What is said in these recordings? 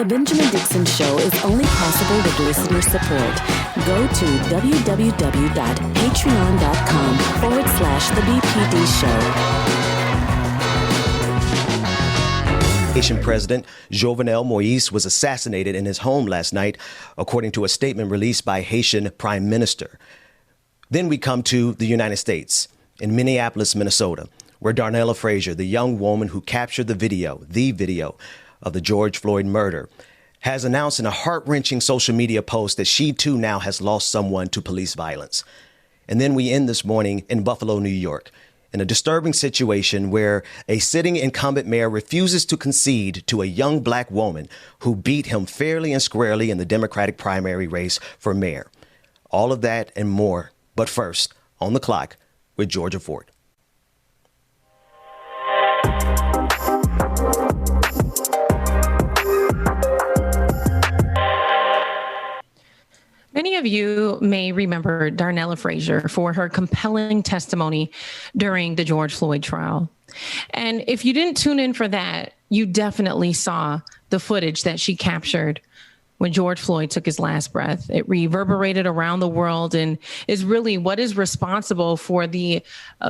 The Benjamin Dixon Show is only possible with listener support. Go to www.patreon.com/The BPD Show. Haitian President Jovenel Moise was assassinated in his home last night, according to a statement released by Haitian Prime Minister. Then we come to the United States, in Minneapolis, Minnesota, where Darnella Frazier, the young woman who captured the video of the George Floyd murder, has announced in a heart-wrenching social media post that she too now has lost someone to police violence. And then we end this morning in Buffalo, New York, in a disturbing situation where a sitting incumbent mayor refuses to concede to a young black woman who beat him fairly and squarely in the Democratic primary race for mayor. All of that and more. But first, on the clock with Georgia Ford. Many of you may remember Darnella Frazier for her compelling testimony during the George Floyd trial. And if you didn't tune in for that, you definitely saw the footage that she captured when George Floyd took his last breath. It reverberated around the world and is really what is responsible for the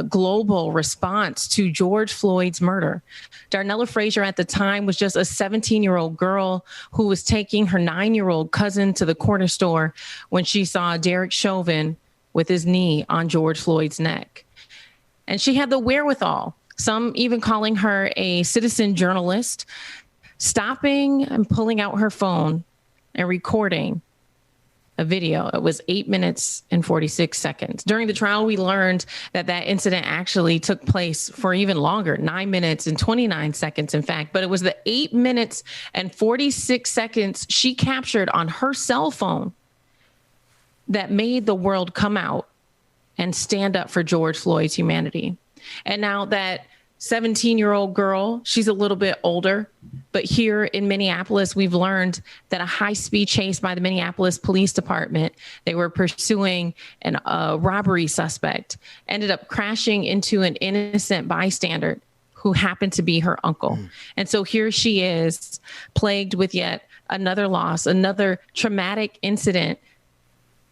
global response to George Floyd's murder. Darnella Frazier at the time was just a 17-year-old girl who was taking her 9-year-old cousin to the corner store when she saw Derek Chauvin with his knee on George Floyd's neck. And she had the wherewithal, some even calling her a citizen journalist, stopping and pulling out her phone and recording a video. It was 8 minutes and 46 seconds. During the trial, we learned that that incident actually took place for even longer, 9 minutes and 29 seconds, in fact. But it was the 8 minutes and 46 seconds she captured on her cell phone that made the world come out and stand up for George Floyd's humanity. And now that 17-year-old girl, she's a little bit older, but here in Minneapolis, we've learned that a high-speed chase by the Minneapolis Police Department, they were pursuing a robbery suspect, ended up crashing into an innocent bystander who happened to be her uncle. And so here she is, plagued with yet another loss, another traumatic incident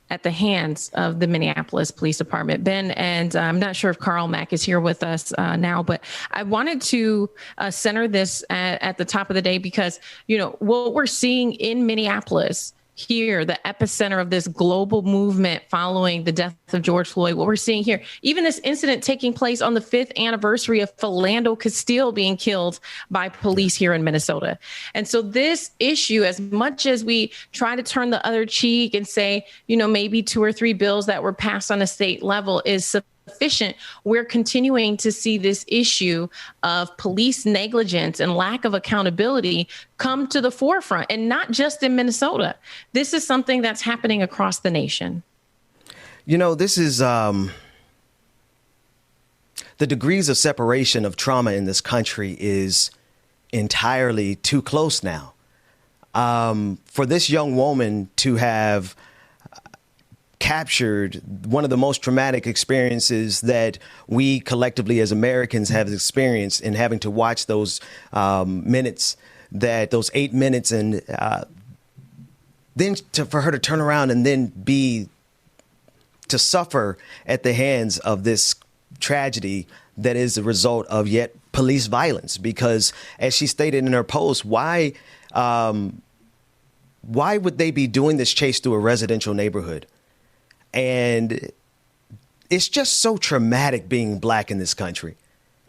at the hands of the Minneapolis Police Department. Ben, and I'm not sure if Carl Mack is here with us now, but I wanted to center this at the top of the day because, you know, what we're seeing in Minneapolis here, the epicenter of this global movement following the death of George Floyd, what we're seeing here, even this incident taking place on the 5th anniversary of Philando Castile being killed by police here in Minnesota. And so this issue, as much as we try to turn the other cheek and say, you know, maybe 2 or 3 bills that were passed on a state level is sufficient, we're continuing to see this issue of police negligence and lack of accountability come to the forefront, and not just in Minnesota. This is something that's happening across the nation. You know, this is the degrees of separation of trauma in this country is entirely too close now. For this young woman to have captured one of the most traumatic experiences that we collectively as Americans have experienced in having to watch those minutes, those 8 minutes, and then for her to turn around and then to suffer at the hands of this tragedy that is the result of yet police violence. Because as she stated in her post, why would they be doing this chase through a residential neighborhood? And it's just so traumatic being black in this country.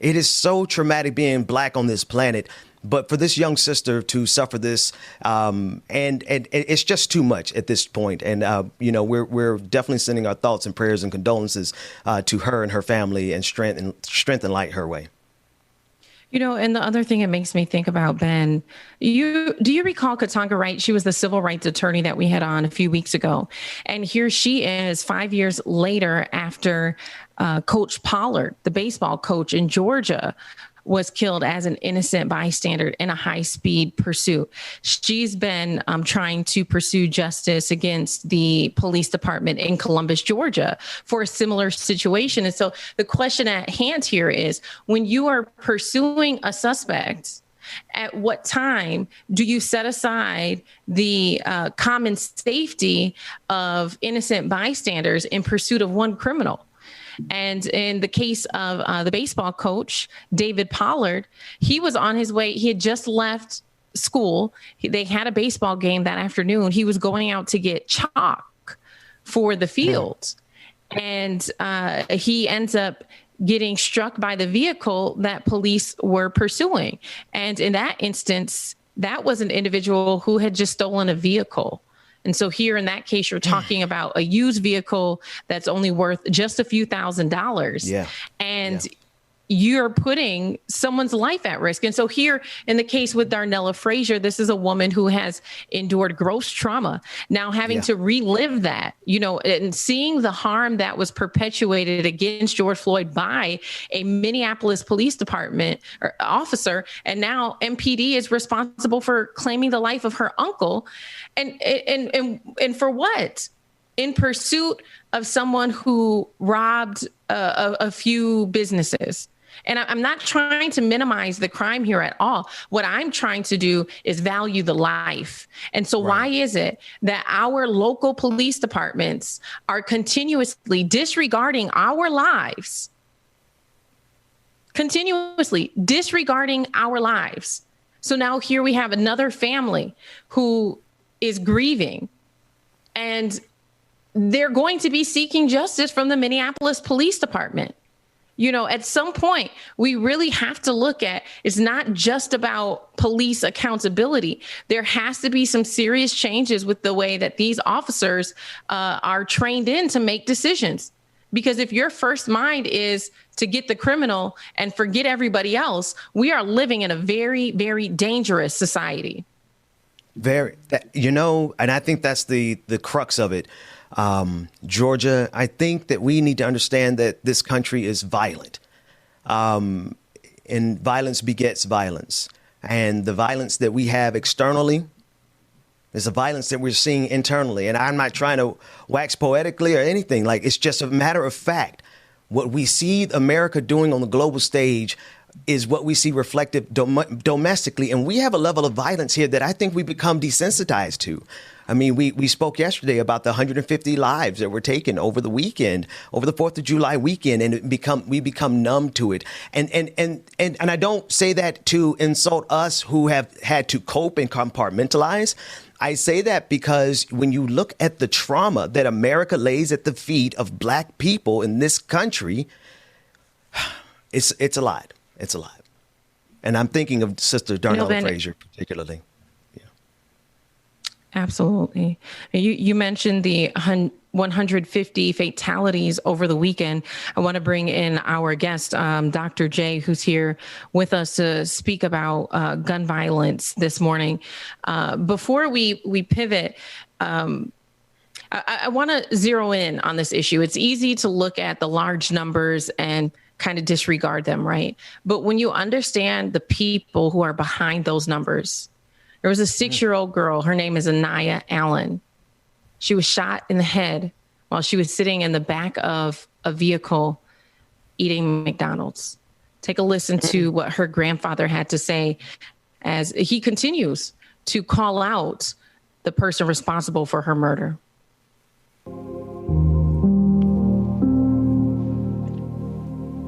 It is so traumatic being black on this planet. But for this young sister to suffer this, and it's just too much at this point. And, you know, we're definitely sending our thoughts and prayers and condolences to her and her family, and strength and light her way. You know, and the other thing it makes me think about, Ben, do you recall Katanga Wright? She was the civil rights attorney that we had on a few weeks ago. And here she is 5 years later after Coach Pollard, the baseball coach in Georgia, was killed as an innocent bystander in a high-speed pursuit. She's been trying to pursue justice against the police department in Columbus, Georgia, for a similar situation. And so the question at hand here is, when you are pursuing a suspect At what time do you set aside the common safety of innocent bystanders in pursuit of one criminal? And in the case of the baseball coach, David Pollard, he was on his way. He had just left school. They had a baseball game that afternoon. He was going out to get chalk for the field. And he ends up getting struck by the vehicle that police were pursuing. And in that instance, that was an individual who had just stolen a vehicle. And so here in that case, you're talking about a used vehicle that's only worth just a few $1,000s. Yeah. And you're putting someone's life at risk. And so here in the case with Darnella Frazier, this is a woman who has endured gross trauma. Now having to relive that, you know, and seeing the harm that was perpetuated against George Floyd by a Minneapolis Police Department officer. And now MPD is responsible for claiming the life of her uncle. And for what? In pursuit of someone who robbed a few businesses. And I'm not trying to minimize the crime here at all. What I'm trying to do is value the life. And so why is it that our local police departments are continuously disregarding our lives? Continuously disregarding our lives. So now here we have another family who is grieving, and they're going to be seeking justice from the Minneapolis Police Department. You know, at some point, we really have to look at, it's not just about police accountability. There has to be some serious changes with the way that these officers are trained in to make decisions. Because if your first mind is to get the criminal and forget everybody else, we are living in a very, very dangerous society. Very, you know, and I think that's the crux of it. Georgia, I think that we need to understand that this country is violent, and violence begets violence. And the violence that we have externally is the violence that we're seeing internally. And I'm not trying to wax poetically or anything. Like, it's just a matter of fact. What we see America doing on the global stage is what we see reflected domestically. And we have a level of violence here that I think we become desensitized to. I mean, we spoke yesterday about the 150 lives that were taken over the weekend, over the 4th of July weekend, and we become numb to it. And I don't say that to insult us who have had to cope and compartmentalize. I say that because when you look at the trauma that America lays at the feet of Black people in this country, it's a lot. It's a lot. And I'm thinking of Sister Darnella Frazier particularly. Absolutely. You mentioned the 150 fatalities over the weekend. I want to bring in our guest, Dr. J, who's here with us to speak about gun violence this morning. Before we pivot, I want to zero in on this issue. It's easy to look at the large numbers and kind of disregard them, right? But when you understand the people who are behind those numbers, there was a 6-year-old girl. Her name is Anaya Allen. She was shot in the head while she was sitting in the back of a vehicle eating McDonald's. Take a listen to what her grandfather had to say as he continues to call out the person responsible for her murder.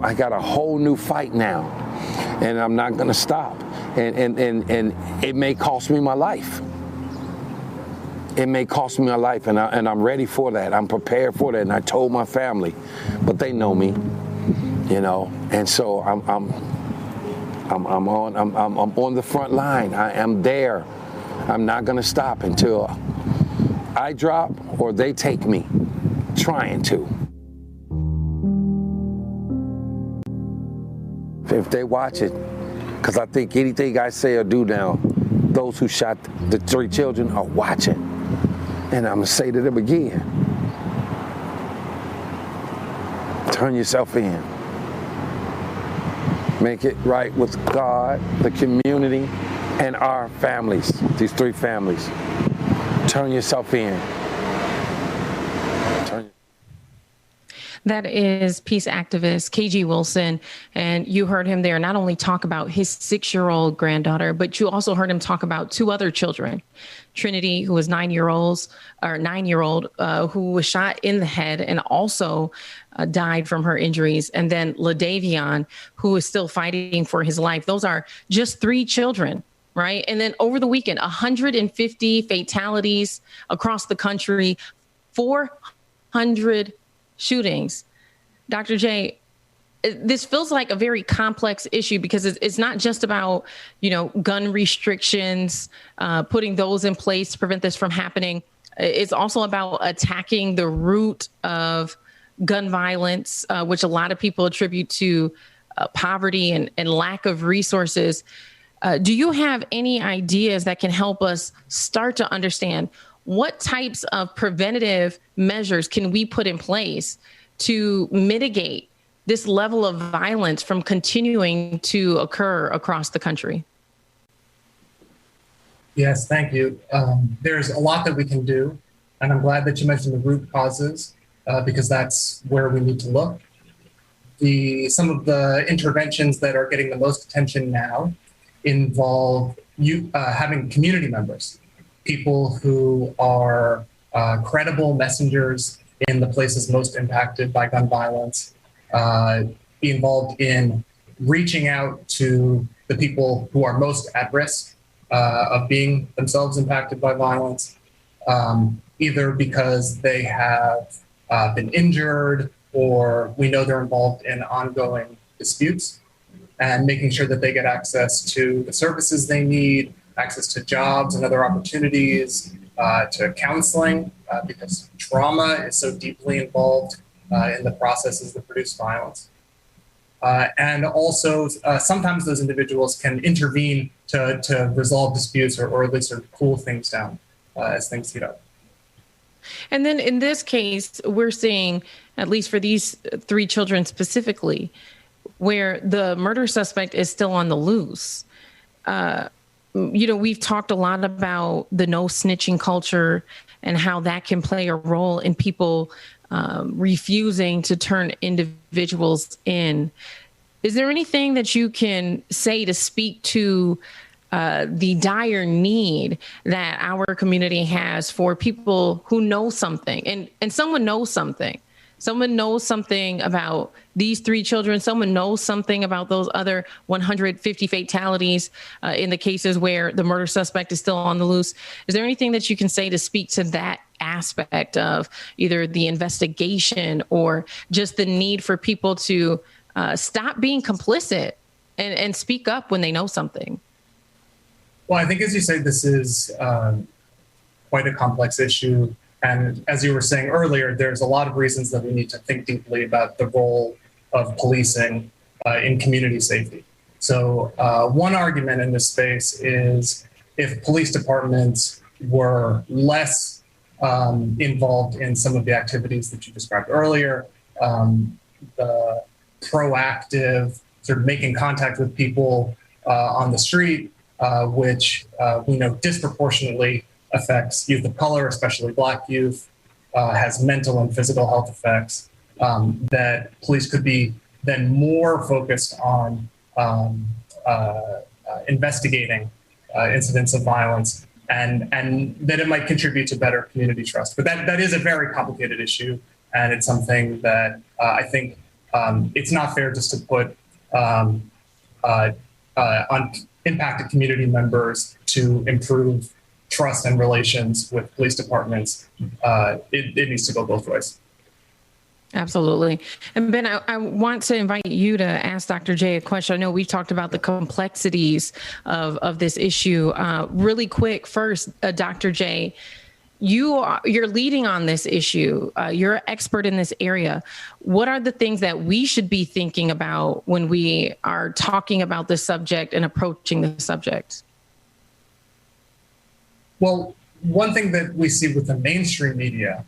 I got a whole new fight now, and I'm not going to stop. And it may cost me my life. It may cost me my life, and I'm ready for that. I'm prepared for that, and I told my family, but they know me, you know. And so I'm on the front line. I am there. I'm not going to stop until I drop or they take me, trying to. If they watch it, because I think anything I say or do now, those who shot the 3 children are watching. And I'm going to say to them again, turn yourself in. Make it right with God, the community, and our families, these 3 families. Turn yourself in. That is peace activist KG Wilson. And you heard him there not only talk about his 6-year-old granddaughter, but you also heard him talk about 2 other children. Trinity, who was 9-year-old, who was shot in the head and also died from her injuries. And then LaDavion, who is still fighting for his life. Those are just 3 children, right? And then over the weekend, 150 fatalities across the country, 400 shootings. Dr. J, this feels like a very complex issue because it's not just about, gun restrictions, putting those in place to prevent this from happening. It's also about attacking the root of gun violence, which a lot of people attribute to poverty and lack of resources. Do you have any ideas that can help us start to understand what types of preventative measures can we put in place to mitigate this level of violence from continuing to occur across the country? Yes, thank you. There's a lot that we can do, and I'm glad that you mentioned the root causes because that's where we need to look. Some of the interventions that are getting the most attention now involve having community members, people who are credible messengers in the places most impacted by gun violence, be involved in reaching out to the people who are most at risk of being themselves impacted by violence, either because they have been injured or we know they're involved in ongoing disputes, and making sure that they get access to the services they need, access to jobs and other opportunities, to counseling, because trauma is so deeply involved in the processes that produce violence. And also, sometimes those individuals can intervene to resolve disputes or at least sort of cool things down as things heat up. And then in this case, we're seeing, at least for these 3 children specifically, where the murder suspect is still on the loose. We've talked a lot about the no snitching culture and how that can play a role in people refusing to turn individuals in. Is there anything that you can say to speak to the dire need that our community has for people who know something and someone knows something? Someone knows something about these 3 children. Someone knows something about those other 150 fatalities in the cases where the murder suspect is still on the loose. Is there anything that you can say to speak to that aspect of either the investigation or just the need for people to stop being complicit and speak up when they know something? Well, I think, as you say, this is quite a complex issue. And as you were saying earlier, there's a lot of reasons that we need to think deeply about the role of policing in community safety. So one argument in this space is if police departments were less involved in some of the activities that you described earlier, the proactive sort of making contact with people on the street, which we know disproportionately affects youth of color, especially Black youth, has mental and physical health effects, that police could be then more focused on investigating incidents of violence, and that it might contribute to better community trust. But that is a very complicated issue, and it's something that I think it's not fair just to put on impacted community members to improve trust and relations with police departments. It needs to go both ways. Absolutely. And Ben, I want to invite you to ask Dr. J a question. I know we've talked about the complexities of this issue. Really quick, first, Dr. J, you're leading on this issue. You're an expert in this area. What are the things that we should be thinking about when we are talking about this subject and approaching the subject? Well, one thing that we see with the mainstream media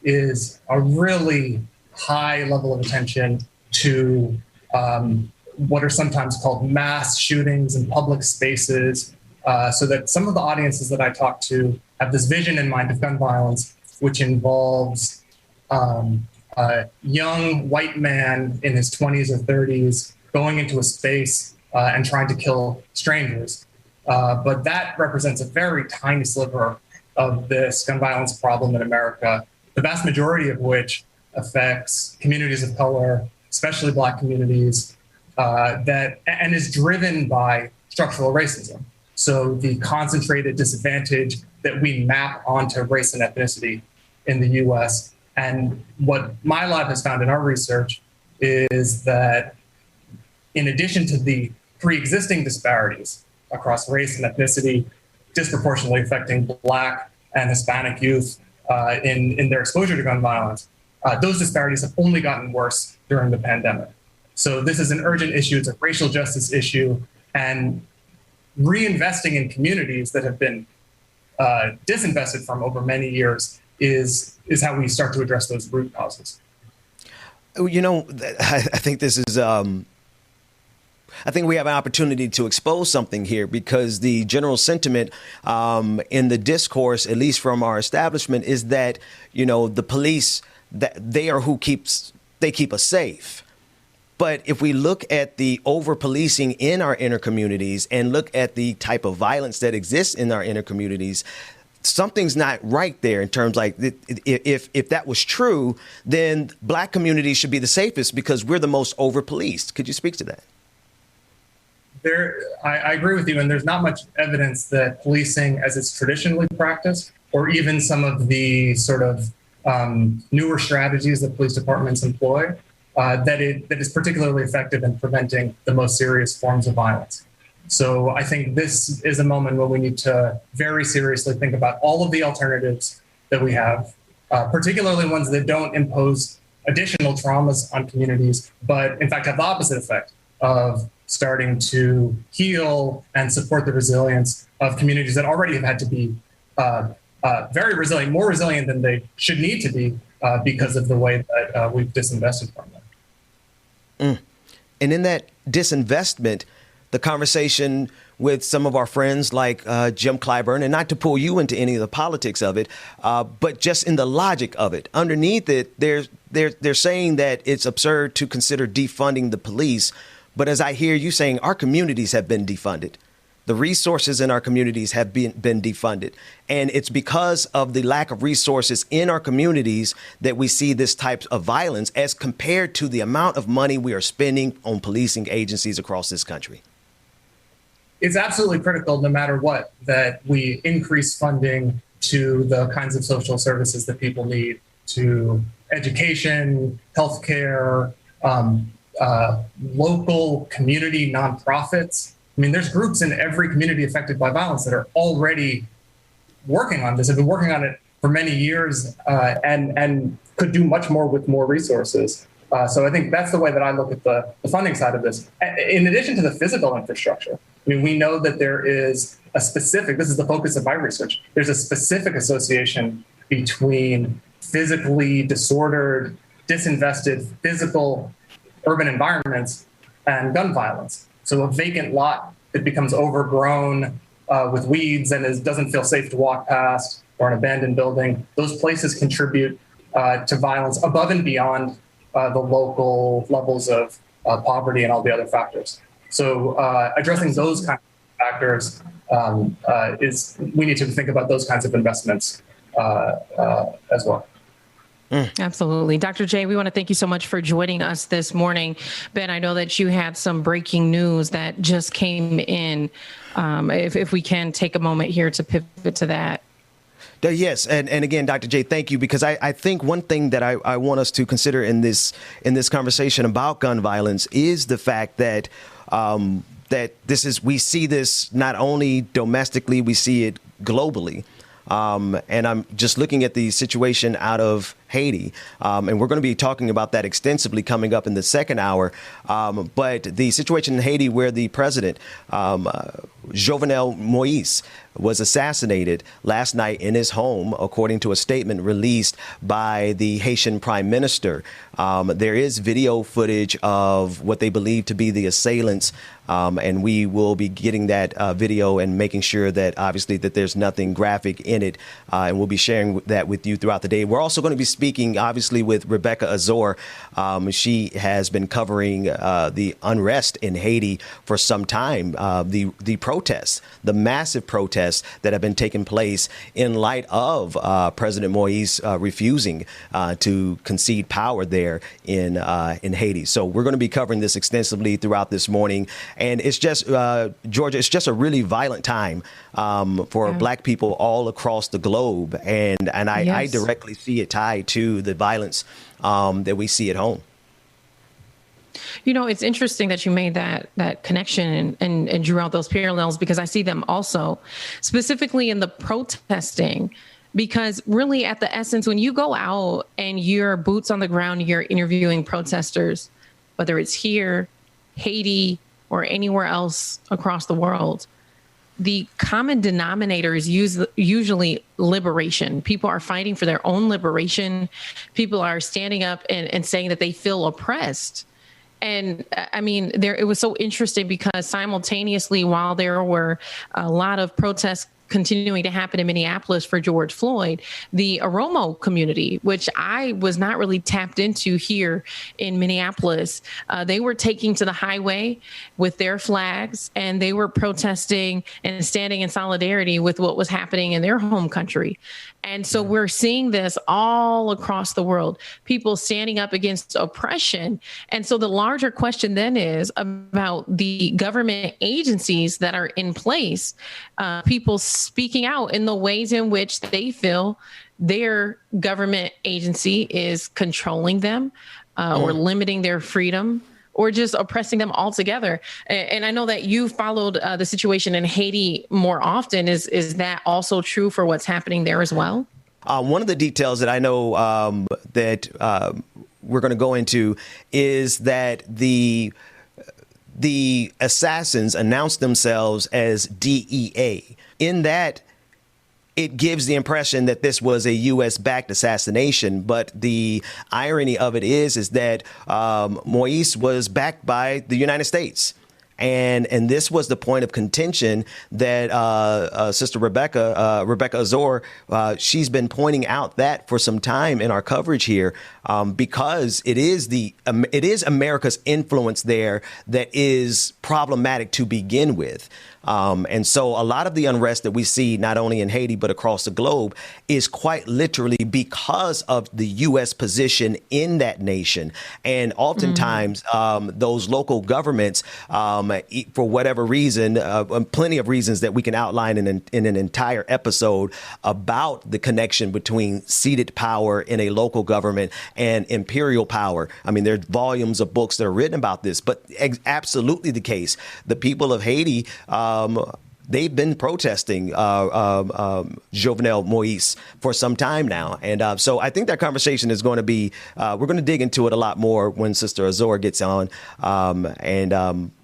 is a really high level of attention to what are sometimes called mass shootings in public spaces, so that some of the audiences that I talk to have this vision in mind of gun violence, which involves young white man in his 20s or 30s going into a space and trying to kill strangers. But that represents a very tiny sliver of this gun violence problem in America, the vast majority of which affects communities of color, especially Black communities, and is driven by structural racism. So the concentrated disadvantage that we map onto race and ethnicity in the US. And what my lab has found in our research is that in addition to the pre-existing disparities across race and ethnicity, disproportionately affecting Black and Hispanic youth in their exposure to gun violence, those disparities have only gotten worse during the pandemic. So this is an urgent issue. It's a racial justice issue, and reinvesting in communities that have been disinvested from over many years is how we start to address those root causes. You know, I think this is, I think we have an opportunity to expose something here, because the general sentiment in the discourse, at least from our establishment, is that, you know, the police, that they are who keep us safe. But if we look at the over-policing in our inner communities and look at the type of violence that exists in our inner communities, something's not right there in terms like if that was true, then Black communities should be the safest because we're the most over-policed. Could you speak to that? I agree with you, and there's not much evidence that policing as it's traditionally practiced, or even some of the sort of newer strategies that police departments employ, that is particularly effective in preventing the most serious forms of violence. So I think this is a moment when we need to very seriously think about all of the alternatives that we have, particularly ones that don't impose additional traumas on communities, but in fact have the opposite effect of starting to heal and support the resilience of communities that already have had to be very resilient, more resilient than they should need to be because of the way that we've disinvested from them. And in that disinvestment, the conversation with some of our friends like Jim Clyburn, and not to pull you into any of the politics of it, but just in the logic of it. Underneath it, they're saying that it's absurd to consider defunding the police. But as I hear you saying, our communities have been defunded. The resources in our communities have been defunded. And it's because of the lack of resources in our communities that we see this type of violence as compared to the amount of money we are spending on policing agencies across this country. It's absolutely critical, no matter what, that we increase funding to the kinds of social services that people need, to education, healthcare, local community nonprofits. I mean, there's groups in every community affected by violence that are already working on this, have been working on it for many years, and could do much more with more resources. So I think that's the way that I look at the funding side of this. In addition to the physical infrastructure, I mean, we know that there is a specific, this is the focus of my research, there's a specific association between physically disordered, disinvested, physical urban environments and gun violence. So a vacant lot that becomes overgrown with weeds and doesn't feel safe to walk past, or an abandoned building, those places contribute to violence above and beyond the local levels of poverty and all the other factors. So addressing those kinds of factors we need to think about those kinds of investments as well. Absolutely. Dr. J, we want to thank you so much for joining us this morning. Ben, I know that you had some breaking news that just came in. If we can take a moment here to pivot to that. Yes. And again, Dr. J, thank you, because I think one thing that I want us to consider in this conversation about gun violence is the fact that we see this not only domestically, we see it globally. And I'm just looking at the situation out of Haiti, and we're going to be talking about that extensively coming up in the second hour. But the situation in Haiti where the president, Jouvenel Moise, was assassinated last night in his home, according to a statement released by the Haitian prime minister. There is video footage of what they believe to be the assailants, and we will be getting that video and making sure that obviously that there's nothing graphic in it, and we'll be sharing that with you throughout the day. We're also going to be speaking, obviously, with Rebecca Azor. She has been covering the unrest in Haiti for some time, the protests, the massive protests that have been taking place in light of President Moise refusing to concede power there in Haiti. So we're going to be covering this extensively throughout this morning. And it's just, Georgia, it's just a really violent time for Black people all across the globe. And I directly see it tied to the violence that we see at home. You know, it's interesting that you made that connection and drew out those parallels, because I see them also specifically in the protesting. Because really, at the essence, when you go out and you're boots on the ground, you're interviewing protesters, whether it's here, Haiti, or anywhere else across the world, the common denominator is usually liberation. People are fighting for their own liberation. People are standing up and saying that they feel oppressed. And I mean, it was so interesting because simultaneously, while there were a lot of protests continuing to happen in Minneapolis for George Floyd, the Oromo community, which I was not really tapped into here in Minneapolis, they were taking to the highway with their flags, and they were protesting and standing in solidarity with what was happening in their home country. And so we're seeing this all across the world, people standing up against oppression. And so the larger question then is about the government agencies that are in place, people speaking out in the ways in which they feel their government agency is controlling them or limiting their freedom, or just oppressing them altogether. And I know that you followed the situation in Haiti more often. Is that also true for what's happening there as well? One of the details that I know that we're going to go into is that the assassins announced themselves as DEA. In that, it gives the impression that this was a US-backed assassination. But the irony of it is that Moise was backed by the United States. And this was the point of contention that Sister Rebecca Azor, she's been pointing out that for some time in our coverage here, because it is America's influence there that is problematic to begin with. And so a lot of the unrest that we see not only in Haiti, but across the globe is quite literally because of the U.S. position in that nation. And oftentimes those local governments, for whatever reason, plenty of reasons that we can outline in an entire episode about the connection between seated power in a local government and imperial power. I mean, there are volumes of books that are written about this, but absolutely the case. The people of Haiti, they've been protesting Jovenel Moise for some time now. And so I think that conversation is going to be, we're going to dig into it a lot more when Sister Azor gets on.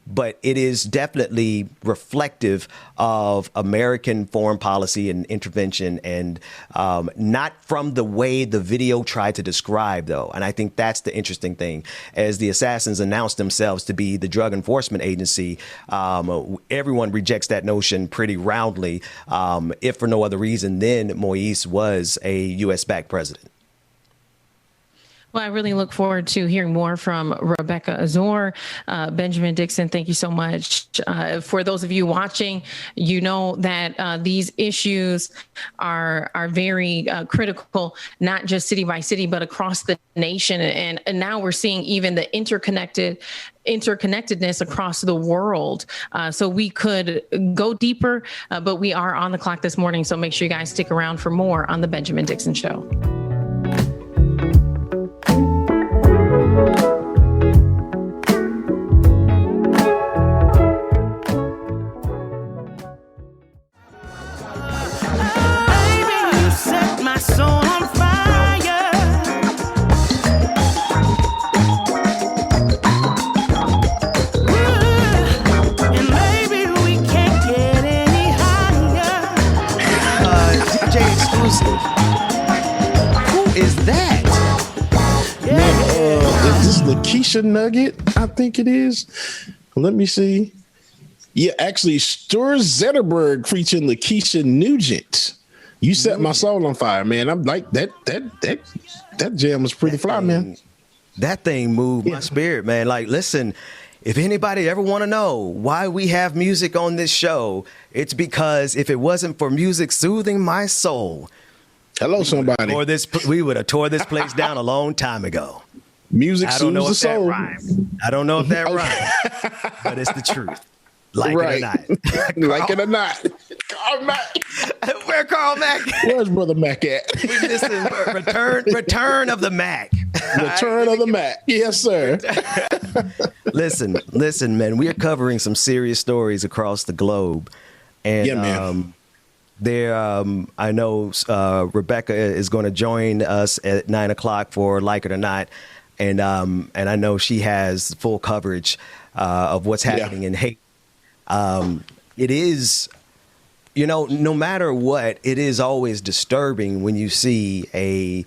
But it is definitely reflective of American foreign policy and intervention, and not from the way the video tried to describe, though. And I think that's the interesting thing. As the assassins announced themselves to be the Drug Enforcement Agency, everyone rejects that notion pretty roundly, if for no other reason than Moise was a U.S.-backed president. Well, I really look forward to hearing more from Rebecca Azor. Benjamin Dixon, thank you so much. For those of you watching, you know that these issues are very critical, not just city by city, but across the nation. And now we're seeing even the interconnectedness across the world. So we could go deeper, but we are on the clock this morning. So make sure you guys stick around for more on The Benjamin Dixon Show. Lakeisha Nugget, I think it is. Let me see. Yeah, actually, Stur Zetterberg featuring Lakeisha Nugent. You set my soul on fire, man. I'm like that jam was pretty fly, man. That thing moved my spirit, man. Like, listen, if anybody ever want to know why we have music on this show, it's because if it wasn't for music soothing my soul, hello, somebody, we would have tore this place down a long time ago. Music soothes the soul. I don't know if that rhymes, but it's the truth. Like it or not. Like it or not. Carl Mack. Where Carl Mack? Where's Brother Mack at? Listen, return of the Mack. Return of the Mack. Yes, sir. Listen, man. We are covering some serious stories across the globe. And yeah, man. I know Rebecca is going to join us at 9:00 for Like It or Not. And I know she has full coverage of what's happening in Haiti. It is, no matter what, it is always disturbing when you see a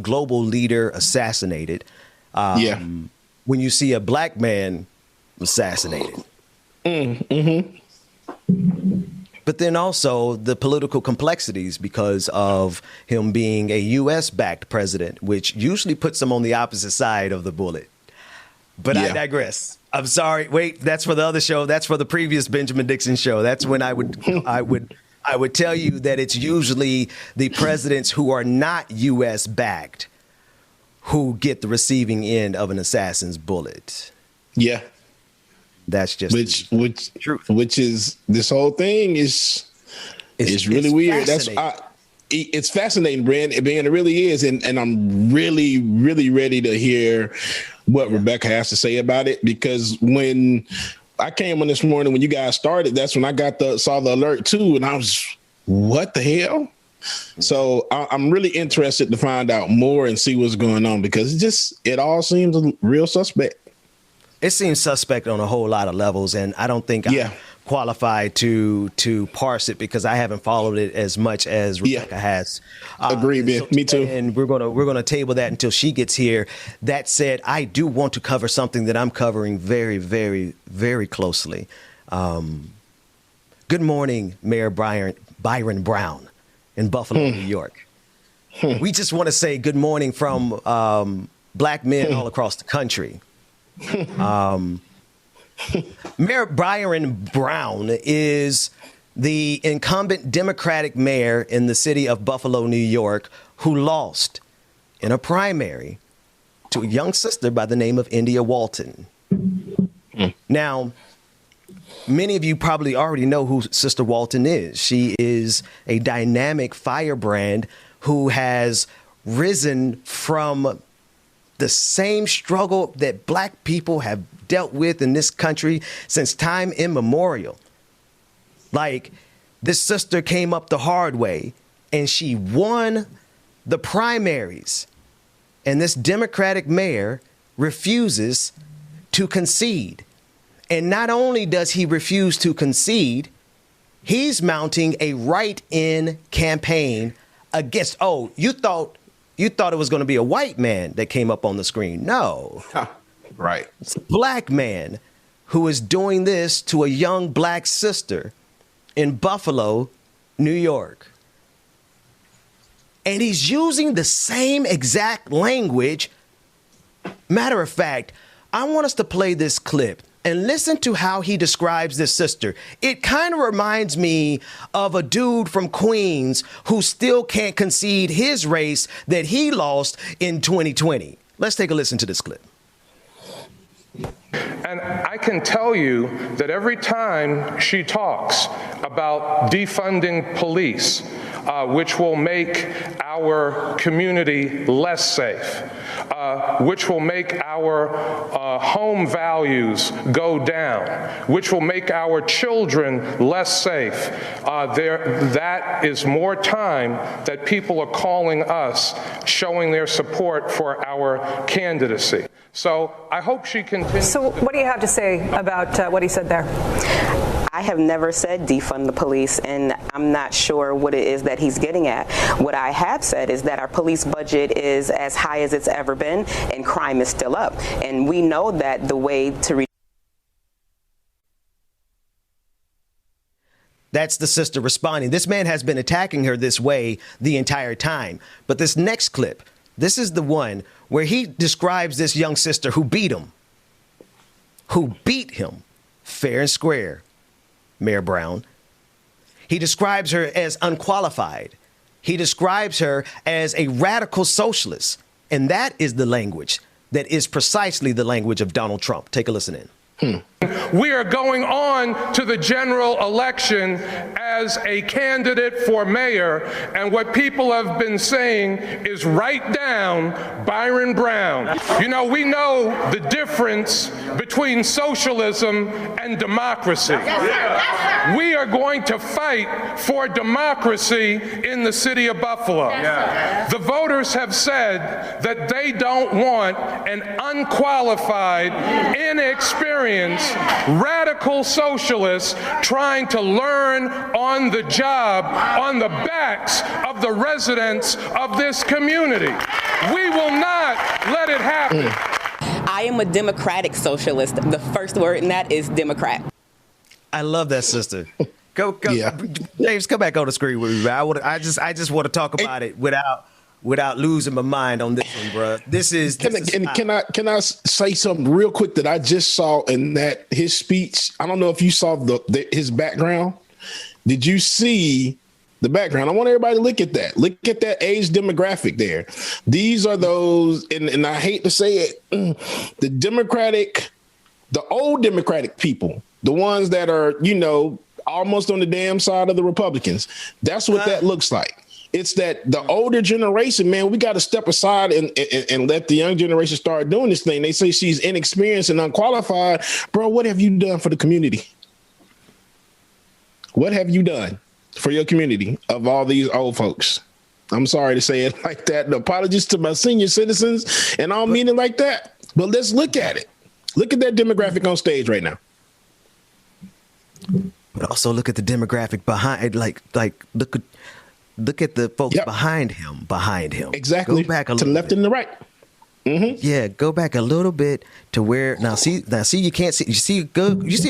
global leader assassinated. When you see a black man assassinated. Mm-hmm. But then also the political complexities because of him being a US-backed president, which usually puts him on the opposite side of the bullet. But I digress. I'm sorry. Wait, that's for the other show. That's for the previous Benjamin Dixon show. That's when I would tell you that it's usually the presidents who are not US-backed who get the receiving end of an assassin's bullet. Yeah. That's just truth. Which is, this whole thing is really weird. It's fascinating, Brand. It really is. And I'm really, really ready to hear what Rebecca has to say about it, because when I came on this morning, when you guys started, that's when I saw the alert too. And I was, what the hell? So I'm really interested to find out more and see what's going on, because it all seems real suspect. It seems suspect on a whole lot of levels, and I don't think I'm qualified to parse it because I haven't followed it as much as Rebecca has. Agreed, man. Me too. And we're gonna table that until she gets here. That said, I do want to cover something that I'm covering very, very, very closely. Good morning, Mayor Byron Brown in Buffalo, New York. We just want to say good morning from black men all across the country. Mayor Byron Brown is the incumbent Democratic mayor in the city of Buffalo, New York, who lost in a primary to a young sister by the name of India Walton. Now, many of you probably already know who Sister Walton is. She is a dynamic firebrand who has risen from the same struggle that black people have dealt with in this country since time immemorial. Like, this sister came up the hard way and she won the primaries. And this Democratic mayor refuses to concede. And not only does he refuse to concede, he's mounting a write-in campaign against, you thought it was going to be a white man that came up on the screen. No. Right. It's a black man who is doing this to a young black sister in Buffalo, New York. And he's using the same exact language. Matter of fact, I want us to play this clip and listen to how he describes this sister. It kind of reminds me of a dude from Queens who still can't concede his race that he lost in 2020. Let's take a listen to this clip. And I can tell you that every time she talks about defunding police, which will make our community less safe, which will make our home values go down, which will make our children less safe, that is more time that people are calling us, showing their support for our candidacy. So I hope she continues. So what do you have to say about what he said there? I have never said defund the police, and I'm not sure what it is that he's getting at. What I have said is that our police budget is as high as it's ever been, and crime is still up. And we know that the way to That's the sister responding. This man has been attacking her this way the entire time. But this next clip, this is the one where he describes this young sister who beat him. Fair and square, Mayor Brown. He describes her as unqualified. He describes her as a radical socialist. And that is the language that is precisely the language of Donald Trump. Take a listen in. We are going on to the general election as a candidate for mayor, and what people have been saying is write down Byron Brown. You know, we know the difference between socialism and democracy. We are going to fight for democracy in the city of Buffalo. The voters have said that they don't want an unqualified, inexperienced, radical socialists trying to learn on the job on the backs of the residents of this community. We will not let it happen. I am a democratic socialist. The first word in that is Democrat. I love that, sister. Go, Yeah. James, come back on the screen with me. I just want to talk about it without losing my mind on this one, bro. Can I say something real quick that I just saw in that his speech? I don't know if you saw his background. Did you see the background? I want everybody to look at that. Look at that age demographic there. These are those, and I hate to say it, the old Democratic people, the ones that are, almost on the damn side of the Republicans. That's what that looks like. It's that the older generation, man, we got to step aside and let the young generation start doing this thing. They say she's inexperienced and unqualified. Bro, what have you done for the community? What have you done for your community of all these old folks? I'm sorry to say it like that. The apologies to my senior citizens, and I don't mean it like that. But let's look at it. Look at that demographic on stage right now. But also look at the demographic behind, like look at the folks behind him. Exactly. Go back to the left and the right. Mm-hmm. Yeah, go back a little bit to where now see you can't see you see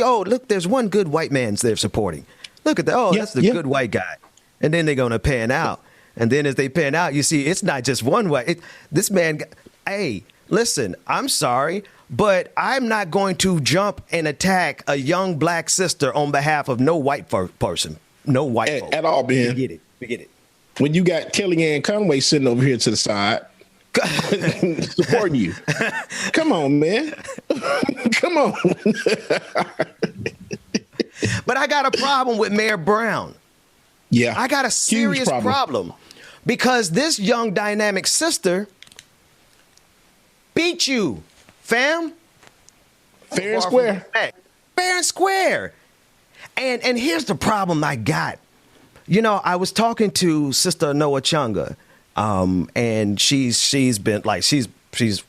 oh look, there's one good white man they're supporting. Look at that. That's the good white guy. And then they're gonna pan out. And then as they pan out, you see it's not just one white. This man, hey, listen, I'm sorry, but I'm not going to jump and attack a young black sister on behalf of no white person. No white folk. At all, man. We get it. When you got Kellyanne Conway sitting over here to the side supporting you. Come on, man. Come on. But I got a problem with Mayor Brown. Yeah. I got a serious problem because this young dynamic sister beat you, fam. Fair and square. Fair and square. And here's the problem I got. I was talking to Sister Noah Chunga, and she's been like, she's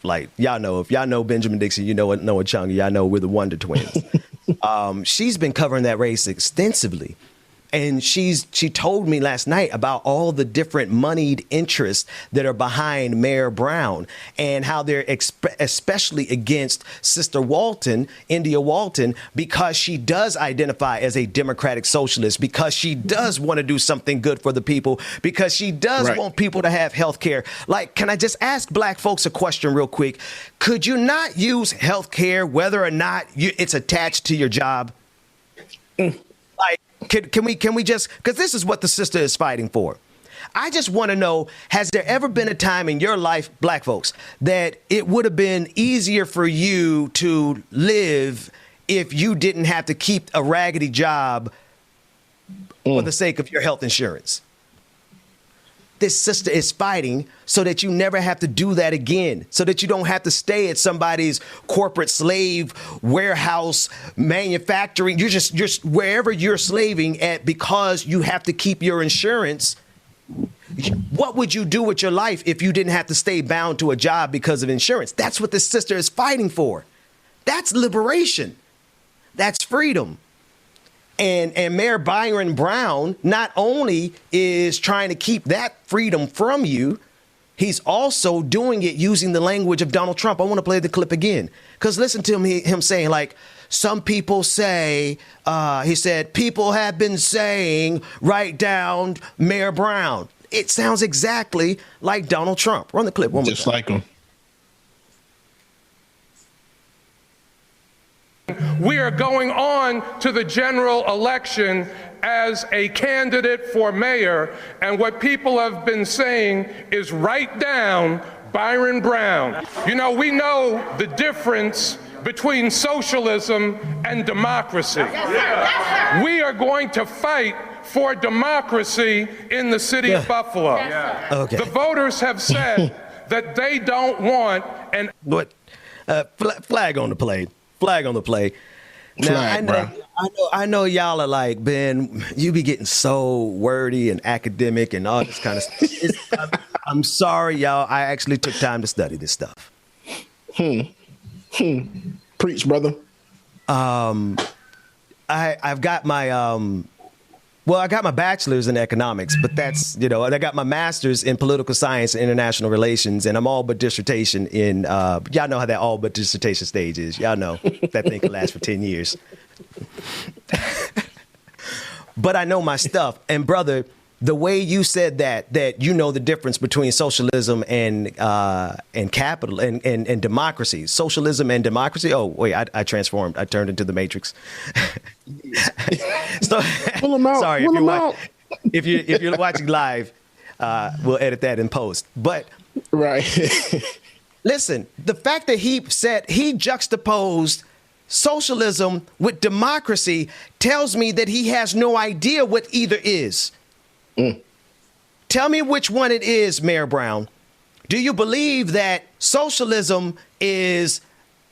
like, y'all know, if y'all know Benjamin Dixon, you know what Noah Chunga, y'all know we're the Wonder Twins. She's been covering that race extensively. And she told me last night about all the different moneyed interests that are behind Mayor Brown and how they're especially against Sister Walton, India Walton, because she does identify as a democratic socialist, because she does want to do something good for the people, because she does want people to have health care. Like, can I just ask black folks a question real quick? Could you not use health care whether or not it's attached to your job? Like, can we just, because this is what the sister is fighting for. I just want to know, has there ever been a time in your life, black folks, that it would have been easier for you to live if you didn't have to keep a raggedy job for the sake of your health insurance? This sister is fighting so that you never have to do that again, so that you don't have to stay at somebody's corporate slave warehouse manufacturing. You're just wherever you're slaving at because you have to keep your insurance. What would you do with your life if you didn't have to stay bound to a job because of insurance? That's what this sister is fighting for. That's liberation. That's freedom. And Mayor Byron Brown not only is trying to keep that freedom from you, He's also doing it using the language of Donald Trump. I want to play the clip again, because listen to him saying, like, some people say, he said, people have been saying, write down Mayor Brown. It sounds exactly like Donald Trump. Run the clip one more time. Just like him. We are going on to the general election as a candidate for mayor, and what people have been saying is write down Byron Brown. You know, we know the difference between socialism and democracy. We are going to fight for democracy in the city of Buffalo. Okay. The voters have said that they don't want an... What? Flag on the play. Flag on the play. Now, I know y'all are like, Ben, you be getting so wordy and academic and all this kind of stuff. I'm sorry, y'all. I actually took time to study this stuff. Preach, brother. I've got my I got my bachelor's in economics, but that's, and I got my master's in political science and international relations, and I'm all but dissertation in, y'all know how that all but dissertation stage is. Y'all know that thing can last for 10 years. But I know my stuff. And brother, the way you said that you know the difference between socialism and capital and democracy, socialism and democracy. Oh, wait, I transformed. I turned into the Matrix. So, sorry, if you're watching live, we'll edit that in post. But right. Listen, the fact that he said he juxtaposed socialism with democracy tells me that he has no idea what either is. Tell me which one it is, Mayor Brown. Do you believe that socialism is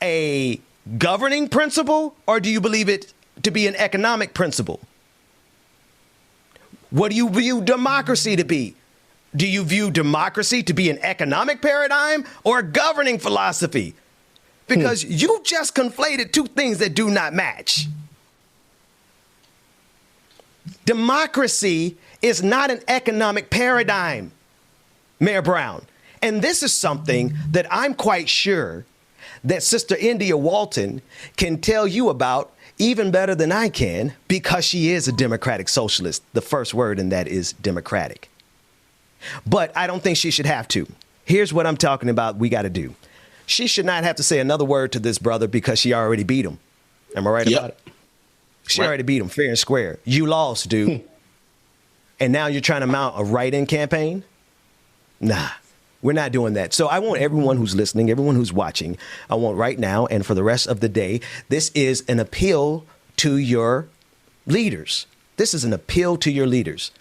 a governing principle, or do you believe it to be an economic principle? What do you view democracy to be? Do you view democracy to be an economic paradigm or a governing philosophy? Because you just conflated two things that do not match. Democracy is not an economic paradigm, Mayor Brown. And this is something that I'm quite sure that Sister India Walton can tell you about even better than I can, because she is a democratic socialist. The first word in that is democratic. But I don't think she should have to. Here's what I'm talking about we got to do. She should not have to say another word to this brother, because she already beat him. Am I right about it? She already beat him fair and square. You lost, dude. And now you're trying to mount a write-in campaign? Nah, we're not doing that. So I want everyone who's listening, everyone who's watching, I want right now and for the rest of the day, this is an appeal to your leaders. This is an appeal to your leaders.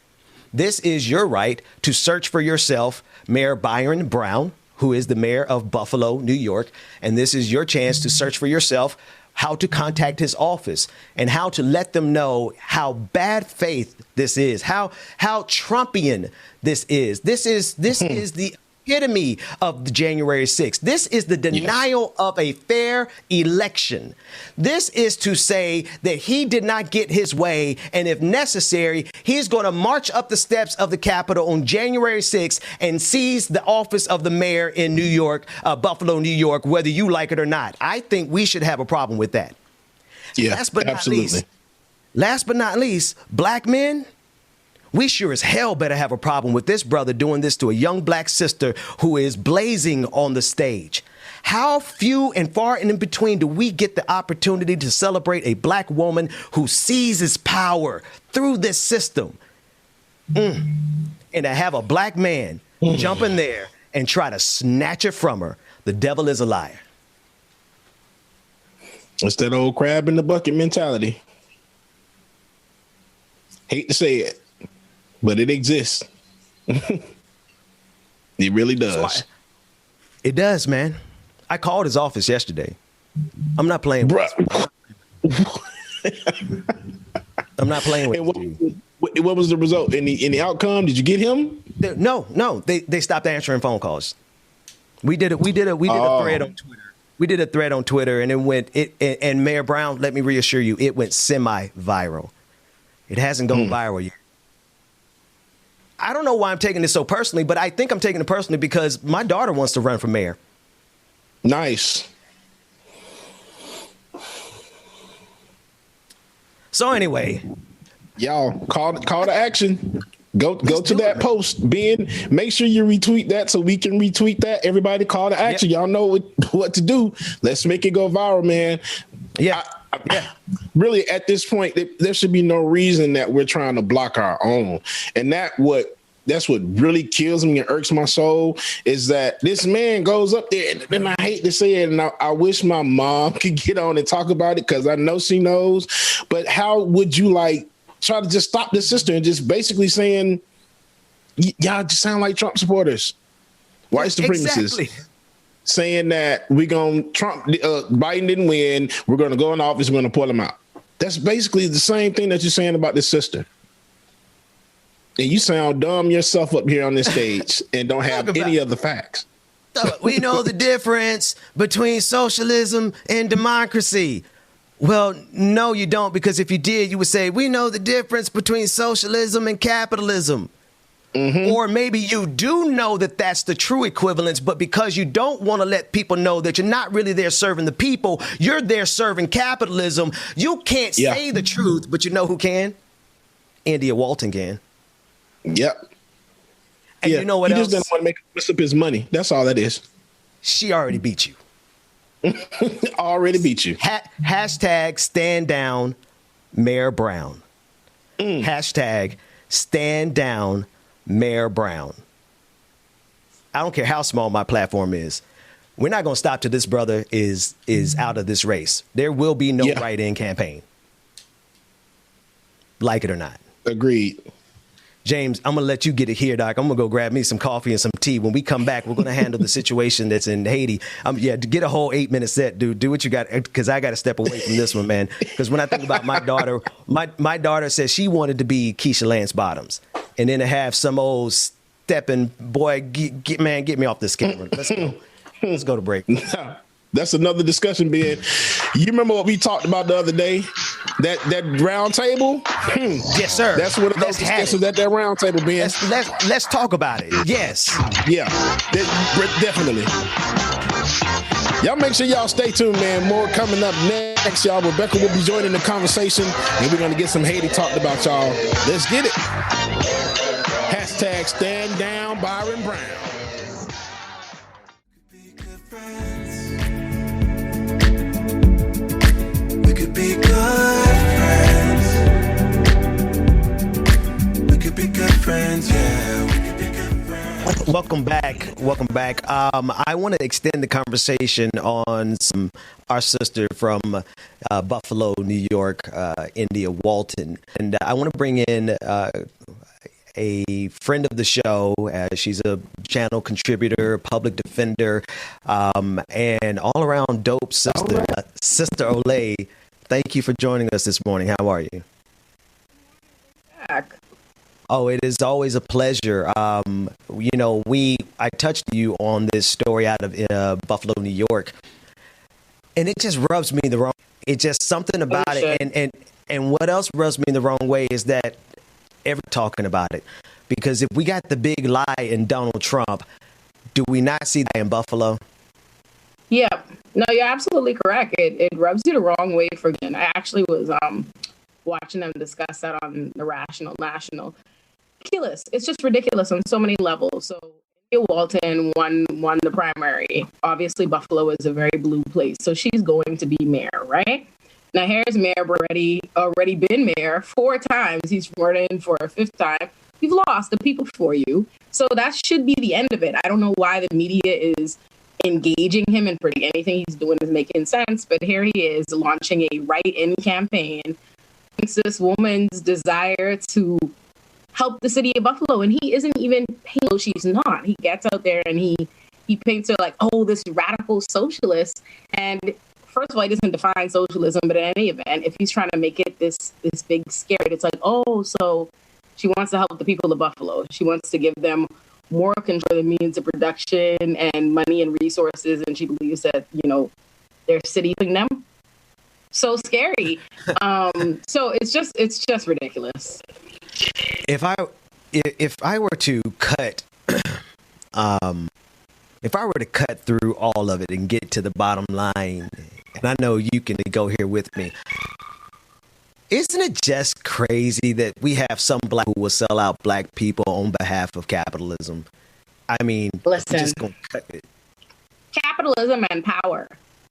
This is your right to search for yourself Mayor Byron Brown, who is the mayor of Buffalo, New York. And this is your chance to search for yourself how to contact his office and how to let them know how bad faith this is, how Trumpian this is. This is the epitome of the January 6th. This is the denial of a fair election. This is to say that he did not get his way, and if necessary, he's going to march up the steps of the Capitol on January 6th and seize the office of the mayor in New York, Buffalo, New York, whether you like it or not. I think we should have a problem with that. Yeah, absolutely. Last but not least, black men, we sure as hell better have a problem with this brother doing this to a young black sister who is blazing on the stage. How few and far and in between do we get the opportunity to celebrate a black woman who seizes power through this system? And to have a black man jump in there and try to snatch it from her. The devil is a liar. It's that old crab in the bucket mentality. Hate to say it, but it exists. It really does. It does, man. I called his office yesterday. I'm not playing with you. I'm not playing with you. What was the result? Any outcome? Did you get him? No. They stopped answering phone calls. We did a thread on Twitter. We did a thread on Twitter, and and Mayor Brown, let me reassure you, it went semi-viral. It hasn't gone viral yet. I don't know why I'm taking this so personally, but I think I'm taking it personally because my daughter wants to run for mayor. Nice. So anyway, y'all call to action. Go to that post, Ben. Make sure you retweet that so we can retweet that. Everybody call to action. Yep. Y'all know what to do. Let's make it go viral, man. Yeah. Really, at this point, there should be no reason that we're trying to block our own. And that's what really kills me and irks my soul is that this man goes up there, and I hate to say it, and I wish my mom could get on and talk about it because I know she knows. But how would you try to just stop the sister and just basically saying, y'all just sound like Trump supporters, white supremacists, exactly. Saying that Biden didn't win, we're going to go in office, we're going to pull him out. That's basically the same thing that you're saying about this sister. And you sound dumb yourself up here on this stage and don't have any other facts. We know the difference between socialism and democracy. Well, no, you don't, because if you did, you would say, we know the difference between socialism and capitalism. Mm-hmm. Or maybe you do know that that's the true equivalence, but because you don't want to let people know that you're not really there serving the people, you're there serving capitalism. You can't say the truth, but you know who can? India Walton can. Yep. And you know what else? He just doesn't want to mess up his money. That's all that is. She already beat you. Already beat you. Hashtag stand down Mayor Brown. Hashtag stand down Mayor Brown. I don't care how small my platform is. We're not going to stop till this brother is out of this race. There will be no write-in campaign. Like it or not. Agreed. James, I'm going to let you get it here, Doc. I'm going to go grab me some coffee and some tea. When we come back, we're going to handle the situation that's in Haiti. Get a whole 8-minute set, dude. Do what you got, because I got to step away from this one, man. Because when I think about my daughter, my daughter said she wanted to be Keisha Lance Bottoms. And then to have some old stepping boy, get me off this camera. Let's go. Let's go to break. That's another discussion, Ben. You remember what we talked about the other day? That round table? Yes, sir. That's what those discussions at that round table, Ben. Let's talk about it. Yes. Yeah, definitely. Y'all make sure y'all stay tuned, man. More coming up next, y'all. Rebecca will be joining the conversation, and we're going to get some Haiti talked about, y'all. Let's get it. Hashtag stand down Byron Brown. Be good friends. We could be good friends, yeah. We could be good friends. Welcome back. I want to extend the conversation on our sister from Buffalo, New York, India Walton, and I want to bring in a friend of the show. She's a channel contributor, public defender, and all around dope sister, Sister Olay. Thank you for joining us this morning. How are you? Oh, it is always a pleasure. I touched you on this story out of Buffalo, New York, and it just rubs me the wrong. It's just something about it, and what else rubs me the wrong way is that ever talking about it, because if we got the big lie in Donald Trump, do we not see that in Buffalo? Yeah, no, you're absolutely correct. It rubs you the wrong way for again. I actually was watching them discuss that on the Rational National. Ridiculous. It's just ridiculous on so many levels. So India Walton won the primary. Obviously, Buffalo is a very blue place, so she's going to be mayor, right? Now here's Mayor already been mayor 4 times. He's running for a 5th time. You've lost the people for you. So that should be the end of it. I don't know why the media is engaging him and pretty anything he's doing is making sense, but here he is launching a write-in campaign against this woman's desire to help the city of Buffalo, and he isn't even paying. She's not. He gets out there and he paints her like, oh, this radical socialist. And first of all, he doesn't define socialism, but in any event, if he's trying to make it this big scared, it's like, oh, so she wants to help the people of Buffalo. She wants to give them more control of the means of production and money and resources, and she believes that, they're citying them. So scary. So it's just ridiculous. If I if I were to cut, if I were to cut through all of it and get to the bottom line, and I know you can go here with me, isn't it just crazy that we have some black who will sell out black people on behalf of capitalism? I mean, listen, just gonna cut it. Capitalism and power,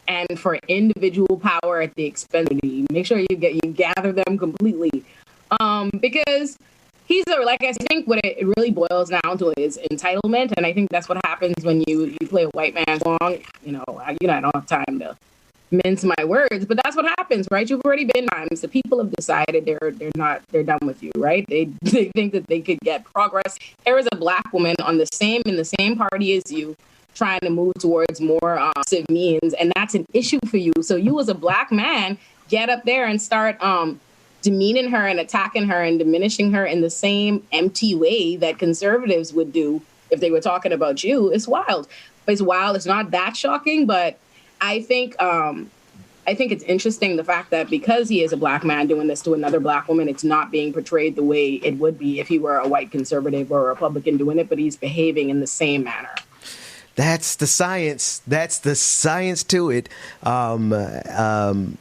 and for individual power at the expense of you. Make sure you gather them completely, because like I think what it really boils down to is entitlement, and I think that's what happens when you play a white man's song. I don't have time to mince my words, but that's what happens, right? You've already been times. The people have decided they're done with you, right? They think that they could get progress. There is a black woman in the same party as you, trying to move towards more civ means, and that's an issue for you. So you as a black man get up there and start demeaning her and attacking her and diminishing her in the same empty way that conservatives would do if they were talking about you. It's wild. It's wild. It's not that shocking, but I think it's interesting the fact that because he is a black man doing this to another black woman, it's not being portrayed the way it would be if he were a white conservative or a Republican doing it, but he's behaving in the same manner. That's the science. That's the science to it. And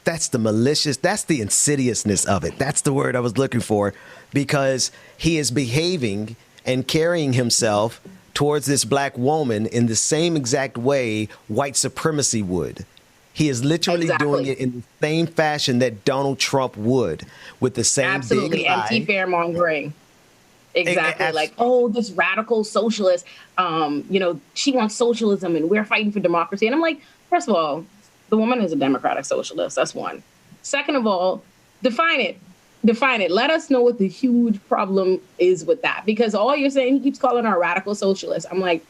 that's the malicious, that's the insidiousness of it. That's the word I was looking for, because he is behaving and carrying himself towards this black woman in the same exact way white supremacy would. He is literally doing it in the same fashion that Donald Trump would, with the same absolutely big empty fear-mongering. Exactly. Like, oh, this radical socialist, she wants socialism and we're fighting for democracy. And I'm like, first of all, the woman is a democratic socialist. That's one. Second of all, define it. Let us know what the huge problem is with that. Because all you're saying, he keeps calling her a radical socialist. I'm like,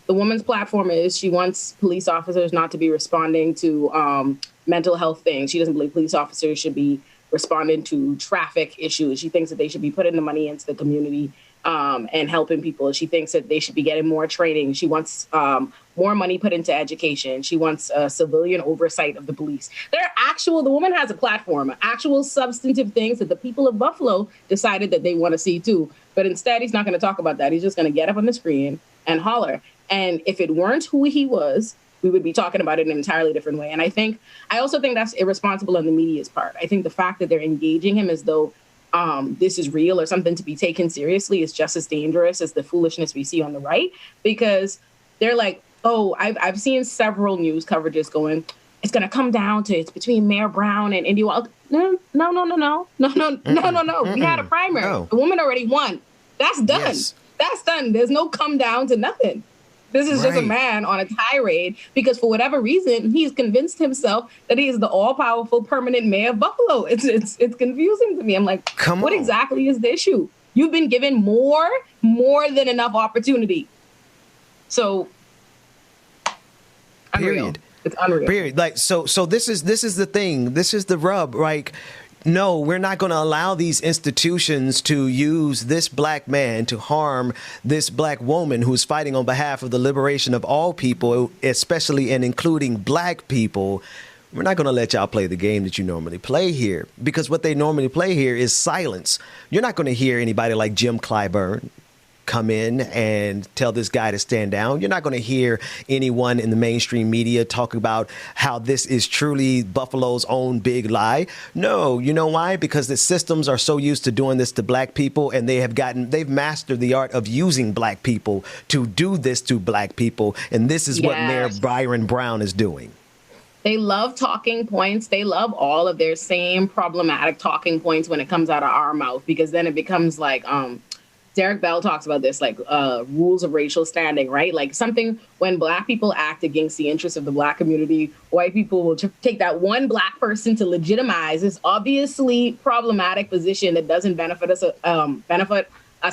the woman's platform is she wants police officers not to be responding to mental health things. She doesn't believe police officers should be responding to traffic issues. She thinks that they should be putting the money into the community and helping people. She thinks that they should be getting more training. She wants more money put into education. She wants civilian oversight of the police. The woman has a platform, actual substantive things that the people of Buffalo decided that they want to see too. But instead, he's not going to talk about that. He's just going to get up on the screen and holler. And if it weren't who he was, we would be talking about it in an entirely different way. And I also think that's irresponsible on the media's part. I think the fact that they're engaging him as though this is real or something to be taken seriously is just as dangerous as the foolishness we see on the right, because they're like, oh, I've seen several news coverages going, it's going to come down to it's between Mayor Brown and Indy Walton. No. We had a primary. No. The woman already won. That's done. Yes. That's done. There's no come down to nothing. This is just a man on a tirade because for whatever reason, he's convinced himself that he is the all-powerful permanent mayor of Buffalo. It's confusing to me. I'm like, what exactly is the issue? You've been given more than enough opportunity. So, unreal. Period. It's unreal. Period. Like, so this is the thing. This is the rub. Like, no, we're not going to allow these institutions to use this black man to harm this black woman who's fighting on behalf of the liberation of all people, especially and including black people. We're not going to let y'all play the game that you normally play here, because what they normally play here is silence. You're not going to hear anybody like Jim Clyburn come in and tell this guy to stand down. You're not going to hear anyone in the mainstream media talk about how this is truly Buffalo's own big lie. No, you know why? Because the systems are so used to doing this to black people, and they've mastered the art of using black people to do this to black people. And this is what Mayor Byron Brown is doing. They love talking points. They love all of their same problematic talking points when it comes out of our mouth, because then it becomes like, Derek Bell talks about this, like rules of racial standing, right? Like something when black people act against the interests of the black community, white people will take that one black person to legitimize this obviously problematic position that doesn't benefit us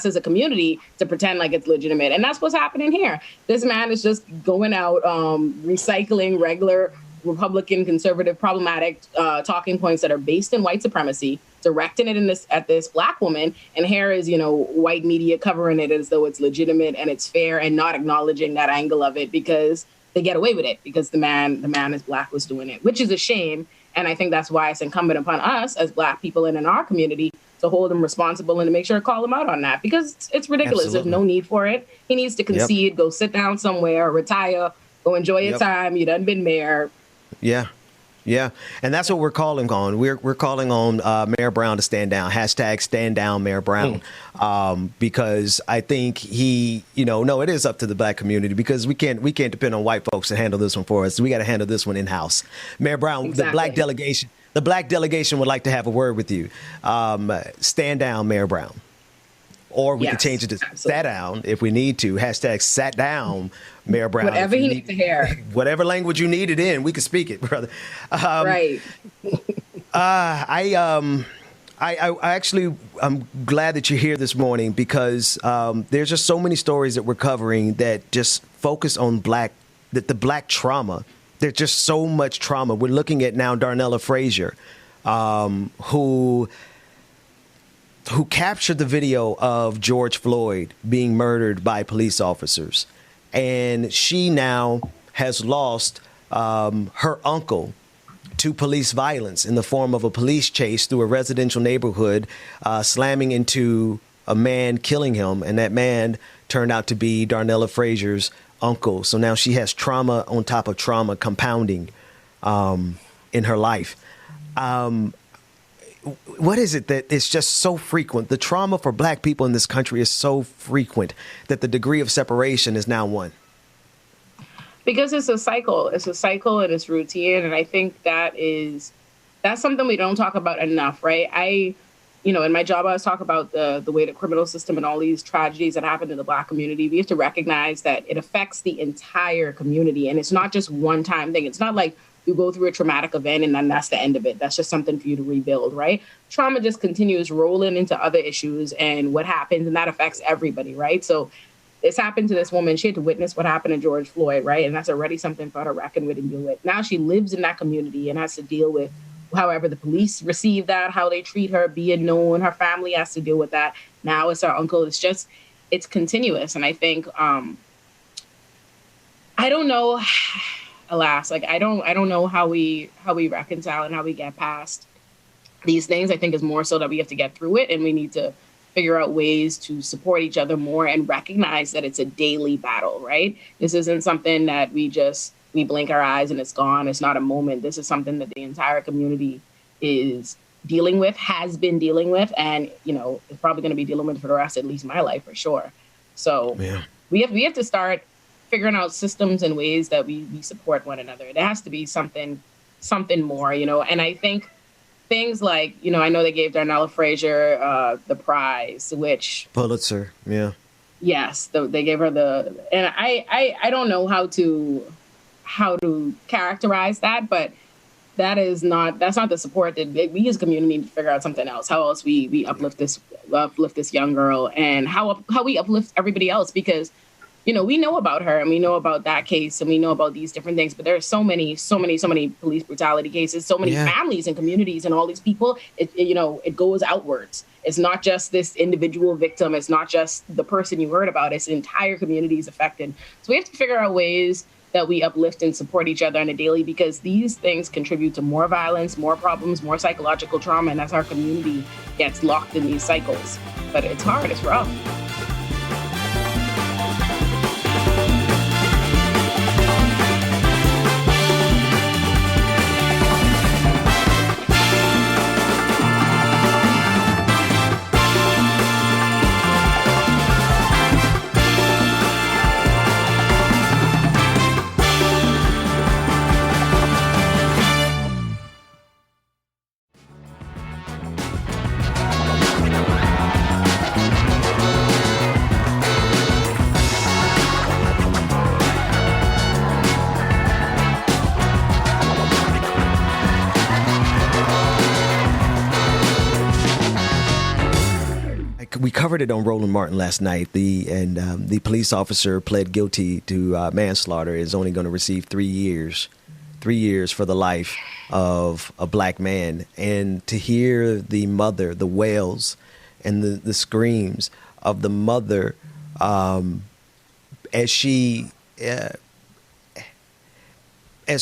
as a community to pretend like it's legitimate. And that's what's happening here. This man is just going out, recycling regular Republican, conservative, problematic talking points that are based in white supremacy, directing it at this black woman, and here is, white media covering it as though it's legitimate and it's fair and not acknowledging that angle of it because they get away with it because the man is black was doing it, which is a shame. And I think that's why it's incumbent upon us as black people and in our community to hold him responsible and to make sure to call him out on that, because it's ridiculous. Absolutely. There's no need for it. He needs to concede, go sit down somewhere, retire, go enjoy your time. You done been mayor. Yeah. Yeah. And that's what we're calling on. We're calling on Mayor Brown to stand down. Hashtag stand down Mayor Brown. Because I think he, no, it is up to the black community, because we can't depend on white folks to handle this one for us. We got to handle this one in house. Mayor Brown, Exactly. the black delegation would like to have a word with you. Stand down Mayor Brown. Or we can change it to sat down if we need to. Hashtag sat down, Mayor Brown. Whatever he needs to hear. Whatever language you need it in, we can speak it, brother. Right. I'm glad that you're here this morning, because there's just so many stories that we're covering that just focus on the black trauma. There's just so much trauma. We're looking at now Darnella Frazier, who captured the video of George Floyd being murdered by police officers. And she now has lost her uncle to police violence in the form of a police chase through a residential neighborhood, slamming into a man, killing him. And that man turned out to be Darnella Frazier's uncle. So now she has trauma on top of trauma compounding in her life. What is it that it's just so frequent? The trauma for black people in this country is so frequent that the degree of separation is now one. Because it's a cycle. It's a cycle and it's routine. And I think that's something we don't talk about enough, right? In my job, I always talk about the way the criminal system and all these tragedies that happen in the black community. We have to recognize that it affects the entire community. And it's not just one time thing. It's not like you go through a traumatic event and then that's the end of it. That's just something for you to rebuild, right? Trauma just continues rolling into other issues and what happens, and that affects everybody, right? So this happened to this woman. She had to witness what happened to George Floyd, right? And that's already something for her to reckon with and deal with. Now she lives in that community and has to deal with however the police receive that, how they treat her, being known. Her family has to deal with that. Now it's her uncle. It's continuous. And I think, I don't know, alas, I don't know how we reconcile and how we get past these things. I think it's more so that we have to get through it, and we need to figure out ways to support each other more and recognize that it's a daily battle, right? This isn't something that we blink our eyes and it's gone. It's not a moment. This is something that the entire community is dealing with, has been dealing with, and, is probably going to be dealing with for the rest, at least my life, for sure. So we have to start figuring out systems and ways that we support one another. There has to be something more, and I think things like, I know they gave Darnella Frazier the prize, which Pulitzer. Yeah. Yes. They gave her and I don't know how to characterize that, but that's not the support that we as a community need to figure out something else. How else we uplift this young girl, and how we uplift everybody else, because we know about her and we know about that case and we know about these different things, but there are so many police brutality cases, so many families and communities and all these people. It goes outwards. It's not just this individual victim. It's not just the person you heard about. It's the entire community is affected. So we have to figure out ways that we uplift and support each other on a daily, because these things contribute to more violence, more problems, more psychological trauma, and as our community gets locked in these cycles. But it's hard, it's rough. We covered it on Roland Martin last night. The police officer pled guilty to manslaughter. Is only going to receive 3 years. 3 years for the life of a black man. And to hear the mother, the wails and the screams of the mother as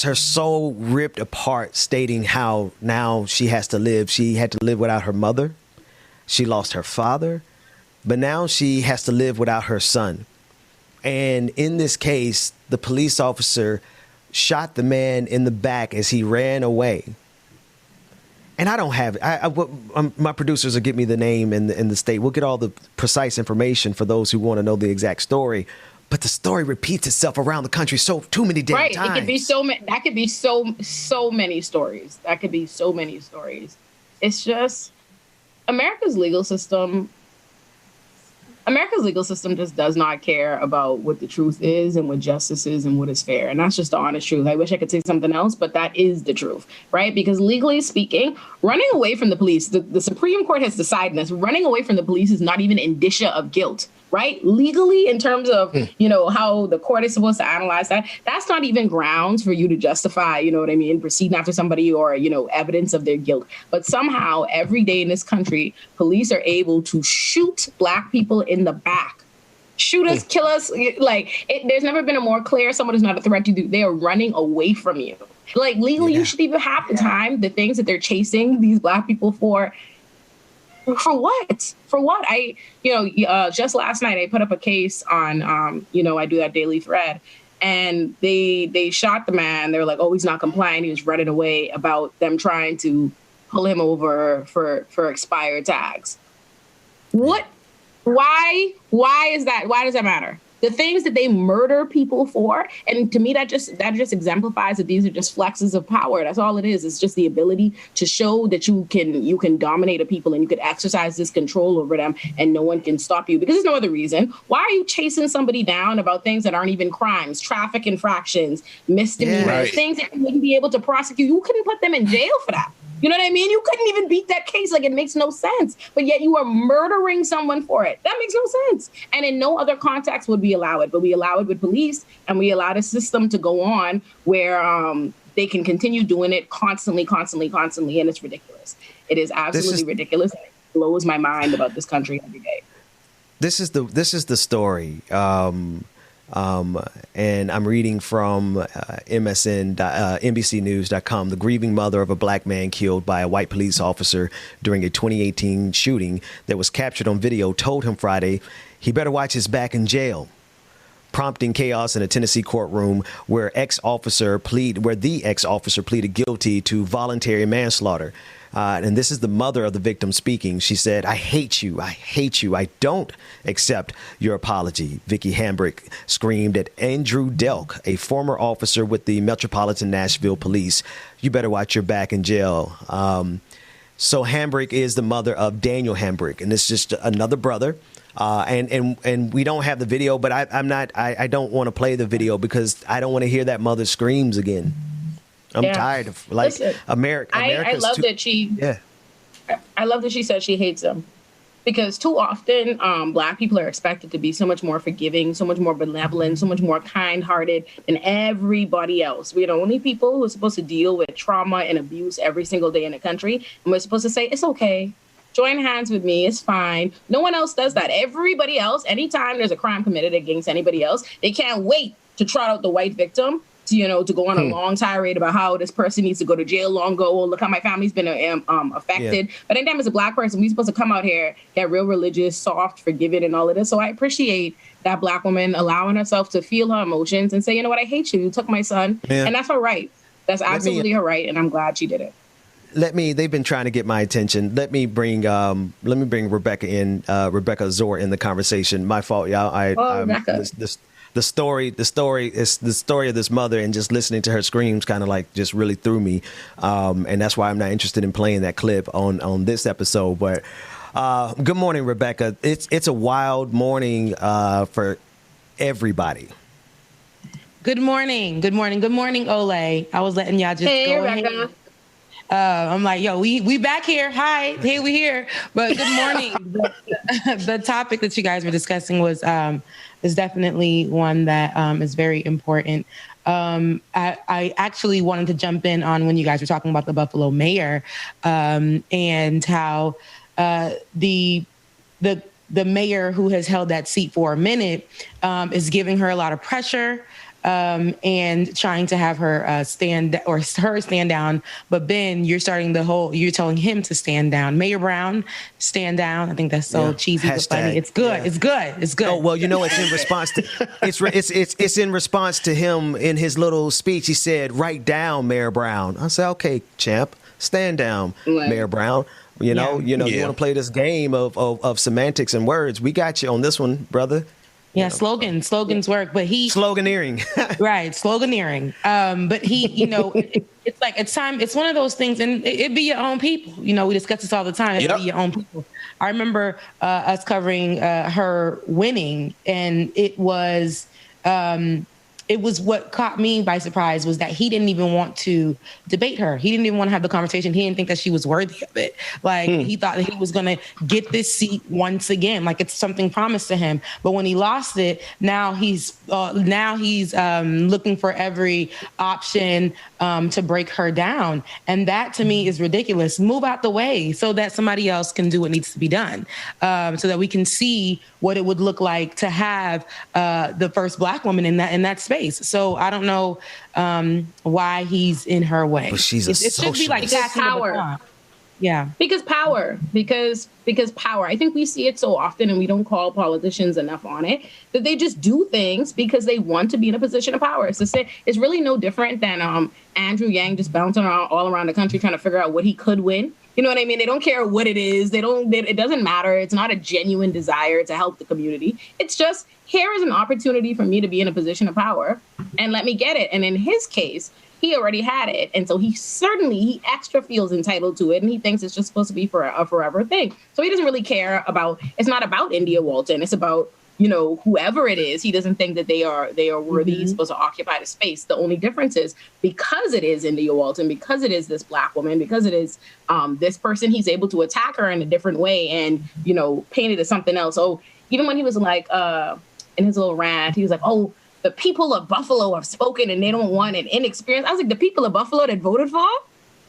her soul ripped apart, stating how now she has to live. She had to live without her mother. She lost her father, but now she has to live without her son. And in this case, the police officer shot the man in the back as he ran away. And I don't have it. My producers will get me the name and the state. We'll get all the precise information for those who want to know the exact story. But the story repeats itself around the country too many damn times. Right. It could be so many. That could be so many stories. That could be so many stories. It's just America's legal system just does not care about what the truth is and what justice is and what is fair. And that's just the honest truth. I wish I could say something else, but that is the truth, right? Because legally speaking, running away from the police, the Supreme Court has decided this, running away from the police is not even indicia of guilt, right? Legally, in terms of, how the court is supposed to analyze that, that's not even grounds for you to justify, proceeding after somebody or, evidence of their guilt. But somehow every day in this country, police are able to shoot Black people in the back. Shoot us, kill us. There's never been a more clear someone is not a threat to you. They are running away from you. Like legally, you should even half the time the things that they're chasing these Black people for what? Just last night I put up a case on, I do that daily thread, and they shot the man. They were like, oh, he's not complying. He was running away, about them trying to pull him over for expired tags. What? Why is that? Why does that matter? The things that they murder people for, and to me, that just exemplifies that these are just flexes of power. That's all it is. It's just the ability to show that you can dominate a people and you can exercise this control over them, and no one can stop you because there's no other reason. Why are you chasing somebody down about things that aren't even crimes, traffic infractions, misdemeanors, things that you wouldn't be able to prosecute? You couldn't put them in jail for that. You know what I mean? You couldn't even beat that case. Like, it makes no sense. But yet you are murdering someone for it. That makes no sense. And in no other context would we allow it. But we allow it with police, and we allow the system to go on where they can continue doing it constantly. And it's ridiculous. It is absolutely ridiculous. It blows my mind about this country every day. This is the story. And I'm reading from NBCnews.com. The grieving mother of a Black man killed by a white police officer during a 2018 shooting that was captured on video told him Friday he better watch his back in jail, prompting chaos in a Tennessee courtroom where the ex-officer pleaded guilty to voluntary manslaughter. And this is the mother of the victim speaking. She said, I hate you. I don't accept your apology. Vicky Hambrick screamed at Andrew Delk, a former officer with the Metropolitan Nashville Police. You better watch your back in jail. So Hambrick is the mother of Daniel Hambrick, and it's just another brother. And we don't have the video, but I don't want to play the video because I don't want to hear that mother screams again. I'm tired of America. I love that she said she hates them, because too often Black people are expected to be so much more forgiving, so much more benevolent, so much more kind-hearted than everybody else. We're the only people who are supposed to deal with trauma and abuse every single day in the country, and we're supposed to say, it's okay. Join hands with me. It's fine. No one else does that. Everybody else, anytime there's a crime committed against anybody else, they can't wait to trot out the white victim to go on a long tirade about how this person needs to go to jail long ago. Well, look how my family's been affected. Yeah. But anytime as a Black person, we're supposed to come out here, get real religious, soft, forgiving, and all of this. So I appreciate that Black woman allowing herself to feel her emotions and say, you know what, I hate you. You took my son. Yeah. And that's her right. That's absolutely her right. And I'm glad she did it. They've been trying to get my attention. Let me bring Rebecca in, Rebecca Zor in the conversation. My fault, y'all. Rebecca. The story is the story of this mother, and just listening to her screams kind of like just really threw me. And that's why I'm not interested in playing that clip on this episode. But good morning, Rebecca. It's a wild morning for everybody. Good morning, Ole. I was letting y'all just go Rebecca. ahead. I'm like, yo, we back here. Hi, hey, we here. But good morning. The topic that you guys were discussing was is definitely one that is very important. I actually wanted to jump in on when you guys were talking about the Buffalo mayor and how the mayor who has held that seat for a minute is giving her a lot of pressure. and trying to have her stand down. But Ben, you're telling him to stand down. Mayor Brown, stand down. I think that's so cheesy but funny. It's good. Yeah. It's good. It's good. Oh, well, it's in response to it's in response to him in his little speech. He said, "Write down, Mayor Brown." I said, "Okay, champ, stand down, Mayor Brown." You want to play this game of semantics and words. We got you on this one, brother. Yeah, slogans work, but sloganeering, right? Sloganeering. But it's like it's one of those things, and it be your own people. We discuss this all the time. It be your own people. I remember us covering her winning, and it was what caught me by surprise was that he didn't even want to debate her. He didn't even want to have the conversation. He didn't think that she was worthy of it. He thought that he was going to get this seat once again. Like it's something promised to him. But when he lost it, now he's looking for every option to break her down. And that to me is ridiculous. Move out the way so that somebody else can do what needs to be done, so that we can see what it would look like to have the first Black woman in that space. So I don't know why he's in her way. But she's a socialist. It should be like power. Yeah. Because power. I think we see it so often and we don't call politicians enough on it, that they just do things because they want to be in a position of power. It's really no different than Andrew Yang just bouncing around all around the country trying to figure out what he could win. You know what I mean? They don't care what it is. It doesn't matter. It's not a genuine desire to help the community. It's just, here is an opportunity for me to be in a position of power and let me get it. And in his case, he already had it. And so he extra feels entitled to it. And he thinks it's just supposed to be for a forever thing. So he doesn't really care it's not about India Walton. It's about, whoever it is. He doesn't think that they are worthy. He's supposed to occupy the space. The only difference is because it is India Walton, because it is this Black woman, because it is this person, he's able to attack her in a different way and, paint it as something else. So even when he was like, in his little rant, he was like, "Oh, the people of Buffalo have spoken and they don't want an inexperienced." I was like, the people of Buffalo that voted for her?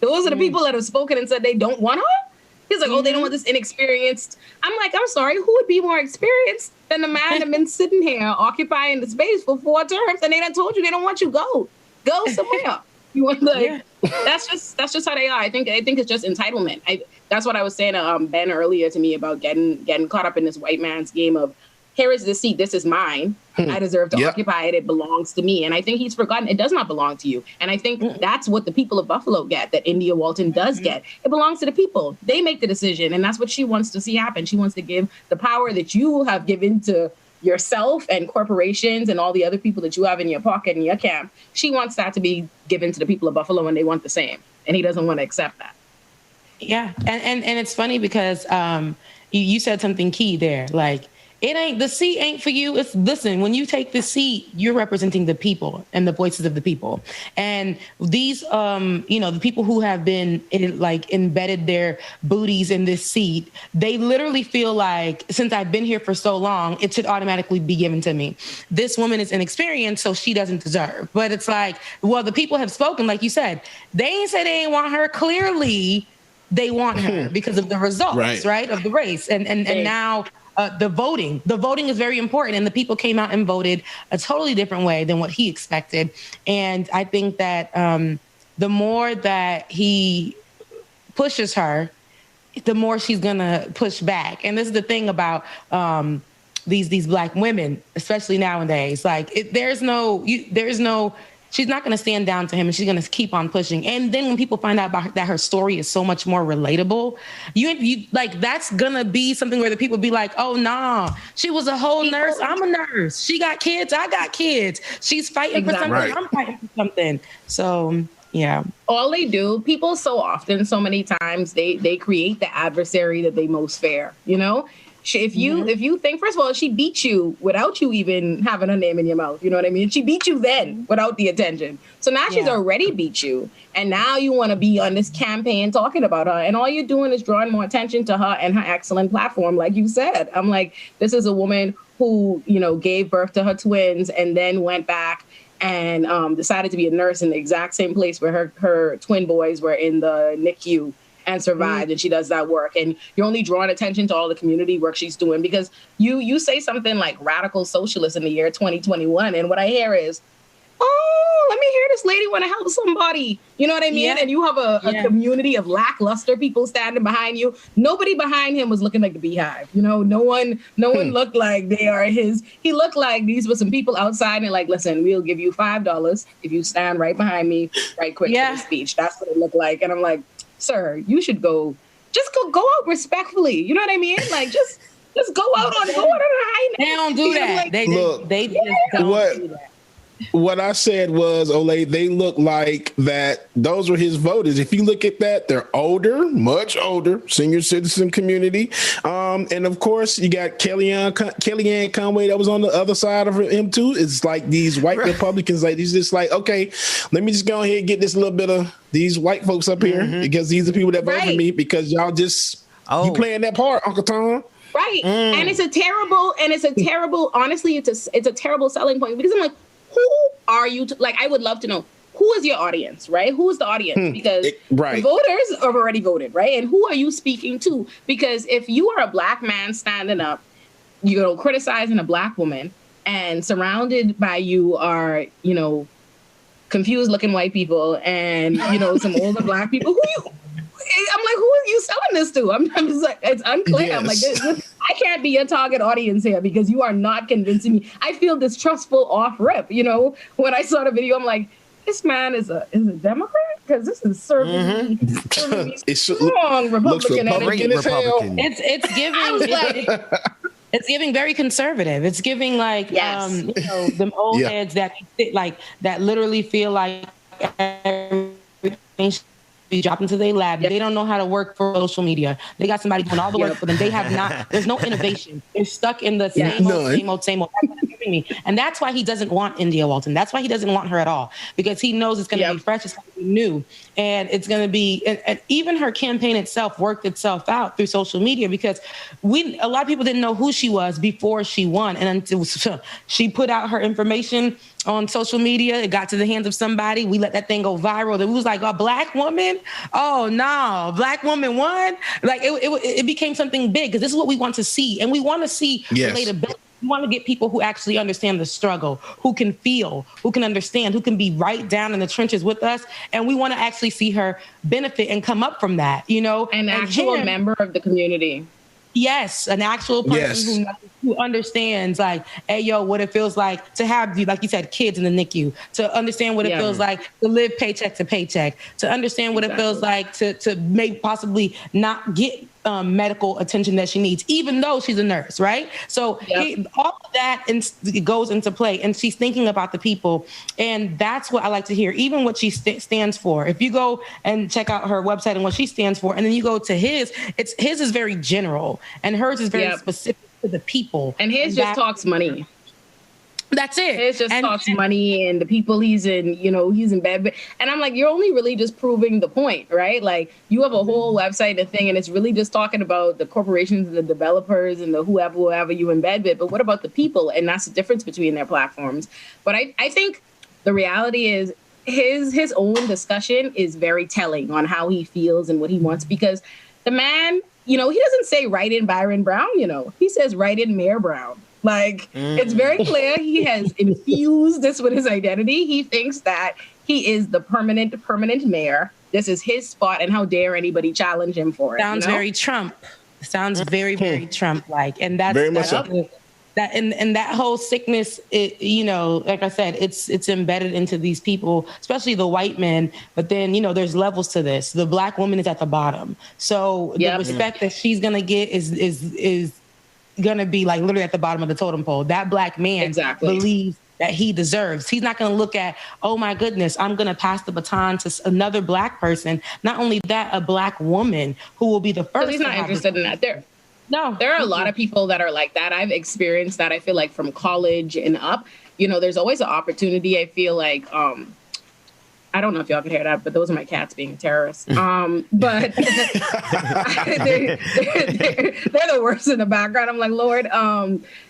Those are the people that have spoken and said they don't want her? He's like, "Oh, they don't want this inexperienced." I'm like, I'm sorry, who would be more experienced than the man that's been sitting here occupying the space for 4 terms and they done told you they don't want you? Go somewhere. You want that's just how they are. I think it's just entitlement. That's what I was saying to Ben earlier to me about getting caught up in this white man's game of, here is the seat. This is mine. I deserve to occupy it. It belongs to me. And I think he's forgotten it does not belong to you. And I think that's what the people of Buffalo get, that India Walton does get. It belongs to the people. They make the decision. And that's what she wants to see happen. She wants to give the power that you have given to yourself and corporations and all the other people that you have in your pocket and your camp. She wants that to be given to the people of Buffalo, and they want the same. And he doesn't want to accept that. Yeah. And it's funny because you said something key there. Like, the seat ain't for you. Listen, when you take the seat, you're representing the people and the voices of the people. And these, the people who have been embedded their booties in this seat, they literally feel like, since I've been here for so long, it should automatically be given to me. This woman is inexperienced, so she doesn't deserve. But it's like, well, the people have spoken, like you said. They ain't say they ain't want her. Clearly, they want her because of the results, right, of the race. And now... the voting is very important, and the people came out and voted a totally different way than what he expected. And I think that the more that he pushes her, the more she's gonna push back. And this is the thing about these Black women, especially nowadays. Like, there's no. She's not going to stand down to him, and she's going to keep on pushing. And then when people find out about that her story is so much more relatable, you that's going to be something where the people be like, "Oh, nah, she was a whole nurse. I'm a nurse. She got kids. I got kids. She's fighting for something. I'm fighting for something." So, yeah. All they do, people so many times, they create the adversary that they most fear, If you think, first of all, she beat you without you even having her name in your mouth. You know what I mean? She beat you then without the attention. So now she's already beat you. And now you want to be on this campaign talking about her. And all you're doing is drawing more attention to her and her excellent platform, like you said. I'm like, this is a woman who, gave birth to her twins and then went back and decided to be a nurse in the exact same place where her twin boys were in the NICU. And survived, and she does that work. And you're only drawing attention to all the community work she's doing because you say something like radical socialist in the year 2021, and what I hear is oh, let me hear this lady want to help somebody. You know what I mean? Yeah. And you have a community of lackluster people standing behind you. Nobody behind him was looking like the Beehive. You know, no one looked like they are his. He looked like these were some people outside and like, listen, we'll give you $5 if you stand right behind me right quick for the speech. That's what it looked like. And I'm like, sir, you should go out respectfully. You know what I mean? Like just go out on a high note. They don't do that. Like, they just don't do that. What I said was, Olay, they look like that. Those were his voters. If you look at that, they're older, much older, senior citizen community. And of course, you got Kellyanne Conway that was on the other side of him too. It's like these white Republicans, like he's just like, okay, let me just go ahead and get this little bit of these white folks up here because these are people that vote for me because y'all just you playing that part, Uncle Tom. Right. And it's a terrible, honestly, it's a terrible selling point because I'm like, who are you? Like, I would love to know who is your audience, right? Who is the audience? Because the voters have already voted, right? And who are you speaking to? Because if you are a Black man standing up, you know, criticizing a Black woman and surrounded by you are, you know, confused looking white people and, you know, some older Black people, I'm like, who are you selling this to? I'm just like, it's unclear. Yes. I'm like, I can't be your target audience here because you are not convincing me. I feel distrustful off rip. You know, when I saw the video, I'm like, this man is a Democrat because this is serving me strong Republican energy. It's giving. It's giving very conservative. It's giving like you know, them old heads that literally feel like everything be dropped into their lab. They don't know how to work for social media. They got somebody doing all the work for them. They have not. There's no innovation. They're stuck in the same old. That's what it's giving me. And that's why he doesn't want India Walton. That's why he doesn't want her at all because he knows it's going to be fresh. It's going to be new, and it's going to be. And even her campaign itself worked itself out through social media because a lot of people didn't know who she was before she won, and until she put out her information on social media, it got to the hands of somebody. We let that thing go viral. It was like a Black woman. Oh no, Black woman won. Like it became something big because this is what we want to see, and we want to see relatability. We want to get people who actually understand the struggle, who can feel, who can understand, who can be right down in the trenches with us, and we want to actually see her benefit and come up from that. You know, an actual member of the community. Yes, an actual person who understands, like, hey, yo, what it feels like to have, like you said, kids in the NICU, to understand what it feels like to live paycheck to paycheck, to understand what it feels like to maybe possibly not get medical attention that she needs, even though she's a nurse, right? So all of that goes into play, and she's thinking about the people, and that's what I like to hear, even what she stands for. If you go and check out her website and what she stands for, and then you go to his is very general, and hers is very specific to the people. And his just talks money. That's it. It just talks money and the people he's in bed with. And I'm like, you're only really just proving the point, right? Like you have a whole website and thing, and it's really just talking about the corporations and the developers and the whoever you in bed with. But what about the people? And that's the difference between their platforms. But I think the reality is his own discussion is very telling on how he feels and what he wants, because the man, he doesn't say write in Byron Brown, he says write in Mayor Brown. Like, it's very clear he has infused this with his identity. He thinks that he is the permanent mayor. This is his spot, and how dare anybody challenge him for it? Sounds very Trump. Sounds very, very Trump-like. And that's very much so. That and that whole sickness, like I said, it's embedded into these people, especially the white men. But then, there's levels to this. The Black woman is at the bottom. So the respect that she's going to get is going to be like literally at the bottom of the totem pole. That Black man believes that he deserves. He's not going to look at, oh my goodness, I'm going to pass the baton to another Black person. Not only that, a Black woman who will be the first. He's not interested in that. There are a lot of people that are like that. I've experienced that. I feel like from college and up, there's always an opportunity. I feel like, I don't know if y'all can hear that, but those are my cats being terrorists. But they're the worst in the background. I'm like, Lord,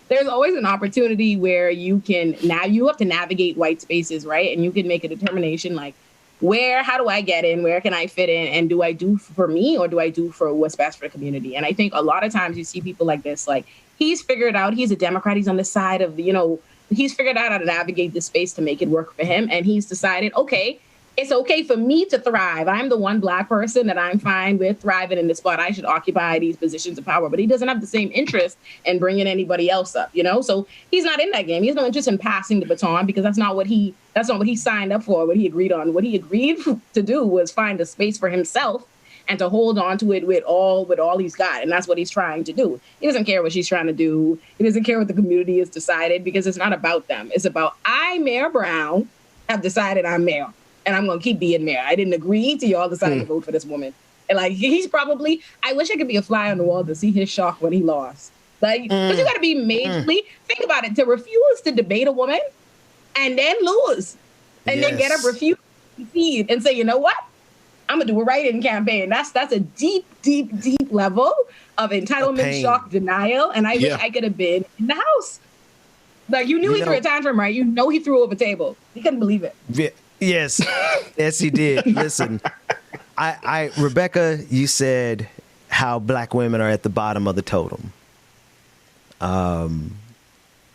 there's always an opportunity where you have to navigate white spaces, right? And you can make a determination like, how do I get in? Where can I fit in? And do I do for me or do I do for what's best for the community? And I think a lot of times you see people like this, like he's figured out he's a Democrat. He's on the side of, the he's figured out how to navigate this space to make it work for him. And he's decided, okay, it's okay for me to thrive. I'm the one Black person that I'm fine with thriving in this spot. I should occupy these positions of power. But he doesn't have the same interest in bringing anybody else up, you know? So he's not in that game. He has no interest in passing the baton because that's not what he signed up for, what he agreed on. What he agreed to do was find a space for himself and to hold on to it with all he's got. And that's what he's trying to do. He doesn't care what she's trying to do. He doesn't care what the community has decided because it's not about them. It's about, I, Mayor Brown, have decided I'm mayor. And I'm going to keep being mayor. I didn't agree to y'all deciding to vote for this woman. And like, he's probably, I wish I could be a fly on the wall to see his shock when he lost. Like, because you got to be majorly, think about it, to refuse to debate a woman and then lose. And then get up, refuse to concede and say, you know what? I'm going to do a write-in campaign. That's a deep, deep, deep level of entitlement, shock, denial. And I wish I could have been in the house. Like, you knew he threw a tantrum, right? You know he threw over a table. He couldn't believe it. Yes, yes, he did. Listen, Rebecca, you said how Black women are at the bottom of the totem. I'm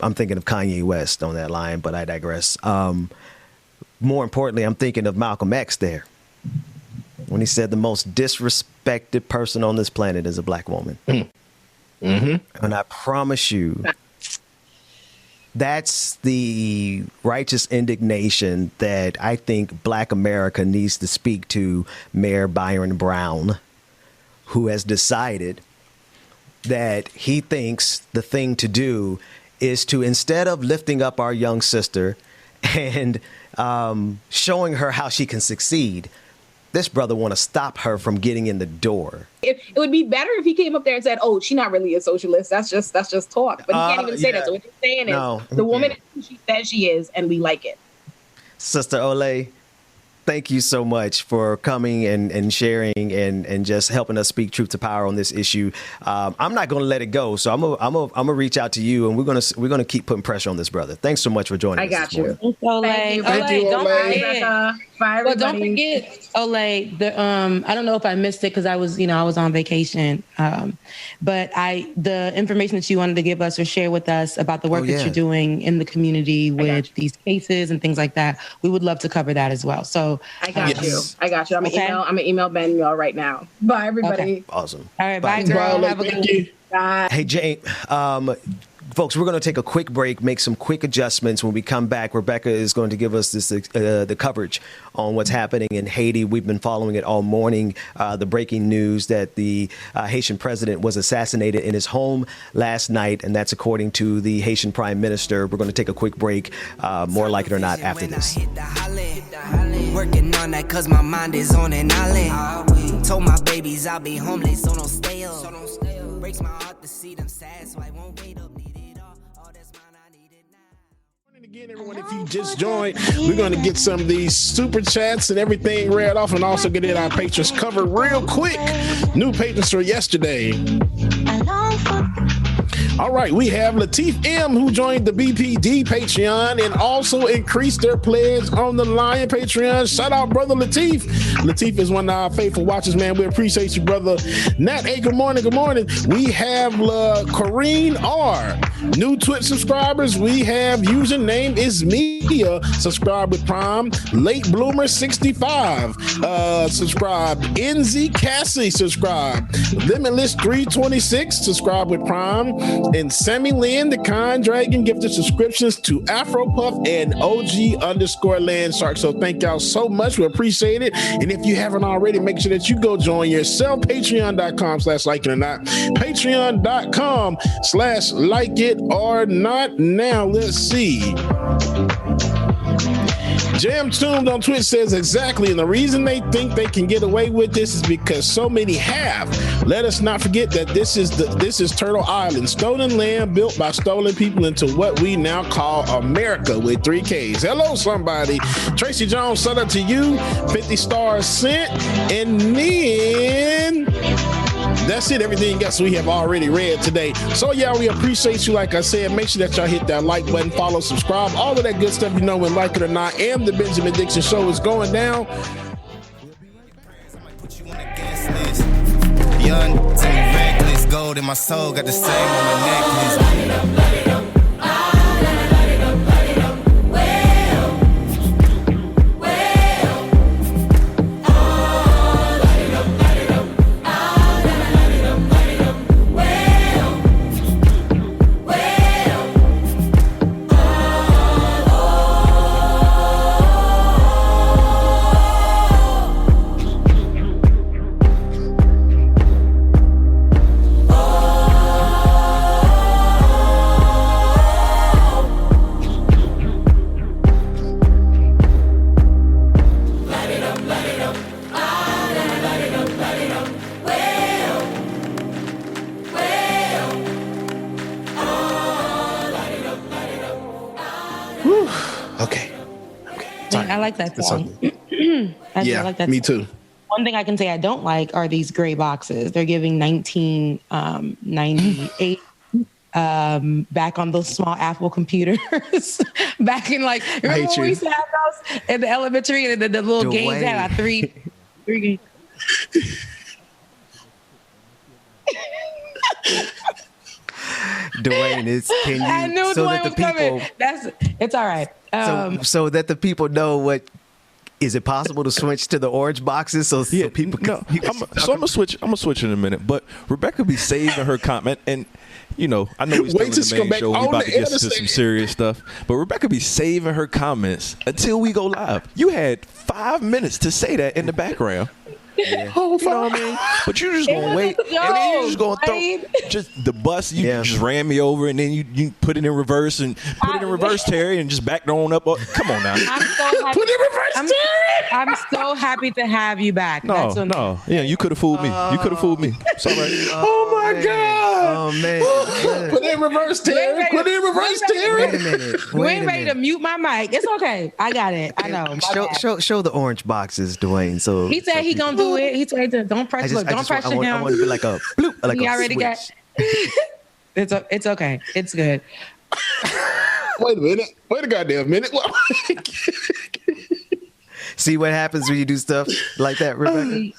thinking of Kanye West on that line, but I digress. More importantly, I'm thinking of Malcolm X there when he said the most disrespected person on this planet is a Black woman. And I promise you, that's the righteous indignation that I think Black America needs to speak to Mayor Byron Brown, who has decided that he thinks the thing to do is to, instead of lifting up our young sister and showing her how she can succeed, this brother want to stop her from getting in the door. It would be better if he came up there and said, "Oh, she's not really a socialist. That's just talk." But he can't even say that. So what he's saying is, the woman is who she says she is, and we like it. Sister Ole, thank you so much for coming and sharing and just helping us speak truth to power on this issue. I'm not going to let it go, so I'm gonna reach out to you, and we're gonna keep putting pressure on this brother. Thanks so much for joining us. I got this you. morning. Thank you. Don't forget. Well, don't forget, Ole. I don't know if I missed it because I was on vacation. But the information that you wanted to give us or share with us about the work that you're doing in the community with these cases and things like that, we would love to cover that as well. So I got you. I'm gonna email Ben y'all right now. Bye, everybody. Okay. Awesome. All right, bye, girl. Have a good one. Bye. Hey, Jane. Folks, we're going to take a quick break, make some quick adjustments. When we come back, Rebecca is going to give us this the coverage on what's happening in Haiti. We've been following it all morning. The breaking news that the Haitian president was assassinated in his home last night, and that's according to the Haitian prime minister. We're going to take a quick break, more like it or not, after this. Working on that cause my mind is on an island. Told my babies I'll be homeless, so don't stay up. Breaks my heart to see them sad, so I won't wait up. Again, everyone, if you just joined, we're going to get some of these super chats and everything read off and also get in our patrons covered real quick. New patrons for yesterday. All right, we have Latif M, who joined the BPD Patreon and also increased their pledge on the Lion Patreon. Shout out, brother Latif. Latif is one of our faithful watchers, man. We appreciate you, brother. Nat A, good morning, good morning. We have Corrine R. New Twitch subscribers, we have username is Media, subscribe with Prime. Late Bloomer 65, subscribe. NZ Cassie, subscribe. Limitless 326, subscribe with Prime. And Sammy Lynn, the Kind Dragon, gifted subscriptions to Afro Puff and OG_Landshark. So thank y'all so much. We appreciate it. And if you haven't already, make sure that you go join yourself. Patreon.com/like it or not. Patreon.com/like it or not. Now let's see. Jam Tuned on Twitch says exactly, and the reason they think they can get away with this is because so many have. Let us not forget that this is Turtle Island, stolen land built by stolen people into what we now call America with 3 Ks. Hello, somebody. Tracy Jones, shout out to you. 50 stars sent, and then that's it. Everything else we have already read today. So yeah, we appreciate you. Like I said, make sure that y'all hit that like button, follow, subscribe, all of that good stuff. You know, when like it or not, and the Benjamin Dixon Show is going down. Young, reckless, gold in my soul, got the same on my necklace. Okay. I like that song. I like that. Me too. One thing I can say I don't like are these gray boxes. They're giving 1998 back on those small Apple computers. Back in remember when we used to have those in the elementary and the little games that had three games. Dwayne, I knew Dwayne was coming. It's all right. So that the people know what. Is it possible to switch to the orange boxes so people can? I'm gonna switch. I'm gonna switch in a minute. But Rebecca be saving her comment, and I know we're still in the main show. We about to get to some serious stuff, but Rebecca be saving her comments until we go live. You had 5 minutes to say that in the background. Yeah. You know what I mean? But you just gonna wait, and then you just gonna throw just the bus. You just ran me over, and then you put it in reverse and put it in reverse, Terry, and just backed on up. Come on now. I'm so happy. Put it in reverse, Terry. I'm so happy to have you back. No. Yeah, you could have fooled me. You could have fooled me. It's all right. Oh my God. Oh man. Put it in reverse, Terry. Put it in reverse, Terry. Wait a minute. You ain't ready to mute my mic. It's okay. I got it. I know. Show the orange boxes, Dwayne. So he said he gonna do it. He said don't press. Don't pressure him. I want to be like a bloop, like he a already switch. got. It's okay. It's good. Wait a minute. Wait a goddamn minute. See what happens when you do stuff like that, Rebecca? When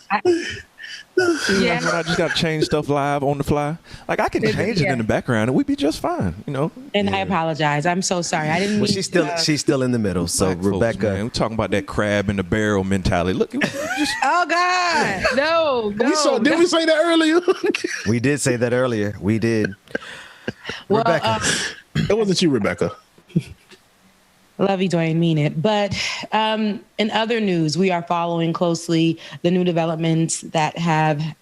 I just got to change stuff live on the fly. Like I can change it in the background and we'd be just fine, And I apologize. I'm so sorry. I didn't mean she's still in the middle. So Black Rebecca, folks, we're talking about that crab in the barrel mentality. Look, oh God, no. Did we say that earlier? We did say that earlier. We did. Well, Rebecca, it wasn't you, Rebecca. Love you, Dwayne, mean it. But in other news, we are following closely the new developments that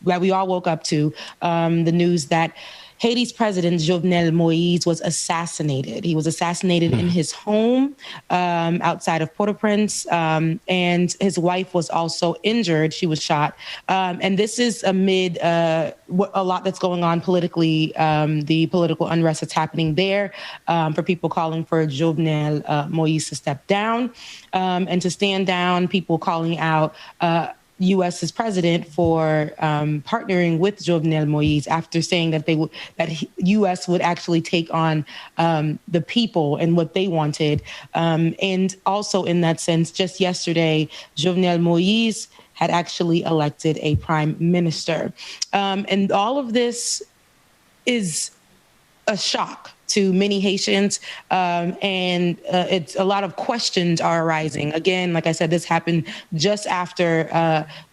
we all woke up to. The news that Haiti's president, Jovenel Moise, was assassinated. He was assassinated in his home outside of Port-au-Prince, and his wife was also injured. She was shot. And this is amid a lot that's going on politically, the political unrest that's happening there, for people calling for Jovenel Moise to step down and to stand down, people calling out U.S.'s president for partnering with Jovenel Moise after saying that U.S. would actually take on the people and what they wanted. And also in that sense, just yesterday, Jovenel Moise had actually elected a prime minister. And all of this is a shock to many Haitians, and it's a lot of questions are arising. Again, like I said, this happened just after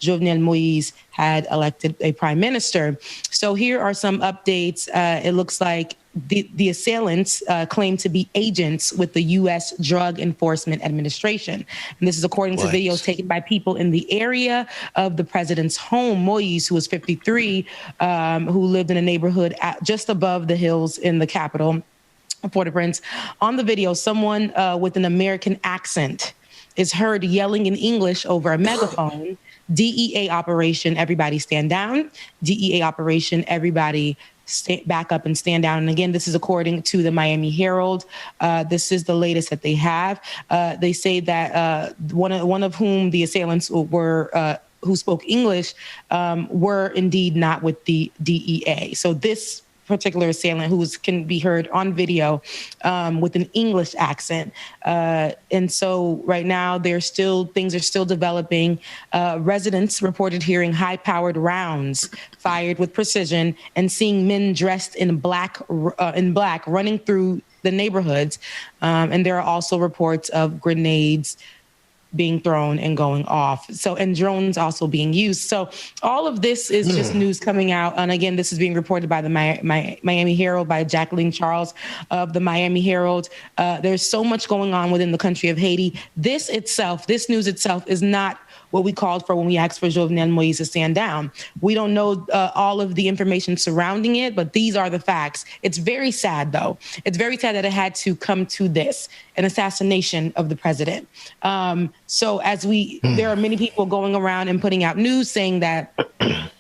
Jovenel Moise had elected a prime minister. So here are some updates. It looks like the assailants claim to be agents with the U.S. Drug Enforcement Administration. And this is according to videos taken by people in the area of the president's home. Moise, who was 53, who lived in a neighborhood just above the hills in the capital, Port-au-Prince. On the video, someone with an American accent is heard yelling in English over a megaphone, DEA operation, everybody stand down. DEA operation, everybody back up and stand down. And again, this is according to the Miami Herald. This is the latest that they have. They say that one of whom the assailants were, who spoke English, were indeed not with the DEA. So this particular assailant, who can be heard on video with an English accent. And so right now things are still developing. Residents reported hearing high-powered rounds fired with precision and seeing men dressed in black running through the neighborhoods. And there are also reports of grenades being thrown and going off. And drones also being used. So all of this is just news coming out. And again, this is being reported by the Miami Herald, by Jacqueline Charles of the Miami Herald. There's so much going on within the country of Haiti. This news itself is not what we called for when we asked for Jovenel Moise to stand down. We don't know all of the information surrounding it, but these are the facts. It's very sad, though. It's very sad that it had to come to this, an assassination of the president. So there are many people going around and putting out news saying that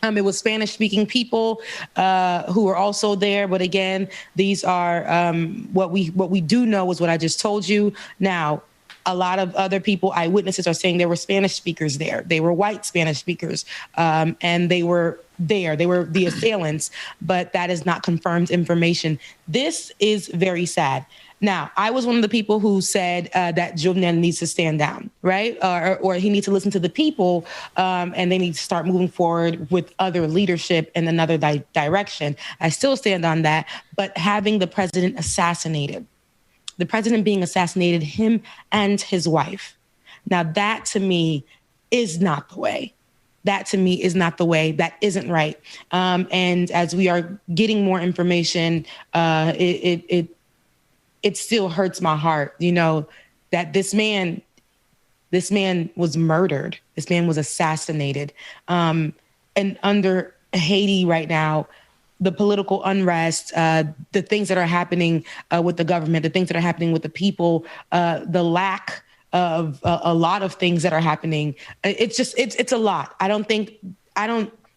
it was Spanish-speaking people who were also there. But again, these are what we do know is what I just told you. Now, A lot of other people, eyewitnesses, are saying there were Spanish speakers there. They were white Spanish speakers, and they were there. They were the assailants, but that is not confirmed information. This is very sad. Now, I was one of the people who said that Jouvenel needs to stand down, right? Or he needs to listen to the people, and they need to start moving forward with other leadership in another direction. I still stand on that, but having the president assassinated, the president being assassinated, him and his wife. Now, that to me is not the way. That to me is not the way. That isn't right. And as we are getting more information, it still hurts my heart, that this man was murdered. This man was assassinated. And under Haiti right now, the political unrest, the things that are happening with the government, the things that are happening with the people, the lack of a lot of things that are happening. It's a lot.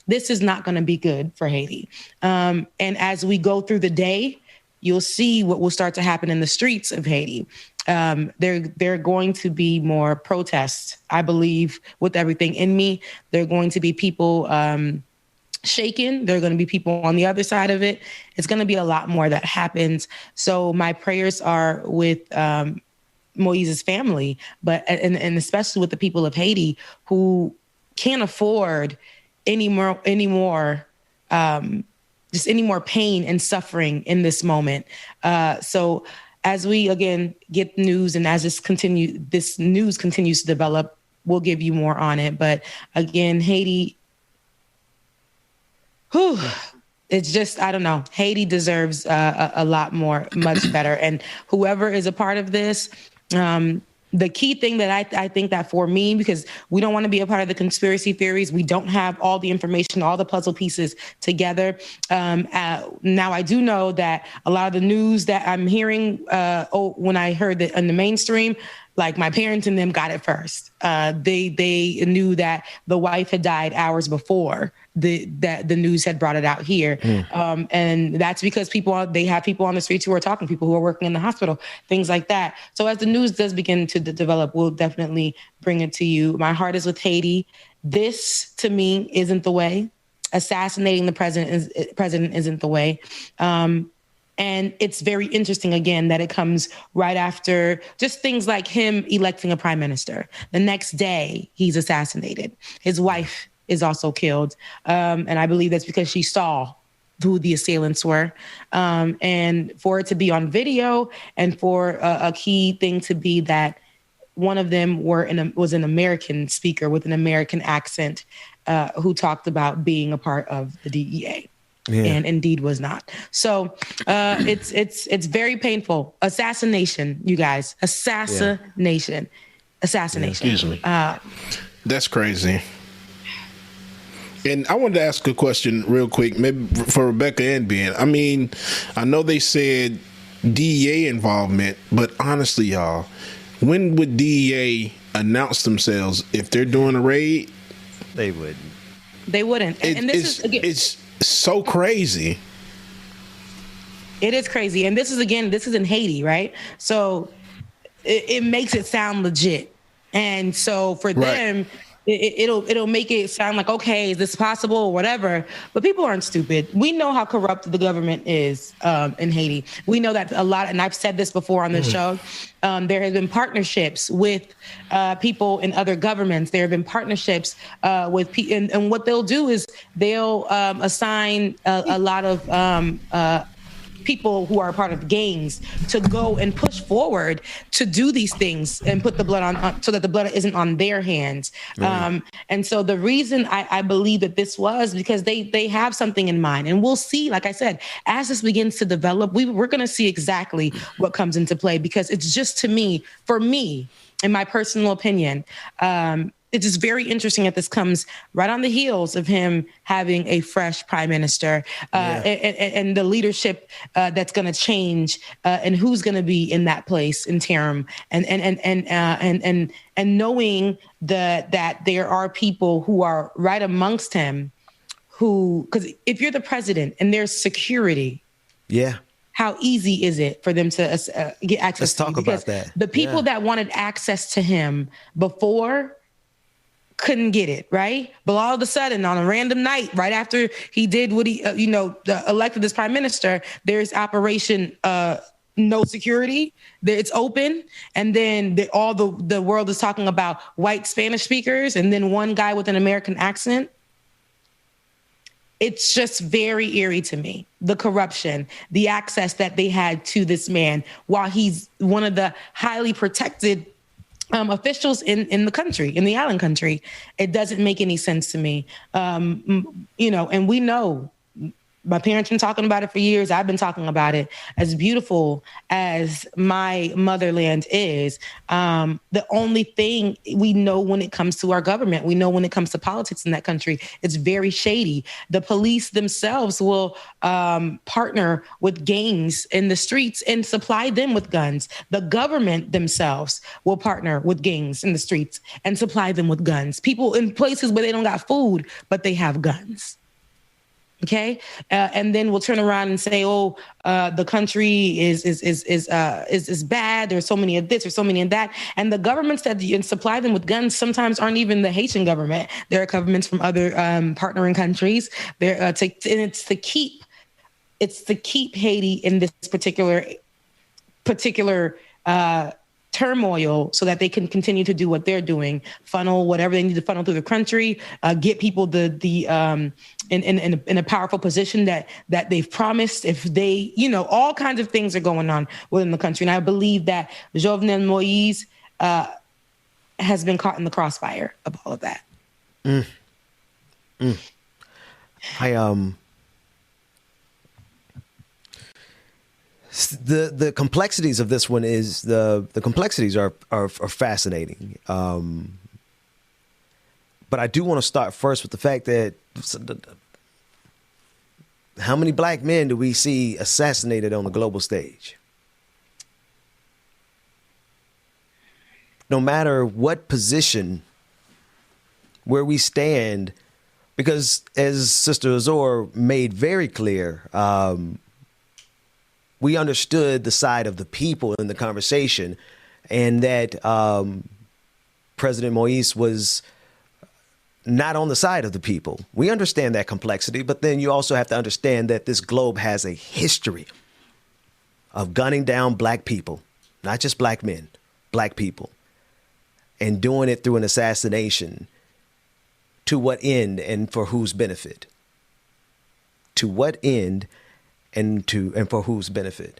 This is not going to be good for Haiti. And as we go through the day, you'll see what will start to happen in the streets of Haiti. There are going to be more protests, I believe, with everything in me. There are going to be people shaken. There are going to be people on the other side of it. It's going to be a lot more that happens. So my prayers are with Moise's family, and especially with the people of Haiti who can't afford any more pain and suffering in this moment. So as we, again, get news and as this news continues to develop, we'll give you more on it. But again, Haiti, it's just, I don't know. Haiti deserves a lot more, much better. And whoever is a part of this, the key thing that I think that for me, because we don't want to be a part of the conspiracy theories, we don't have all the information, all the puzzle pieces together. Now, I do know that a lot of the news that I'm hearing, when I heard that in the mainstream, like my parents and them got it first. They knew that the wife had died hours before that the news had brought it out here. And that's because they have people on the streets who are talking, people who are working in the hospital, things like that. So as the news does begin to develop, we'll definitely bring it to you. My heart is with Haiti. This, to me, isn't the way. Assassinating the president isn't the way. And it's very interesting, again, that it comes right after just things like him electing a prime minister. The next day, he's assassinated. His wife is also killed. And I believe that's because she saw who the assailants were. And for it to be on video and for a key thing to be that one of them was an American speaker with an American accent who talked about being a part of the DEA. Yeah. And indeed was not. So it's very painful. Assassination, you guys. Assassination. Excuse me. That's crazy. And I wanted to ask a question real quick, maybe for Rebecca and Ben. I mean, I know they said DEA involvement, but honestly, y'all, when would DEA announce themselves if they're doing a raid? They wouldn't. They wouldn't. And this is, again, it's so crazy. It is crazy. And this is in Haiti, right? So it makes it sound legit. And so for them, it'll make it sound like, okay, is this possible or whatever? But people aren't stupid. We know how corrupt the government is in Haiti. We know that a lot, and I've said this before on the show, there have been partnerships with people in other governments. There have been partnerships with people, and what they'll do is they'll assign a lot of people who are a part of gangs to go and push forward to do these things and put the blood on so that the blood isn't on their hands. Right. And so the reason I believe that this was because they have something in mind, and we'll see, like I said, as this begins to develop, we're going to see exactly what comes into play, because it's just, to me, for me, in my personal opinion, it is very interesting that this comes right on the heels of him having a fresh prime minister and the leadership that's going to change and who's going to be in that place interim and knowing that there are people who are right amongst him who, because if you're the president and there's security, how easy is it for them to get access Let's to talk you? Because about that. The people that wanted access to him before couldn't get it, right? But all of a sudden, on a random night, right after he did what he, elected as prime minister, there's Operation No Security. It's open, and then all the world is talking about white Spanish speakers, and then one guy with an American accent. It's just very eerie to me, the corruption, the access that they had to this man while he's one of the highly protected officials in the country, in the island country. It doesn't make any sense to me. And we know, my parents have been talking about it for years. I've been talking about it. As beautiful as my motherland is, the only thing we know when it comes to our government, we know when it comes to politics in that country, it's very shady. The police themselves will partner with gangs in the streets and supply them with guns. The government themselves will partner with gangs in the streets and supply them with guns. People in places where they don't got food, but they have guns. Okay, and then we'll turn around and say, the country is bad. There's so many of this, there's so many of that, and the governments that supply them with guns sometimes aren't even the Haitian government. There are governments from other partnering countries. It's to keep Haiti in this particular turmoil so that they can continue to do what they're doing, funnel whatever they need to funnel through the country, get people in a powerful position that they've promised. If they, all kinds of things are going on within the country. And I believe that Jouvenel Moise has been caught in the crossfire of all of that. The complexities of this one is the complexities are fascinating. But I do want to start first with the fact that how many black men do we see assassinated on the global stage? No matter what position, where we stand, because as Sister Azor made very clear, we understood the side of the people in the conversation, and that President Moise was not on the side of the people. We understand that complexity, but then you also have to understand that this globe has a history of gunning down black people, not just black men, black people, and doing it through an assassination. To what end and for whose benefit? To what end and for whose benefit?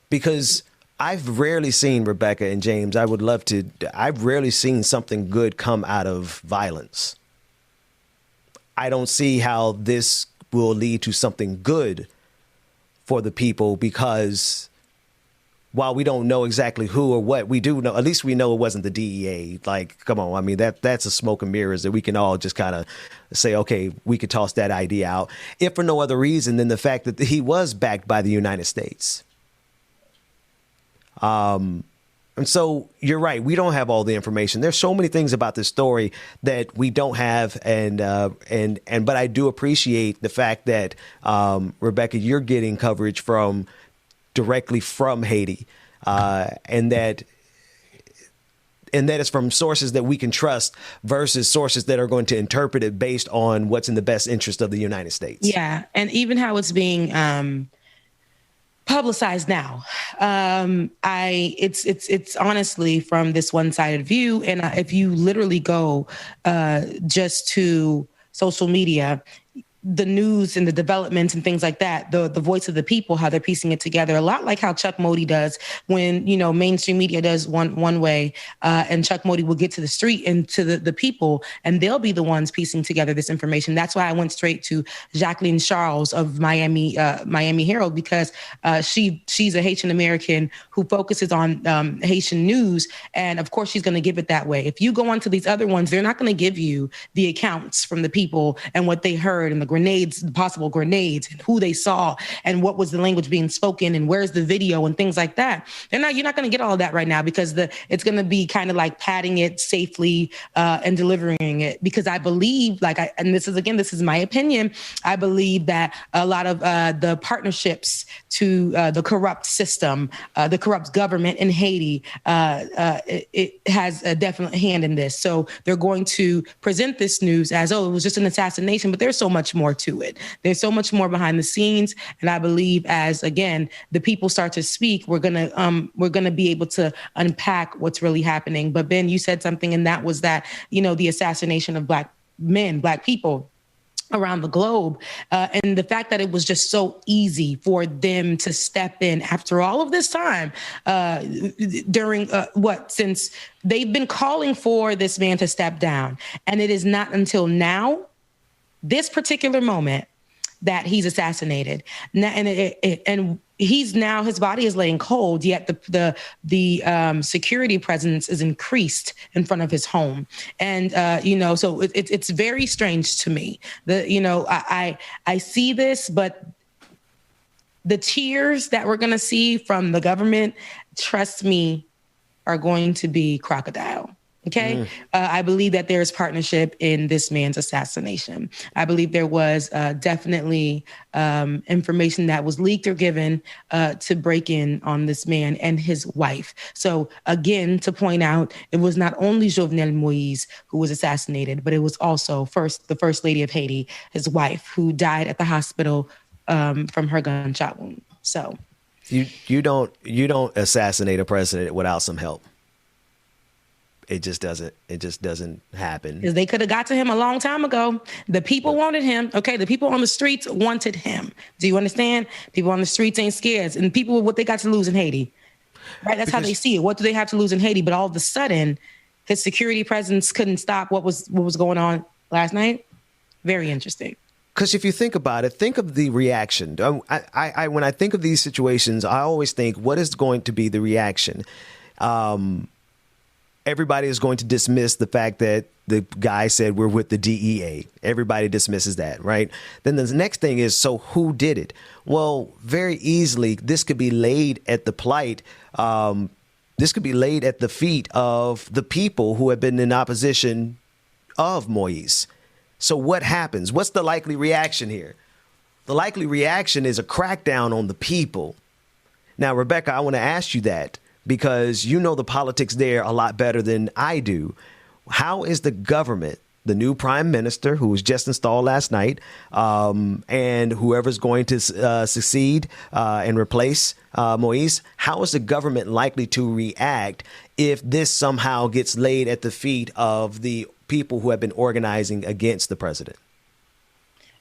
Because I've rarely seen, Rebecca and James, I've rarely seen something good come out of violence. I don't see how this will lead to something good for the people, because while we don't know exactly who or what, we do know, at least we know it wasn't the DEA. Like, come on. I mean, that's a smoke and mirrors that we can all just kind of say, okay, we could toss that idea out, if for no other reason than the fact that he was backed by the United States. And so you're right. We don't have all the information. There's so many things about this story that we don't have. But I do appreciate the fact that, Rebecca, you're getting coverage directly from Haiti, and that it's from sources that we can trust versus sources that are going to interpret it based on what's in the best interest of the United States. Yeah. And even how it's being publicized now. It's honestly from this one-sided view. And if you literally go just to social media, the news and the developments and things like that, the voice of the people, how they're piecing it together, a lot like how Chuck Modi does when, mainstream media does one way, and Chuck Modi will get to the street and to the people, and they'll be the ones piecing together this information. That's why I went straight to Jacqueline Charles of Miami Herald, because she's a Haitian American who focuses on Haitian news. And of course, she's going to give it that way. If you go onto these other ones, they're not going to give you the accounts from the people and what they heard and the possible grenades, and who they saw, and what was the language being spoken, and where's the video, and things like that. You're not going to get all of that right now, because it's going to be kind of like padding it safely and delivering it. Because I believe, and this is my opinion, I believe that a lot of the partnerships to the corrupt system, the corrupt government in Haiti, it has a definite hand in this. So they're going to present this news as, it was just an assassination, but there's so much more to it. There's so much more behind the scenes. And I believe as, again, the people start to speak, we're going to be able to unpack what's really happening. But Ben, you said something, and that was that, the assassination of Black men, Black people around the globe. And the fact that it was just so easy for them to step in after all of this time, since they've been calling for this man to step down. And it is not until now, this particular moment, that he's assassinated. And he's now, his body is laying cold, yet the security presence is increased in front of his home. And, so it's very strange to me. I see this, but the tears that we're going to see from the government, trust me, are going to be crocodile. Okay. I believe that there is partnership in this man's assassination. I believe there was definitely information that was leaked or given to break in on this man and his wife. So again, to point out, it was not only Jouvenel Moise who was assassinated, but it was also the First Lady of Haiti, his wife, who died at the hospital from her gunshot wound. So you don't assassinate a president without some help. It just doesn't happen. Because they could have got to him a long time ago. The people wanted him. Okay, the people on the streets wanted him. Do you understand? People on the streets ain't scared. And people, what they got to lose in Haiti, right? That's how they see it. What do they have to lose in Haiti? But all of a sudden, his security presence couldn't stop what was going on last night. Very interesting. Because if you think about it, think of the reaction. I when I think of these situations, I always think, what is going to be the reaction? Everybody is going to dismiss the fact that the guy said we're with the DEA. Everybody dismisses that, right? Then the next thing is, so who did it? Well, very easily, this could be laid at the plight. This could be laid at the feet of the people who have been in opposition of Moise. So what happens? What's the likely reaction here? The likely reaction is a crackdown on the people. Now, Rebecca, I want to ask you that, because you know the politics there a lot better than I do. How is the government, the new prime minister who was just installed last night, and whoever's going to succeed and replace Moise, how is the government likely to react if this somehow gets laid at the feet of the people who have been organizing against the president?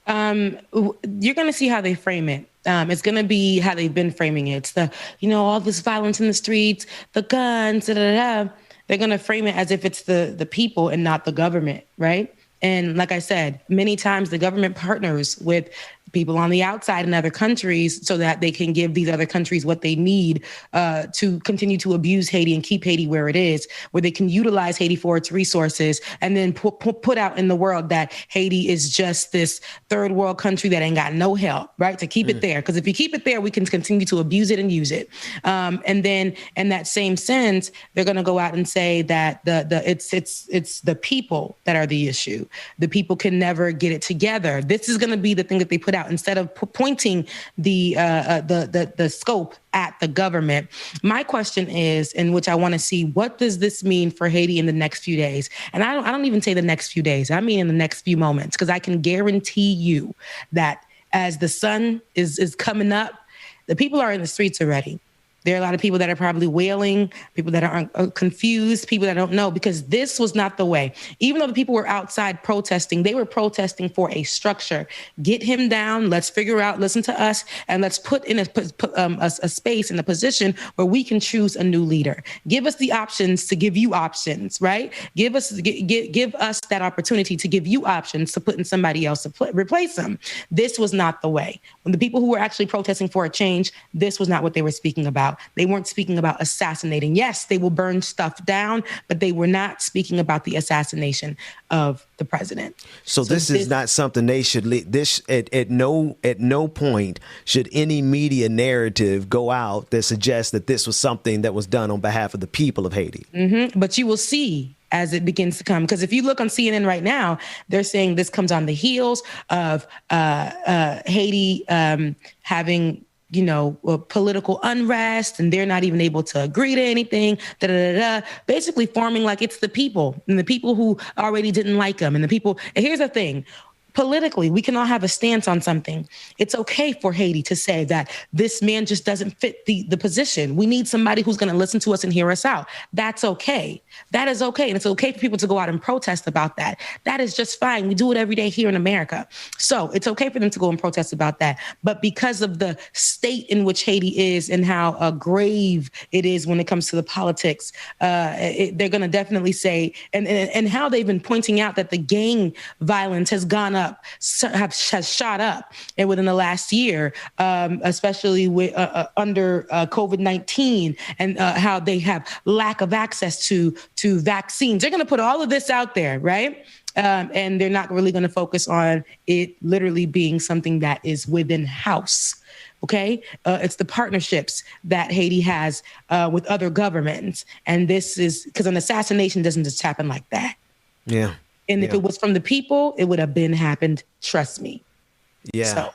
You're going to see how they frame it. It's going to be how they've been framing it. It's the, all this violence in the streets, the guns, They're going to frame it as if it's the people and not the government, right? And like I said, many times the government partners with people on the outside in other countries so that they can give these other countries what they need to continue to abuse Haiti and keep Haiti where it is, where they can utilize Haiti for its resources and then put out in the world that Haiti is just this third world country that ain't got no help, right? To keep it there. Because if you keep it there, we can continue to abuse it and use it. And then in that same sense, they're going to go out and say that it's the people that are the issue. The people can never get it together. This is going to be the thing that they put out instead of pointing the scope at the government. My question is, in which I want to see, what does this mean for Haiti in the next few days? And I don't even say the next few days. I mean in the next few moments, because I can guarantee you that as the sun is coming up, the people are in the streets already. There are a lot of people that are probably wailing, people that are confused, people that don't know, because this was not the way. Even though the people were outside protesting, they were protesting for a structure. Get him down. Let's figure out, listen to us, and let's put in a space and a position where we can choose a new leader. Give us the options to give you options, right? Give us that opportunity to give you options to put in somebody else to replace them. This was not the way. When the people who were actually protesting for a change, this was not what they were speaking about. about. They weren't speaking about assassinating. Yes, they will burn stuff down, but they were not speaking about the assassination of the president. So this is not something they should this at no point should any media narrative go out that suggests that this was something that was done on behalf of the people of Haiti. Mm-hmm. But you will see as it begins to come, because if you look on CNN right now, they're saying this comes on the heels of Haiti having political unrest, and they're not even able to agree to anything, basically forming like it's the people and the people who already didn't like them and the people. And here's the thing. Politically, we can all have a stance on something. It's okay for Haiti to say that this man just doesn't fit the position. We need somebody who's going to listen to us and hear us out. That's okay. That is okay. And it's okay for people to go out and protest about that. That is just fine. We do it every day here in America. So it's okay for them to go and protest about that. But because of the state in which Haiti is and how grave it is when it comes to the politics, they're going to definitely say, and how they've been pointing out that the gang violence has gone up, has shot up, and within the last year, especially with under COVID-19, and how they have lack of access to vaccines. They're going to put all of this out there, right? And they're not really going to focus on it literally being something that is within house. Okay, it's the partnerships that Haiti has with other governments, and this is because an assassination doesn't just happen like that. Yeah. And if it was from the people, it would have been happened. Trust me. Yeah. So.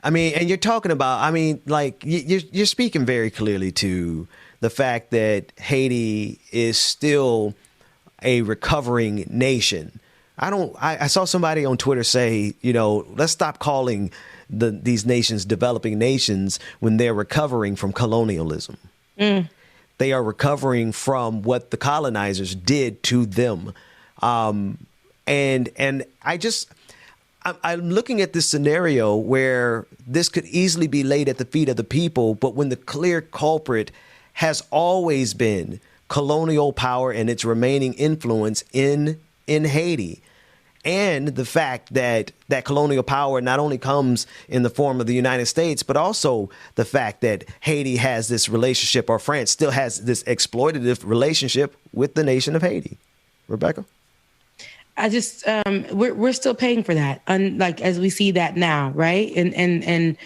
I mean, and you're talking about, like you're speaking very clearly to the fact that Haiti is still a recovering nation. I saw somebody on Twitter say, let's stop calling these nations developing nations when they're recovering from colonialism. Mm. They are recovering from what the colonizers did to them. And I'm looking at this scenario where this could easily be laid at the feet of the people, but when the clear culprit has always been colonial power and its remaining influence in Haiti, and the fact that colonial power not only comes in the form of the United States, but also the fact that Haiti has this relationship, or France still has this exploitative relationship with the nation of Haiti. Rebecca? I just we're still paying for that, like as we see that now, right? And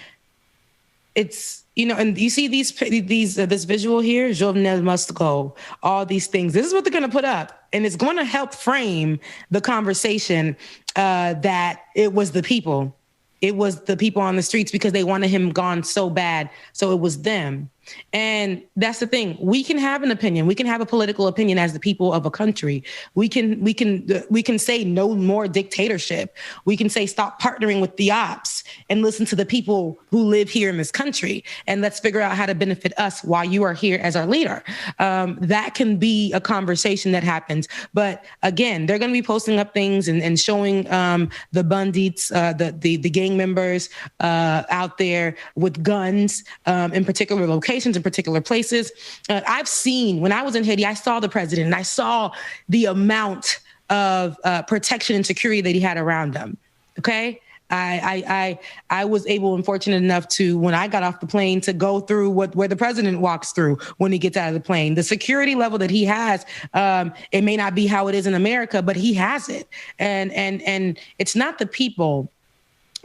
it's and you see this visual here, Jouvenel must go, all these things. This is what they're going to put up, and it's going to help frame the conversation that it was the people. It was the people on the streets because they wanted him gone so bad. So it was them. And that's the thing. We can have an opinion. We can have a political opinion as the people of a country. We can say no more dictatorship. We can say stop partnering with the ops and listen to the people who live here in this country. And let's figure out how to benefit us while you are here as our leader. That can be a conversation that happens. But again, they're going to be posting up things and showing the bandits, the gang members out there with guns in particular locations, in particular places. I've seen, when I was in Haiti, I saw the president and I saw the amount of protection and security that he had around him. Okay. I was able and fortunate enough to, when I got off the plane, to go through where the president walks through when he gets out of the plane. The security level that he has, it may not be how it is in America, but he has it. And it's not the people,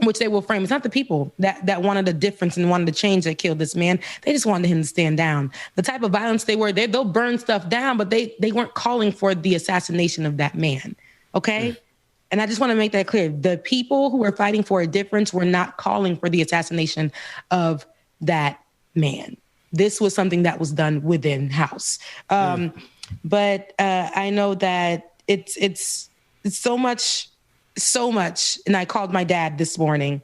which they will frame. It's not the people that wanted a difference and wanted to change that killed this man. They just wanted him to stand down. The type of violence they'll burn stuff down, but they weren't calling for the assassination of that man. Okay? And I just want to make that clear. The people who were fighting for a difference were not calling for the assassination of that man. This was something that was done within house. But I know that it's so much. And I called my dad this morning,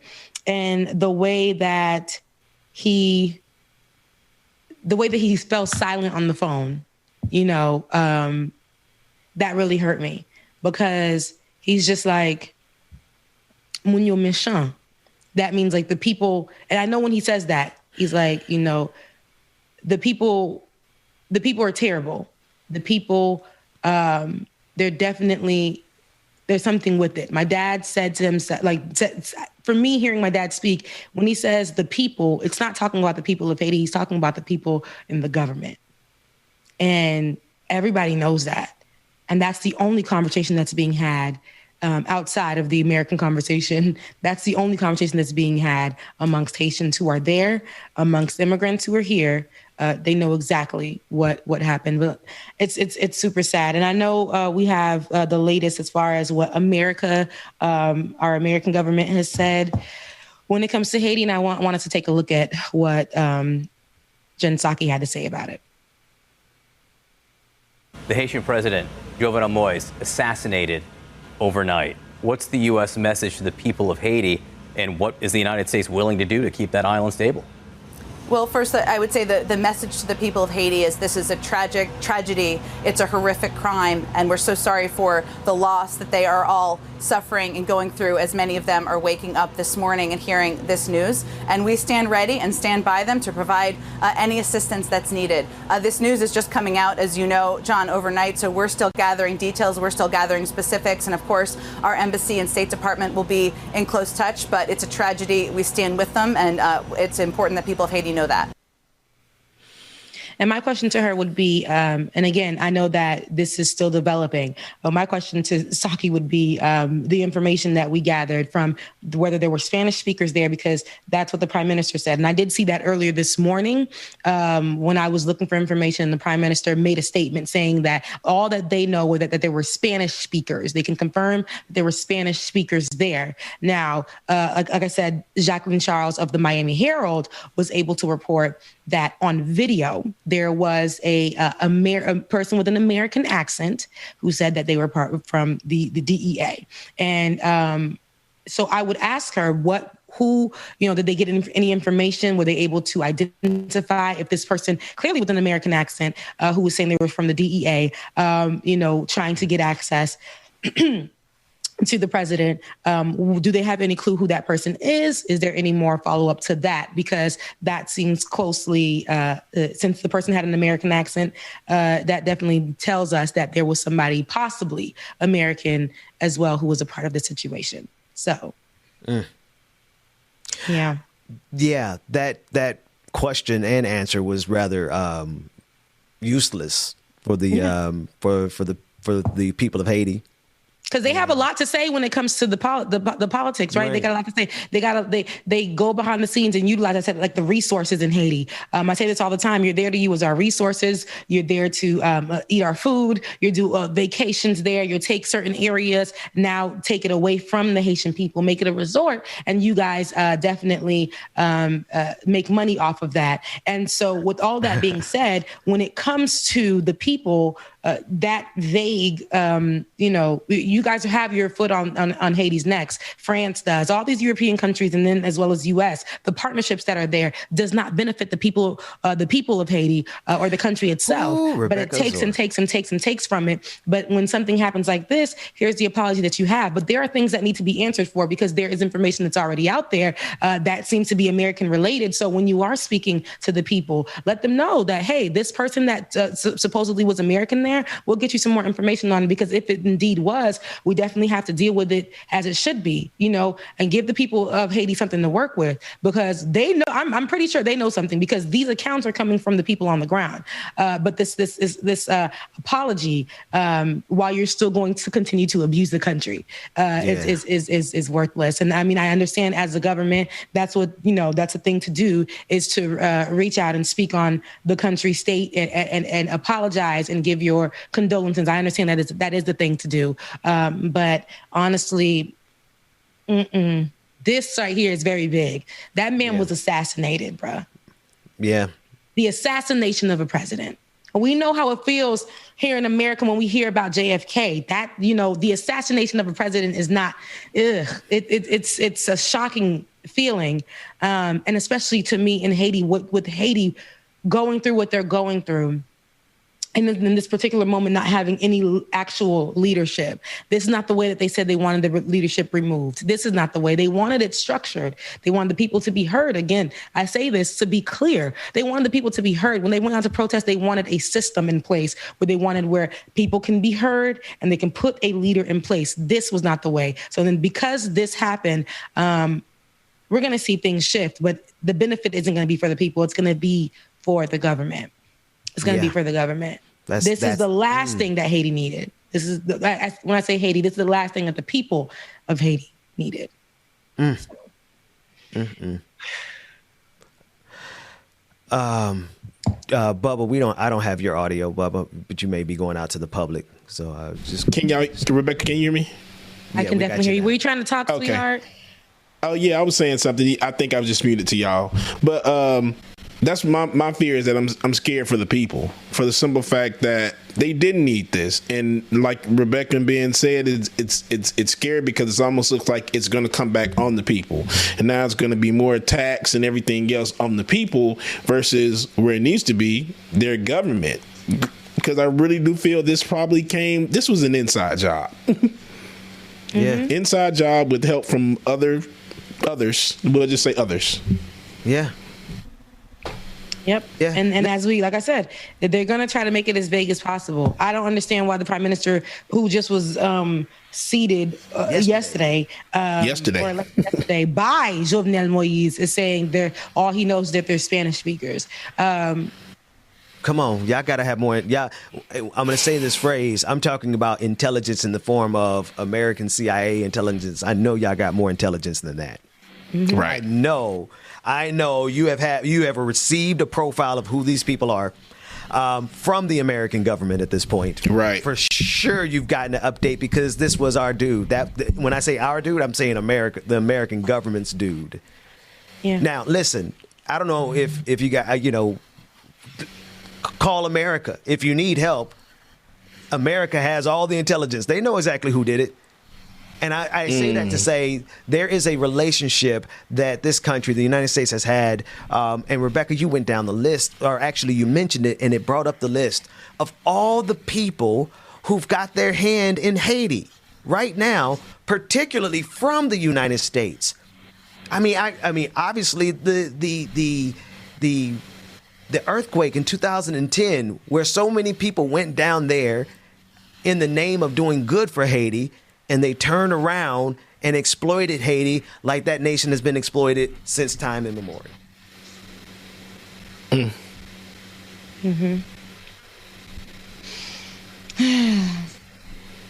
and the way that he fell silent on the phone, that really hurt me, because he's just like, "Mun yo méchant." That means like the people, and I know when he says that, he's like, the people are terrible. The people, they're definitely there's something with it. My dad said to him, for me, hearing my dad speak, when he says the people, it's not talking about the people of Haiti. He's talking about the people in the government. And everybody knows that. And that's the only conversation that's being had outside of the American conversation. That's the only conversation that's being had amongst Haitians who are there, amongst immigrants who are here. They know exactly what happened, but it's super sad. And I know we have the latest as far as what America, our American government has said when it comes to Haiti. And I want us to take a look at what Jen Psaki had to say about it. The Haitian president, Jouvenel Moise, assassinated overnight. What's the U.S. message to the people of Haiti, and what is the United States willing to do to keep that island stable? Well, first, I would say the message to the people of Haiti is this is a tragic tragedy. It's a horrific crime, and we're so sorry for the loss that they are all suffering and going through, as many of them are waking up this morning and hearing this news. And we stand ready and stand by them to provide any assistance that's needed. This news is just coming out, as you know, John, overnight, so we're still gathering details. We're still gathering specifics. And, of course, our embassy and State Department will be in close touch. But it's a tragedy. We stand with them, and it's important that people of Haiti know that. And my question to her would be, and again, I know that this is still developing, but my question to Psaki would be the information that we gathered from whether there were Spanish speakers there, because that's what the prime minister said. And I did see that earlier this morning when I was looking for information. The prime minister made a statement saying that all that they know were that there were Spanish speakers. They can confirm that there were Spanish speakers there. Now, like I said, Jacqueline Charles of the Miami Herald was able to report that on video, there was a person with an American accent who said that they were from the DEA. And so I would ask her did they get any information? Were they able to identify if this person, clearly with an American accent, who was saying they were from the DEA, trying to get access to the president, do they have any clue who that person is? Is there any more follow-up to that? Because that seems closely, since the person had an American accent, that definitely tells us that there was somebody possibly American as well who was a part of the situation. So, yeah. Yeah, that question and answer was rather useless for the for the people of Haiti. Because they have a lot to say when it comes to the politics, right? They got a lot to say. They go behind the scenes and utilize, I said, like the resources in Haiti. I say this all the time. You're there to use our resources. You're there to eat our food. You do vacations there. You take certain areas, now take it away from the Haitian people, make it a resort. And you guys definitely make money off of that. And so with all that being said, when it comes to the people, that vague, you guys have your foot on Haiti's necks. France does. All these European countries, and then as well as U.S., the partnerships that are there does not benefit the people of Haiti or the country itself. Ooh, but it takes and takes and takes and takes from it. But when something happens like this, here's the apology that you have. But there are things that need to be answered for, because there is information that's already out there that seems to be American related. So when you are speaking to the people, let them know that, hey, this person that supposedly was American there, we'll get you some more information on it, because if it indeed was, we definitely have to deal with it as it should be, and give the people of Haiti something to work with, because they know, I'm pretty sure they know something, because these accounts are coming from the people on the ground. But this apology, while you're still going to continue to abuse the country, is worthless. And I mean, I understand as a government, that's what, that's a thing to do, is to reach out and speak on the country state and apologize and give your condolences. I understand that is the thing to do. But honestly, this right here is very big. That man was assassinated, bruh. Yeah. The assassination of a president. We know how it feels here in America when we hear about JFK. That, the assassination of a president is not, it's a shocking feeling. And especially to me in Haiti, with Haiti going through what they're going through, And in this particular moment, not having any actual leadership. This is not the way that they said they wanted the leadership removed. This is not the way. They wanted it structured. They wanted the people to be heard. Again, I say this to be clear. They wanted the people to be heard. When they went out to protest, they wanted a system in place where people can be heard and they can put a leader in place. This was not the way. So then because this happened, we're going to see things shift, but the benefit isn't going to be for the people. It's going to be for the government. It's going to be for the government. This is the last thing that Haiti needed. This is when I say Haiti, this is the last thing that the people of Haiti needed. Bubba, I don't have your audio, Bubba, but you may be going out to the public. So just Rebecca, can you hear me? I can definitely hear you. Were you trying to talk, sweetheart? Oh yeah, I was saying something. I think I was just muted to y'all, but that's my fear is that I'm scared for the people, for the simple fact that they didn't need this, and like Rebecca and Ben said, it's scary because it almost looks like it's going to come back on the people, and now it's going to be more attacks and everything else on the people versus where it needs to be, their government. Because I really do feel this was an inside job. Yeah, inside job with help from others. We'll just say others. Yeah. Yep. Yeah. And as like I said, they're going to try to make it as vague as possible. I don't understand why the prime minister, who just was seated yesterday by Jovenel Moise, is saying all he knows that they're Spanish speakers. Come on, y'all got to have more. I'm going to say this phrase. I'm talking about intelligence in the form of American CIA intelligence. I know y'all got more intelligence than that. Mm-hmm. Right. I know you have received a profile of who these people are from the American government at this point. Right. For sure you've gotten an update because this was our dude. When I say our dude, I'm saying the American government's dude. Yeah. Now, listen, I don't know if you got, call America. If you need help, America has all the intelligence. They know exactly who did it. And I say that to say there is a relationship that this country, the United States, has had. And Rebecca, you went down the list, or actually you mentioned it, and it brought up the list of all the people who've got their hand in Haiti right now, particularly from the United States. I mean, obviously the earthquake in 2010, where so many people went down there in the name of doing good for Haiti, and they turned around and exploited Haiti like that nation has been exploited since time immemorial. Mm-hmm.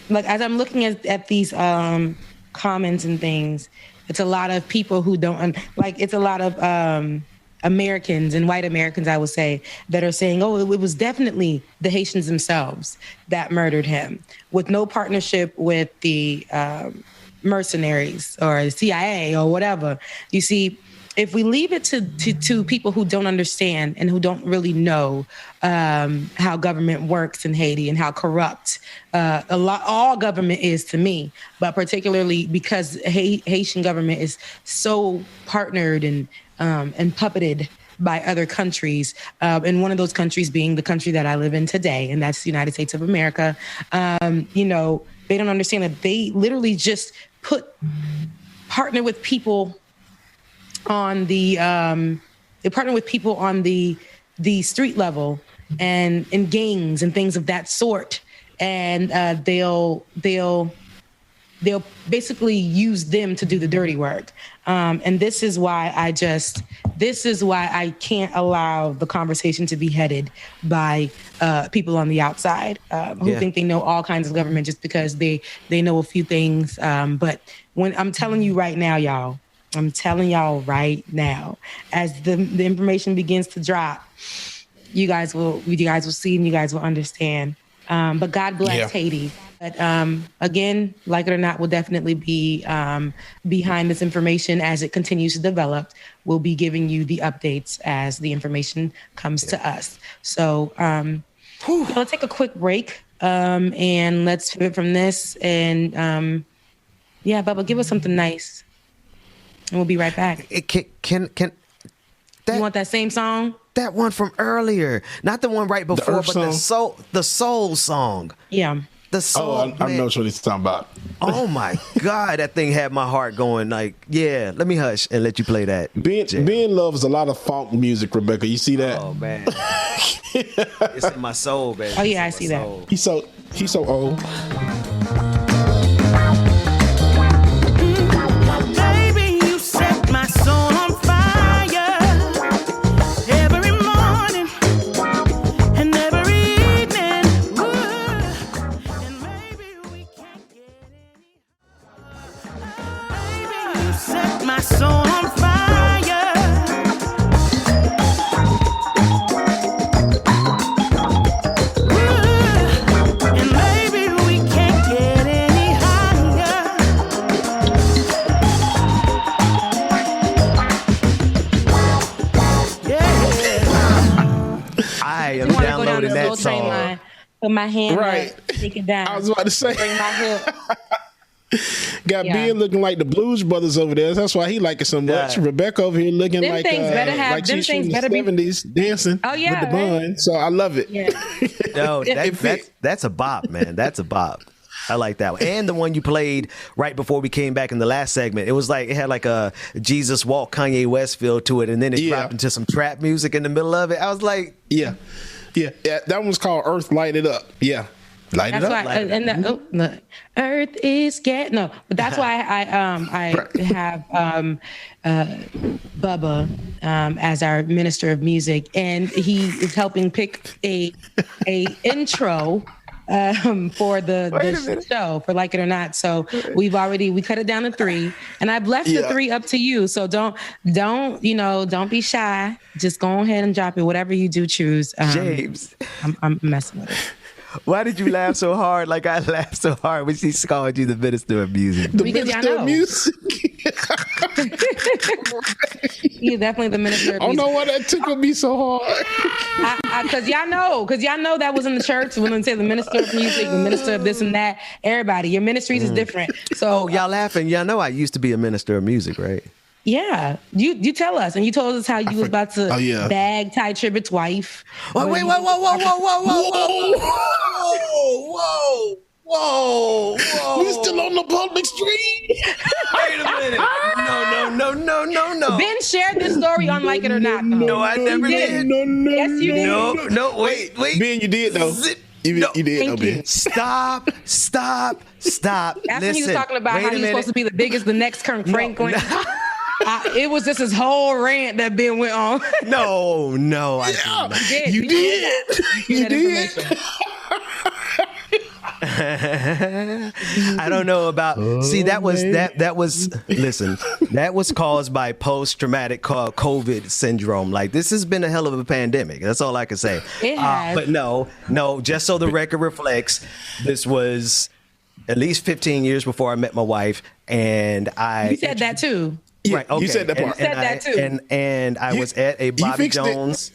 Look, as I'm looking at these comments and things, it's a lot of people who don't it's a lot of Americans and white Americans, I would say, that are saying, oh, it was definitely the Haitians themselves that murdered him, with no partnership with the mercenaries or the CIA or whatever. You see, if we leave it to people who don't understand and who don't really know how government works in Haiti and how corrupt all government is to me, but particularly because Haitian government is so partnered and puppeted by other countries, and one of those countries being the country that I live in today, and that's the United States of America. They don't understand that they literally just partner with people on the street level and in gangs and things of that sort, and they'll basically use them to do the dirty work. And this is why I can't allow the conversation to be headed by people on the outside who think they know all kinds of government just because they know a few things. But when I'm telling you right now, y'all, as the information begins to drop, you guys will see and you guys will understand. But God bless Haiti. But again, like it or not, we'll definitely be behind this information as it continues to develop. We'll be giving you the updates as the information comes to us. So let's take a quick break and let's pivot from this. And Bubba, give us something nice, and we'll be right back. You want that same song? That one from earlier, not the one right before, but song? the soul song. Yeah. The soul. I know what he's talking about. Oh my God, that thing had my heart going like, yeah. Let me hush and let you play that. Ben loves a lot of funk music, Rebecca. You see that? Oh man, it's in my soul, baby. Oh yeah, I see that. He's so old. Baby, you set my soul on fire every morning and every evening. And maybe we can't get any. Baby, you set my soul on fire. And maybe we can't get any higher. I am You want to go down downloading the that Soul Train song. line, put my hand Right. up, take it down. I was about to say. Bring my hip. Got Yeah. Ben looking like the Blues Brothers over there. That's why he like it so much. Yeah. Rebecca over here looking Them like things better have- like them she's things from the better be- 70s dancing Oh, yeah, with the bun. So I love it. Yeah. No, that's a bop, man. That's a bop. I like that one. And the one you played right before we came back in the last segment, it had like a Jesus Walk Kanye West feel to it, and then it dropped into some trap music in the middle of it. I was like, Yeah. That one's called Earth Light It Up. Yeah. Light That's it up. why, look, Earth is but that's why I have Bubba as our minister of music, and he is helping pick a intro for the show for Like It or Not. So we cut it down to 3, and I've left the 3 up to you. So don't be shy. Just go ahead and drop it. Whatever you do choose. James, I'm messing with it. why did you laugh so hard? Like I laughed so hard when she called you the minister of music. The Because minister of music. He's definitely the minister of I don't music. know why that tickled me so hard. Because y'all know that was in the church when they say the minister of music, the minister of this and that. Everybody, your ministries is different. So y'all laughing. Y'all know I used to be a minister of music, right? yeah, you tell us, and you told us how you was about to bag Ty Tribbett's wife. Whoa. We still on the public street. Wait a minute. No. Ben shared this story on Like It or Not. Though. No, I never did. Yes, you did. No, wait. Ben, you did though. You did though, Ben. Stop. That's when he was talking about how he was supposed to be the next Kirk Franklin. It was just his whole rant that Ben went on. No, You did. I don't know about. See, that was listen. That was caused by post-traumatic COVID syndrome. Like this has been a hell of a pandemic. That's all I can say. It has. But no. Just so the record reflects, this was at least 15 years before I met my wife, and I. You said that too. Yeah, right. Okay. You said that part. You said that too. And I was at a Bobby Jones.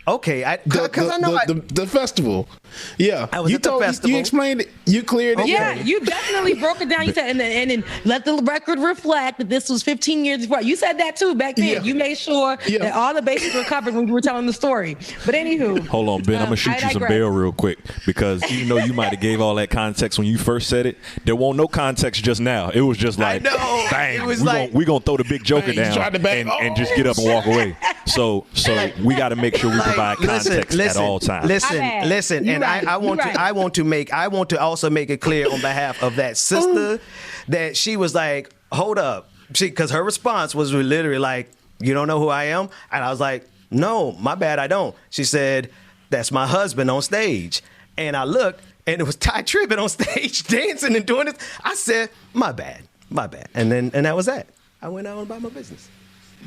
Okay, because I know the festival. Yeah, I was at the festival. You explained it. You cleared it. Yeah, you definitely broke it down. You said, and then let the record reflect that this was 15 years before. You said that too back then. Yeah. You made sure that all the bases were covered when you were telling the story. But anywho, hold on, Ben. I'm gonna shoot you some bail real quick because even though you might have gave all that context when you first said it, there won't no context just now. It was just like, bang, we gonna throw the big joker down and just get up and walk away. So we got to make sure we provide context at all times. Listen, and I want to also make it clear on behalf of that sister that she was like, hold up, because her response was literally like, you don't know who I am, and I was like, no, my bad, I don't. She said, that's my husband on stage, and I looked, and it was Ty Tribbett on stage dancing and doing this. I said, my bad, and that was that. I went out about my business.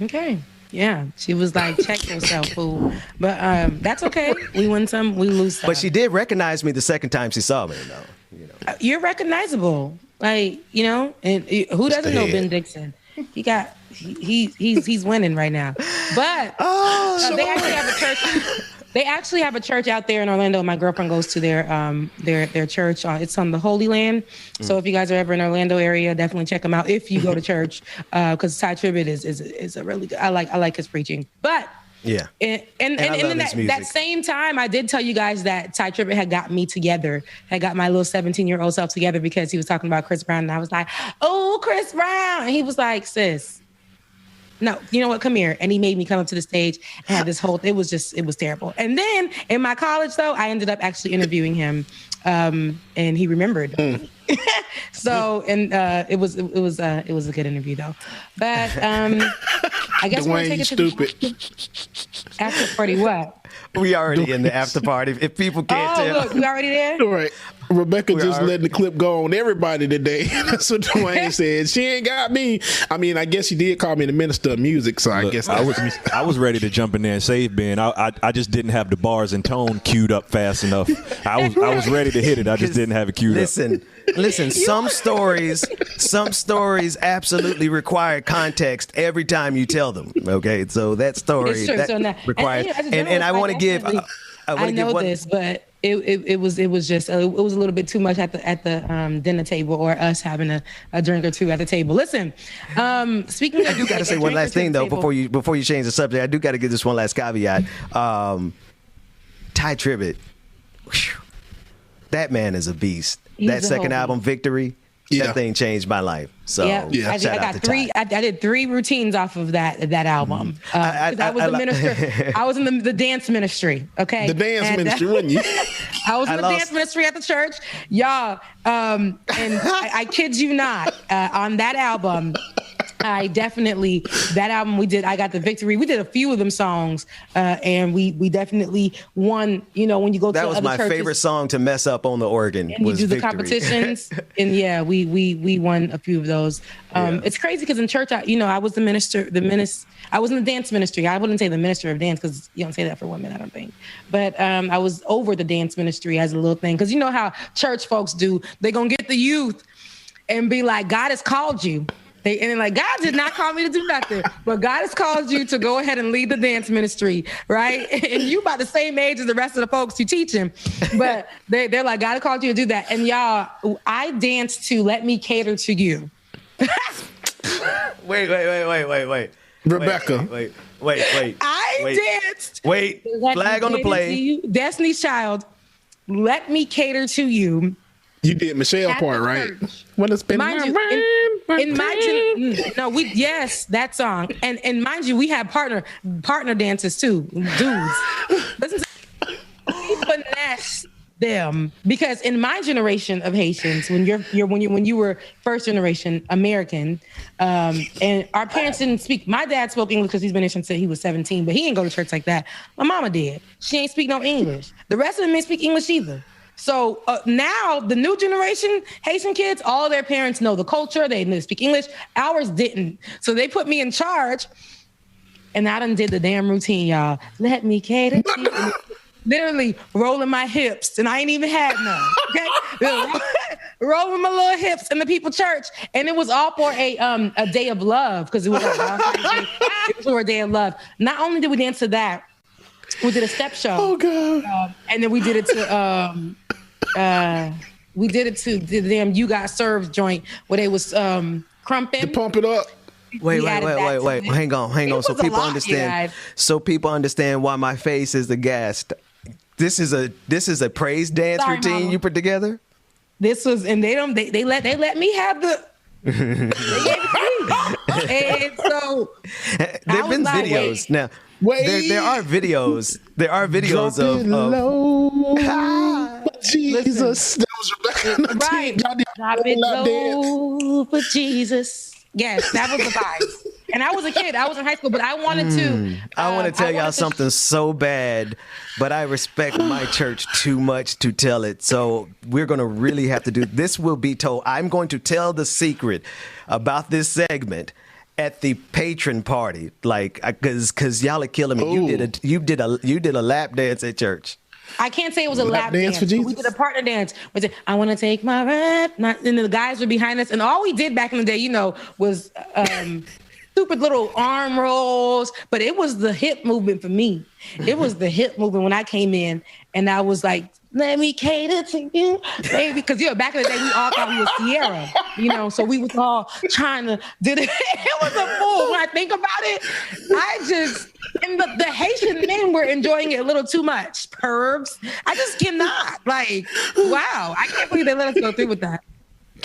Okay. Yeah, she was like, check yourself, fool. But that's okay. We win some, we lose some. But she did recognize me the second time she saw me, though. You're recognizable. Like, and who doesn't know Ben Dixon? He's winning right now. But they actually have a church. They actually have a church out there in Orlando. My girlfriend goes to their church. It's on the Holy Land. So if you guys are ever in Orlando area, definitely check them out if you go to church. Because Ty Tribbett is a really good. I like his preaching. But yeah, and then that same time, I did tell you guys that Ty Tribbett had got me together. Had got my little 17-year-old self together because he was talking about Chris Brown, and I was like, "Oh, Chris Brown," and he was like, "Sis, no, you know what? Come here." And he made me come up to the stage and had this whole, it was terrible. And then in my college though, I ended up actually interviewing him. And he remembered. So, and it was a good interview though. But I guess we'll take it to the after party. What? We already in the after party. If people can't tell. Look, we already there? All right. Rebecca just letting the clip go on everybody today. That's what Dwayne said. She ain't got me. I mean, I guess she did call me the minister of music, so I guess I was ready to jump in there and save Ben. I just didn't have the bars and tone queued up fast enough. I was ready to hit it. I just didn't have it queued up. Listen, some stories absolutely require context every time you tell them. Okay, so that story requires, and I want to give. I know this, but it was just a little bit too much at the dinner table, or us having a drink or two at the table. Listen, speaking of, I do got to say one last thing though before you change the subject. I do got to give this one last caveat. Ty Tribbett, that man is a beast. That second album, Victory, that thing changed my life. So I did 3 routines off of that album. I was a minister. I was in the dance ministry. Okay, the dance ministry, wasn't you? I was in the dance ministry at the church, y'all. And I kid you not, on that album. I got the victory. We did a few of them songs, and we definitely won. You know, when you go to other churches. That was my favorite song to mess up on the organ. And was you do the Victory. competitions, and we won a few of those. It's crazy because in church, I was the minister. I was in the dance ministry. I wouldn't say the minister of dance because you don't say that for women, I don't think. But I was over the dance ministry as a little thing because you know how church folks do. They're gonna get the youth and be like, God has called you. And they're like, God did not call me to do nothing, but God has called you to go ahead and lead the dance ministry, right? And you about the same age as the rest of the folks you teaching, but they're like, God has called you to do that. And y'all, I danced to Let Me Cater to You. Wait. Rebecca. Wait. I danced. Wait, flag on the play. Destiny's Child, Let Me Cater to You. You did Michelle part, right? When it's been that song. And mind you, we had partner dances too, dudes. Listen to we finesse them because in my generation of Haitians, when you were first generation American, and our parents didn't speak. My dad spoke English because he's been here since he was 17, but he didn't go to church like that. My mama did. She ain't speak no English. The rest of them ain't speak English either. So now the new generation Haitian kids, all their parents know the culture. They speak English. Ours didn't. So they put me in charge, and I done did the damn routine, y'all. Let me cater to you. Literally rolling my hips, and I ain't even had none. Okay, rolling my little hips in the people church, and it was all for a day of love because it was it was for a day of love. Not only did we dance to that. We did a step show. Oh God! And then we did it to the damn You Got Served joint where they was crumping to pump it up. Wait. Hang on. So people understand. So people understand why my face is aghast. This is a praise dance routine Mama. You put together. This was, and they let me have the. They gave it to me. And so there've been videos now. There are videos. There are videos of Jesus. That was Rebecca. Right. Drop it low for Jesus. Yes, that was the vibe. And I was a kid. I was in high school, but I wanted to. I want to tell y'all something so bad, but I respect my church too much to tell it. So we're going to really have to do. This will be told. I'm going to tell the secret about this segment at the patron party, like, because y'all are killing me. Ooh. You did a lap dance at church. I can't say it was a lap dance for Jesus. We did a partner dance. We said, I want to take my rap. And the guys were behind us. And all we did back in the day, was stupid little arm rolls, but it was the hip movement for me. It was the hip movement when I came in, and I was like, let me cater to you, baby. Because, back in the day, we all thought we was Sierra, so we was all trying to do it. It was a fool. When I think about it, and the Haitian men were enjoying it a little too much. Pervs. I just cannot. Like, wow. I can't believe they let us go through with that.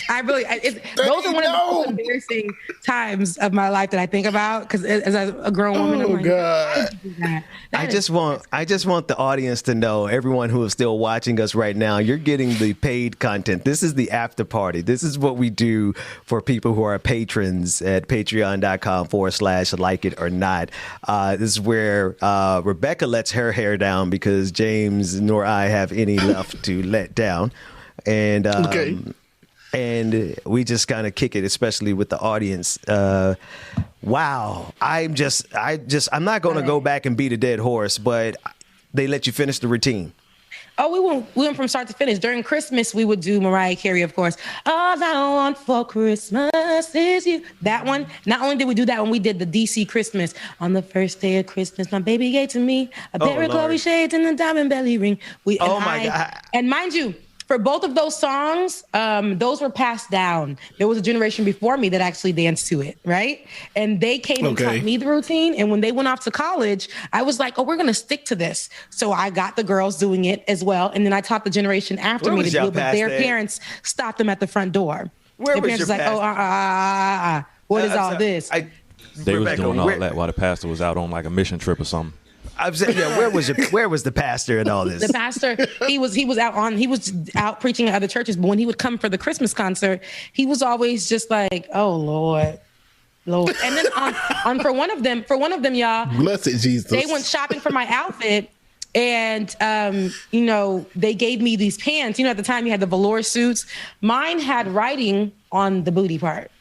Those are one of the most embarrassing times of my life that I think about, because as a grown woman, I'm like, God. I just want the audience to know, everyone who is still watching us right now, you're getting the paid content. This is the after party. This is what we do for people who are patrons at patreon.com/like it or not. This is where Rebecca lets her hair down because James nor I have any left to let down. And okay. And we just kind of kick it, especially with the audience. Wow. I'm not going to go back and beat a dead horse, but they let you finish the routine. Oh, we went from start to finish. During Christmas, we would do Mariah Carey, of course. All I want for Christmas is you. That one. Not only did we do that one, we did the DC Christmas. On the first day of Christmas, my baby gave to me a pair of glory shades and a diamond belly ring. God. And mind you, for both of those songs, those were passed down. There was a generation before me that actually danced to it, right? And they came and taught me the routine. And when they went off to college, I was like, we're going to stick to this. So I got the girls doing it as well. And then I taught the generation after me to do it, but their parents stopped them at the front door. Where their was parents your was like, what is all this? They was doing all that while the pastor was out on like a mission trip or something. I'm saying, where was the pastor in all this? The pastor, he was out preaching at other churches, but when he would come for the Christmas concert, he was always just like, oh Lord. And then for one of them, y'all, blessed Jesus, they went shopping for my outfit. And, they gave me these pants. At the time you had the velour suits. Mine had writing on the booty part.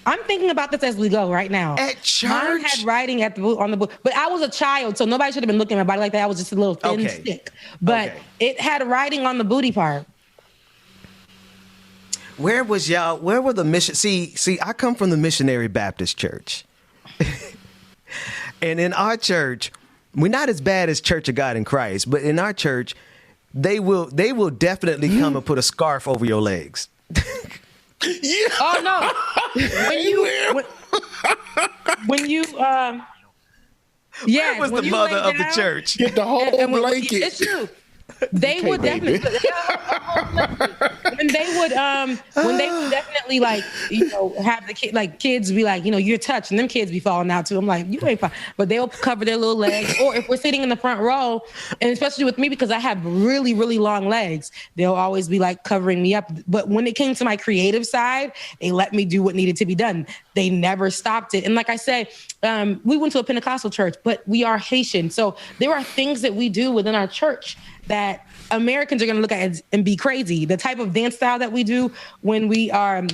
I'm thinking about this as we go right now. At church? Mine had writing on the book, but I was a child, so nobody should have been looking at my body like that. I was just a little thin stick. But it had writing on the booty part. Where was y'all? Where were the mission? See, I come from the Missionary Baptist Church. And in our church, we're not as bad as Church of God in Christ, but in our church, they will definitely come and put a scarf over your legs. Yeah. Oh no! Where was the mother of the church? Get the whole blanket. It's true. They would definitely when they would definitely have the kids be like, you're touched, and them kids be falling out too. I'm like, you ain't fine, but they'll cover their little legs. Or if we're sitting in the front row, and especially with me because I have really, really long legs, they'll always be like covering me up. But when it came to my creative side, they let me do what needed to be done. They never stopped it. And like I said, we went to a Pentecostal church, but we are Haitian, so there are things that we do within our church that Americans are going to look at and be crazy. The type of dance style that we do when we are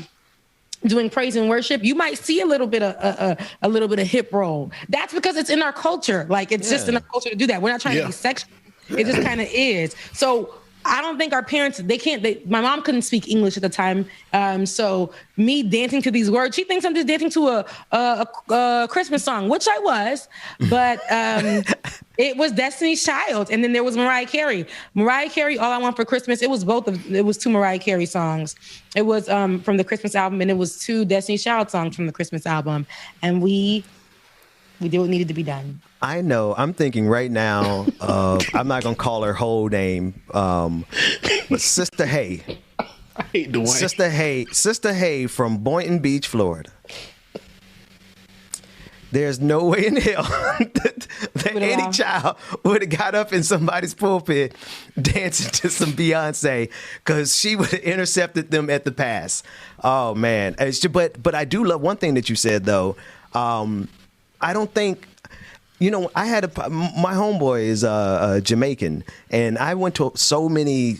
doing praise and worship, you might see a little bit of hip roll. That's because it's in our culture. Like it's just in our culture to do that. We're not trying to be sexual. It just kind of is. So I don't think our parents, my mom couldn't speak English at the time. So me dancing to these words, she thinks I'm just dancing to a Christmas song, which I was, but it was Destiny's Child. And then there was Mariah Carey. Mariah Carey, All I Want for Christmas. It was two Mariah Carey songs. It was from the Christmas album, and it was two Destiny's Child songs from the Christmas album. And we did what needed to be done. I know. I'm thinking right now of, I'm not going to call her whole name, but Sister Hay. I hate the way. Sister Hay from Boynton Beach, Florida. There's no way in hell that any child would have got up in somebody's pulpit dancing to some Beyonce, because she would have intercepted them at the pass. Oh, man. But I do love one thing that you said, though. I don't think, I had my homeboy is Jamaican, and I went to so many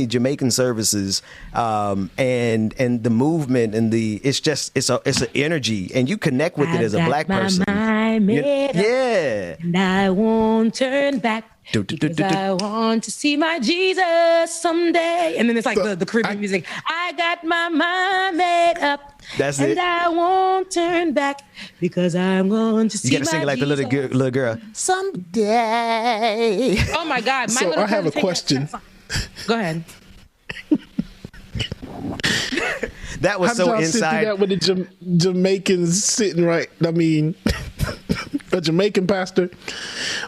Jamaican services, and the movement and it's an energy, and you connect with it as a black person. And I won't turn back. Because I want to see my Jesus someday. And then it's like the Caribbean music. I got my mind made up. That's and it. I won't turn back because I'm going to see my You gotta sing it like the little girl. Someday. Oh my God. So I have a question. Go ahead. That was so inside. That with the Jamaicans sitting right. I mean, a Jamaican pastor.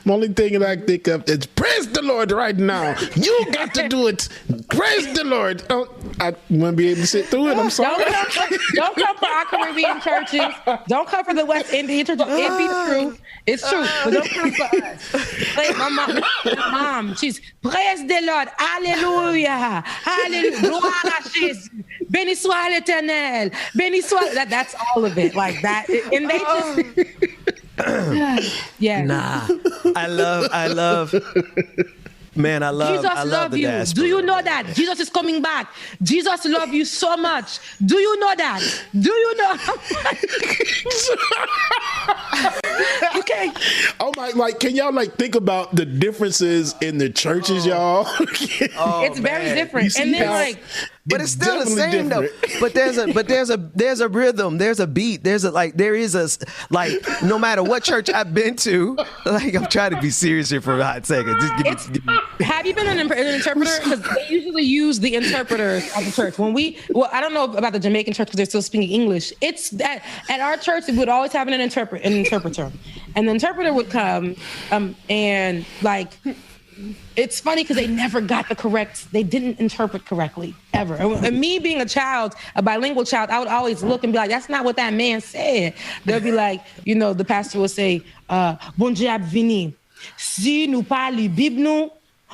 The only thing that I think of is praise the Lord right now. You got to do it. Praise the Lord. Oh, I wouldn't be able to sit through it. I'm sorry. Don't come for our Caribbean churches. Don't come for the West Indian churches. It be true. It's true. But don't come for us. Like my mom, she's praise the Lord. Hallelujah. Hallelujah. Gloire à Jésus. Béni soit l'Éternel. Béni soit. That's all of it. Like that. And they just. Yeah. Nah. I love. Man, I love you. diaspora. Do you know that? Jesus is coming back. Jesus loves you so much. Do you know that? Do you know? Okay. Oh my, like, can y'all like think about the differences in the churches, y'all? It's very different. And then but it's still the same though. But there's a rhythm, there's a beat, there is a no matter what church I've been to, like I'm trying to be serious here for a hot second. Just give me. Have you been an interpreter? Because they usually use the interpreters at the church. I don't know about the Jamaican church because they're still speaking English. It's that at our church we would always have an interpreter, and the interpreter would come, and like. It's funny because they never got they didn't interpret correctly, ever. And me being a bilingual child, I would always look and be like, that's not what that man said. They'll be like, the pastor will say, bon Dieu a vini. Si nous pas li Bible,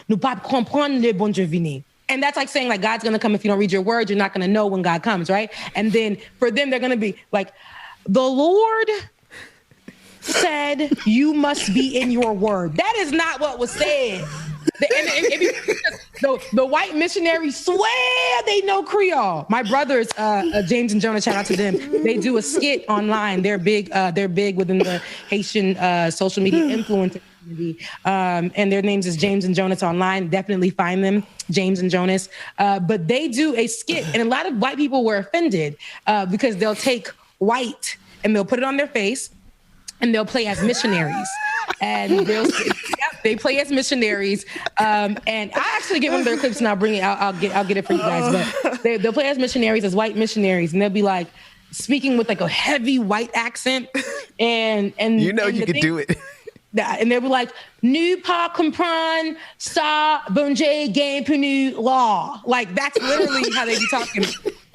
nous pas comprendre le bon Dieu vini. And that's like saying like God's going to come if you don't read your word, you're not going to know when God comes, right? And then for them, they're going to be like, the Lord said you must be in your word. That is not what was said. The white missionaries swear they know Creole. My brothers, James and Jonah, shout out to them. They do a skit online. They're big within the Haitian social media influencer community. And their names is James and Jonas online. Definitely find them, James and Jonas. But they do a skit, and a lot of white people were offended because they'll take white and they'll put it on their face and they'll play as missionaries. And they play as missionaries. And I actually get one of their clips and I'll bring it. I'll get it for you guys. But they'll play as missionaries, as white missionaries, and they'll be like speaking with like a heavy white accent. And you can do it. And they'll be like, "Nous pas comprendre ça, bon Dieu gain pour nous law." Like that's literally how they be talking.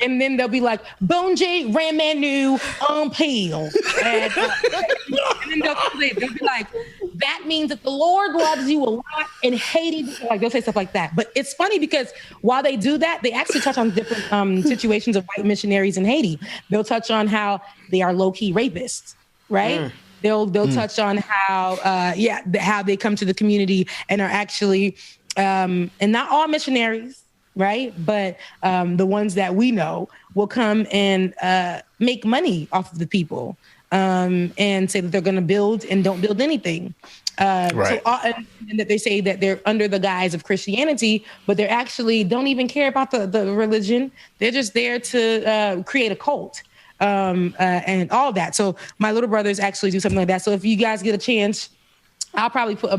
And then they'll be like, "Bon Dieu ramène nous en pile." And then they'll be like, "That means that the Lord loves you a lot and Haiti." Like they'll say stuff like that. But it's funny because while they do that, they actually touch on different situations of white missionaries in Haiti. They'll touch on how they are low-key rapists, right? They'll touch on how how they come to the community and are actually and not all missionaries, right? But the ones that we know will come and make money off of the people and say that they're going to build and don't build anything. Right. And that they say that they're under the guise of Christianity, but they're actually don't even care about the religion. They're just there to create a cult. And all that. So my little brothers actually do something like that. So if you guys get a chance, I'll probably put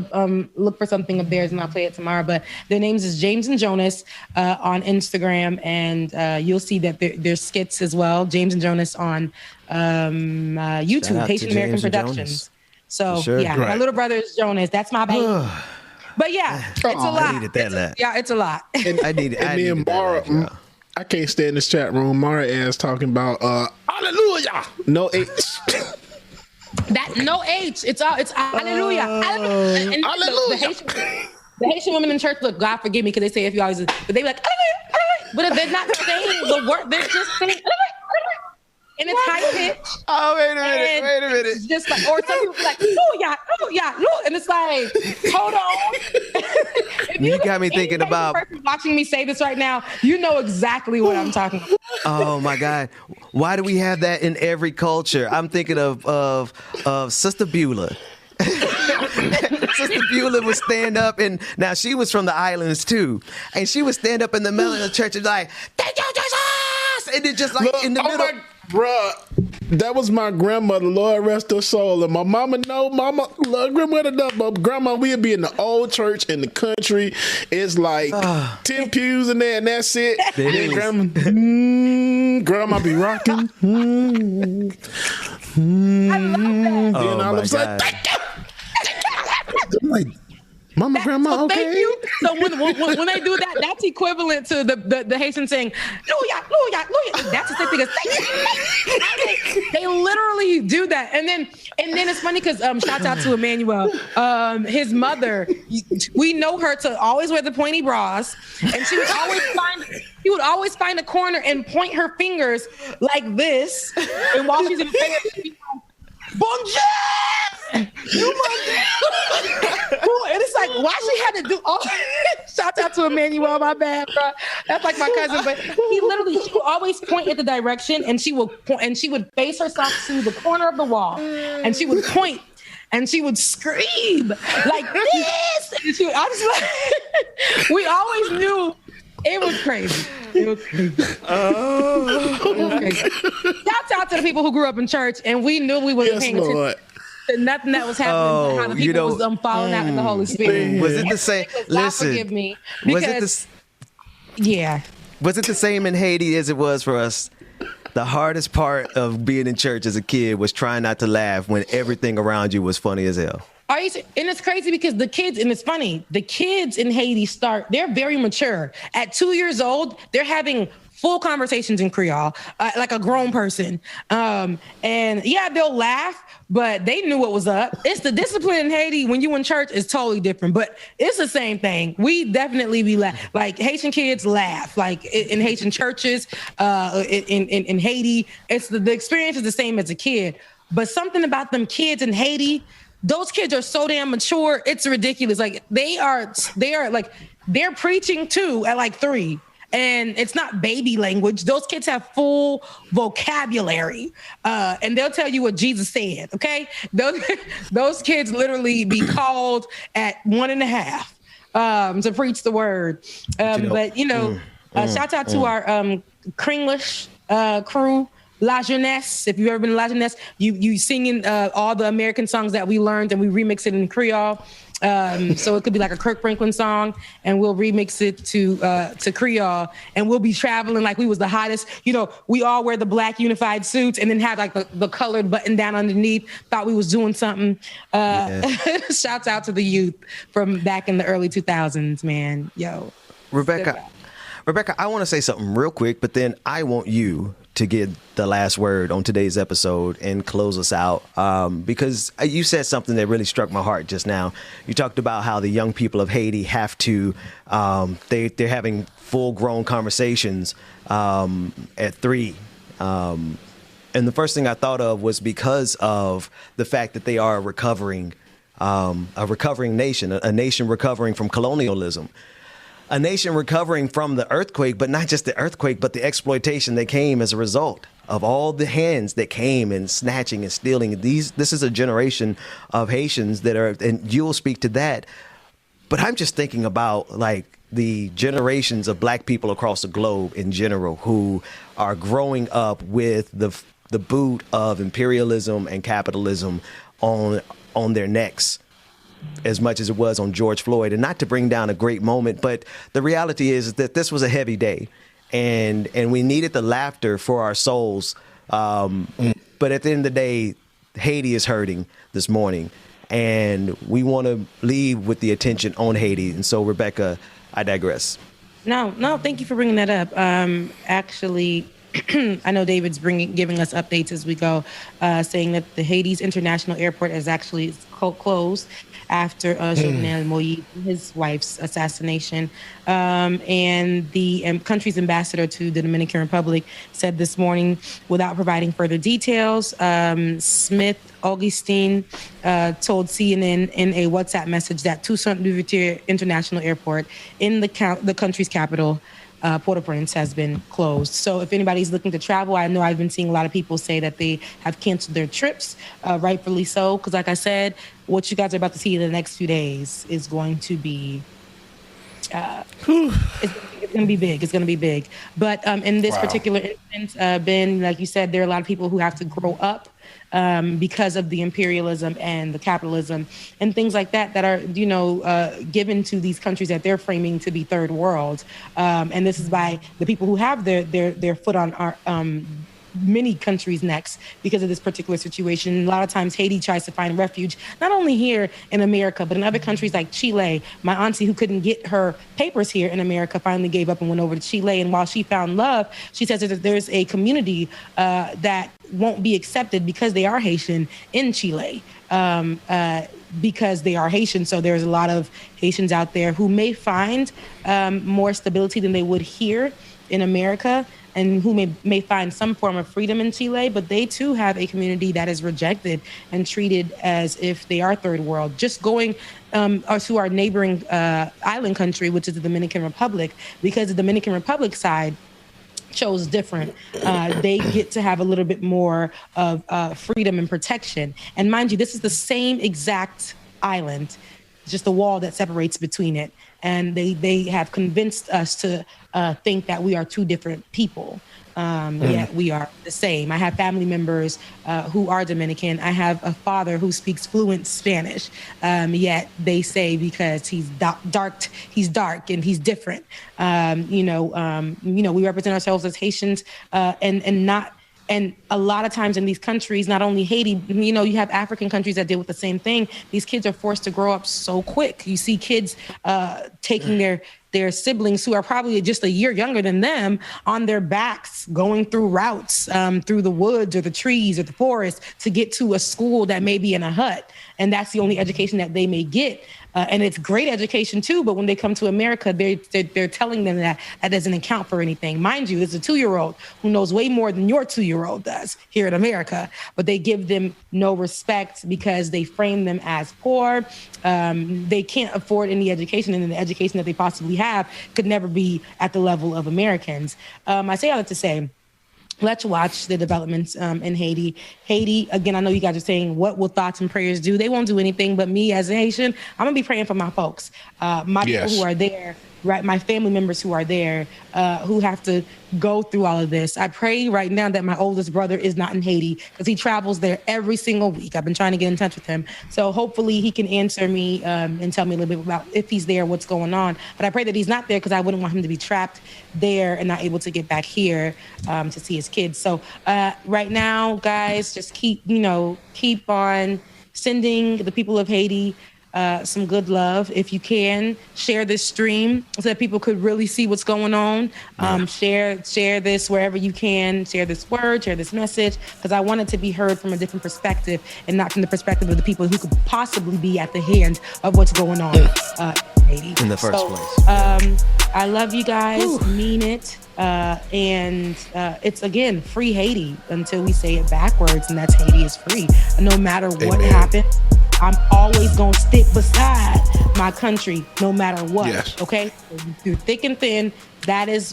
look for something of theirs and I'll play it tomorrow. But their names is James and Jonas on Instagram, and you'll see that there's skits as well. James and Jonas on YouTube, Haitian American Productions. So my little brother is Jonas. That's my baby. But it's a lot. I needed that laugh. Yeah, it's a lot. I needed Mara. I can't stay in this chat room. Mara ass talking about hallelujah. No H. That no H. It's hallelujah. Hallelujah. And hallelujah. The Haitian women in church, look, God forgive me because they say if you always, but they be like, hallelujah. But if they're not saying the word, they're just saying hallelujah. And it's high pitch. Oh, wait a minute. It's just like, or some people be like, oh yeah, and it's like, hold on. If you got me thinking about person watching me say this right now, you know exactly what I'm talking about. Oh my God, why do we have that in every culture? I'm thinking of Sister Beulah. Sister Beulah would stand up, and now she was from the islands too, and she would stand up in the middle of the church and like, "Thank you, Jesus!" And then just like in the middle. Bruh, that was my grandmother, Lord rest her soul. And my mama, love grandmother enough, but grandma, we'd be in the old church in the country. It's like 10 pews in there, and that's it. And grandma be rocking. I love that. And I was like, thank you. I'm like, Mama, grandma, okay. Thank you. So when they do that, that's equivalent to the Haitian saying, Louia. That's the same thing as thank you. They literally do that. And then it's funny because shout out to Emmanuel. His mother, we know her to always wear the pointy bras, and she would always find a corner and point her fingers like this. And while she's in prayer, she'd be like, bonjour! And it's like, why she had to do all shout out to Emmanuel, my bad, bro. That's like my cousin, but she would always point at the direction, and she would face herself to the corner of the wall, and she would point, and she would scream like this. And we always knew it was crazy. Shout out to the people who grew up in church, and we knew we wasn't paying attention to nothing that was happening. How the people was falling out with the Holy Spirit. Was it the same? Listen, forgive me. Because, was it the same in Haiti as it was for us? The hardest part of being in church as a kid was trying not to laugh when everything around you was funny as hell. And it's crazy because the kids in Haiti they're very mature. At 2 years old, they're having full conversations in Creole, like a grown person. And yeah, they'll laugh, but they knew what was up. It's the discipline in Haiti when you in church is totally different, but it's the same thing. We definitely be like Haitian kids laugh, like in Haitian churches, in Haiti, the experience is the same as a kid, but something about them kids in Haiti, those kids are so damn mature. It's ridiculous. Like they are like, they're preaching too at like 3. And it's not baby language. Those kids have full vocabulary, and they'll tell you what Jesus said. Okay, those kids literally be called at 1.5 to preach the word. But shout out to our Kringlish crew. La Jeunesse, if you've ever been to La Jeunesse, you singing all the American songs that we learned, and we remix it in Creole. So it could be like a Kirk Franklin song, and we'll remix it to Creole, and we'll be traveling like we was the hottest. We all wear the black unified suits and then have like the colored button down underneath. Thought we was doing something. Shouts out to the youth from back in the early 2000s, man. Yo, Rebecca, I want to say something real quick, but then I want you to get the last word on today's episode and close us out, because you said something that really struck my heart just now. You talked about how the young people of Haiti have to, they're having full-grown conversations at 3. And the first thing I thought of was because of the fact that they are a recovering nation, a nation recovering from colonialism. A nation recovering from the earthquake, but not just the earthquake, but the exploitation that came as a result of all the hands that came and snatching and stealing. This is a generation of Haitians that are, and you'll speak to that. But I'm just thinking about like the generations of black people across the globe in general who are growing up with the boot of imperialism and capitalism on their necks, as much as it was on George Floyd. And not to bring down a great moment, but the reality is that this was a heavy day, and we needed the laughter for our souls. But at the end of the day, Haiti is hurting this morning, and we want to leave with the attention on Haiti. And so, Rebecca, I digress. No, thank you for bringing that up. Actually, I know David's giving us updates as we go, saying that the Haiti's international airport is actually closed after Jovenel Moise and his wife's assassination. And the country's ambassador to the Dominican Republic said this morning, without providing further details, Smith Augustine told CNN in a WhatsApp message that Toussaint Louverture International Airport in the country's capital Port-au-Prince has been closed. So if anybody's looking to travel, I know I've been seeing a lot of people say that they have canceled their trips, rightfully so, because like I said, what you guys are about to see in the next few days is going to be it's going to be big. It's going to be big. But in this particular instance, Ben, like you said, there are a lot of people who have to grow up because of the imperialism and the capitalism and things like that that are, given to these countries that they're framing to be third world. And this is by the people who have their foot on our many countries' necks because of this particular situation. A lot of times Haiti tries to find refuge, not only here in America, but in other countries like Chile. My auntie, who couldn't get her papers here in America, finally gave up and went over to Chile. And while she found love, she says that there's a community that won't be accepted because they are Haitian in Chile. Because they are Haitian. So there's a lot of Haitians out there who may find more stability than they would here in America, and who may find some form of freedom in Chile, but they too have a community that is rejected and treated as if they are third world. Just going to our neighboring island country, which is the Dominican Republic, because the Dominican Republic side chose different. They get to have a little bit more of freedom and protection. And mind you, this is the same exact island, just the wall that separates between it. And they have convinced us to think that we are two different people. Yet we are the same. I have family members who are Dominican. I have a father who speaks fluent Spanish. Yet they say because he's dark and he's different. We represent ourselves as Haitians and a lot of times in these countries, not only Haiti, you have African countries that deal with the same thing. These kids are forced to grow up so quick. You see kids taking their siblings who are probably just a year younger than them on their backs, going through routes through the woods or the trees or the forest to get to a school that may be in a hut. And that's the only education that they may get. And it's great education too, but when they come to America, they're telling them that doesn't account for anything. Mind you, there's a 2-year-old who knows way more than your 2-year-old does here in America, but they give them no respect because they frame them as poor. They can't afford any education, and the education that they possibly have could never be at the level of Americans. I say all that to say, let's watch the developments in Haiti. Haiti, again, I know you guys are saying, what will thoughts and prayers do? They won't do anything, but me as a Haitian, I'm going to be praying for my folks, people who are there, right? My family members who are there, who have to go through all of this. I pray right now that my oldest brother is not in Haiti because he travels there every single week. I've been trying to get in touch with him. So hopefully he can answer me and tell me a little bit about if he's there, what's going on. But I pray that he's not there because I wouldn't want him to be trapped there and not able to get back here to see his kids. So right now, guys, just keep on sending the people of Haiti some good love. If you can, share this stream so that people could really see what's going on. Share this wherever you can. Share this word, share this message, because I want it to be heard from a different perspective and not from the perspective of the people who could possibly be at the hand of what's going on in Haiti. In the first place. I love you guys, mean it. And it's, again, free Haiti until we say it backwards, and that's Haiti is free. No matter what happens, I'm always going to stick beside my country no matter what. Yes. Okay? Through thick and thin, that's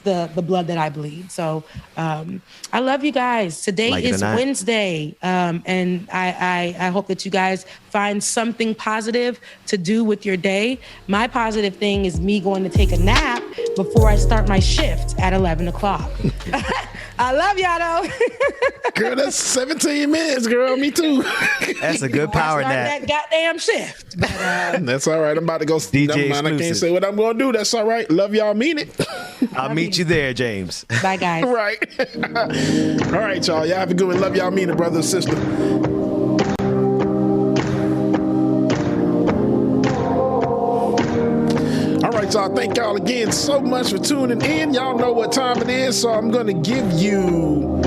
the blood that I bleed. So I love you guys. Today is Wednesday. And I hope that you guys find something positive to do with your day. My positive thing is me going to take a nap before I start my shift at 11 o'clock. I love y'all though. Girl, that's 17 minutes, girl. Me too. That's a good power nap. That goddamn shift. But, that's all right. I'm about to go. DJ I can't say what I'm going to do. That's all right. Love y'all. Mean it. I'll meet you there, James. Bye, guys. Right. All right, y'all. Y'all have a good one. Love y'all. Mean it, brother and sister. All right, y'all. Thank y'all again so much for tuning in. Y'all know what time it is, so I'm going to give you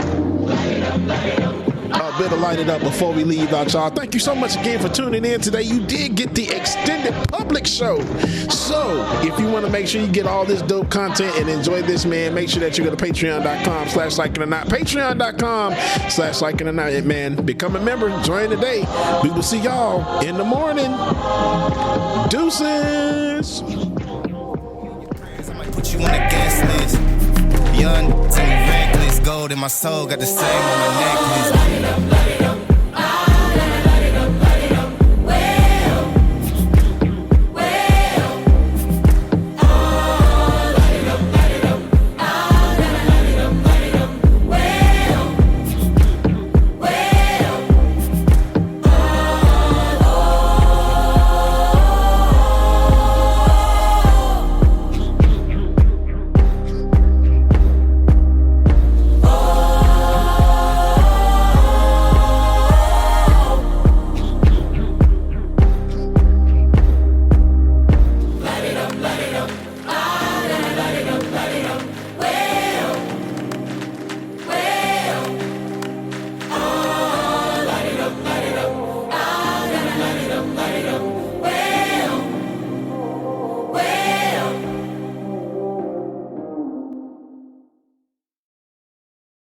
a bit of light it up before we leave out, y'all. Thank you so much again for tuning in today. You did get the extended public show. So if you want to make sure you get all this dope content and enjoy this, man, make sure that you go to patreon.com/likinganot. Patreon.com/likinganot, man. Become a member. Join today. We will see y'all in the morning. Deuces. Put you on the game. gold in my soul, got the same on my necklace.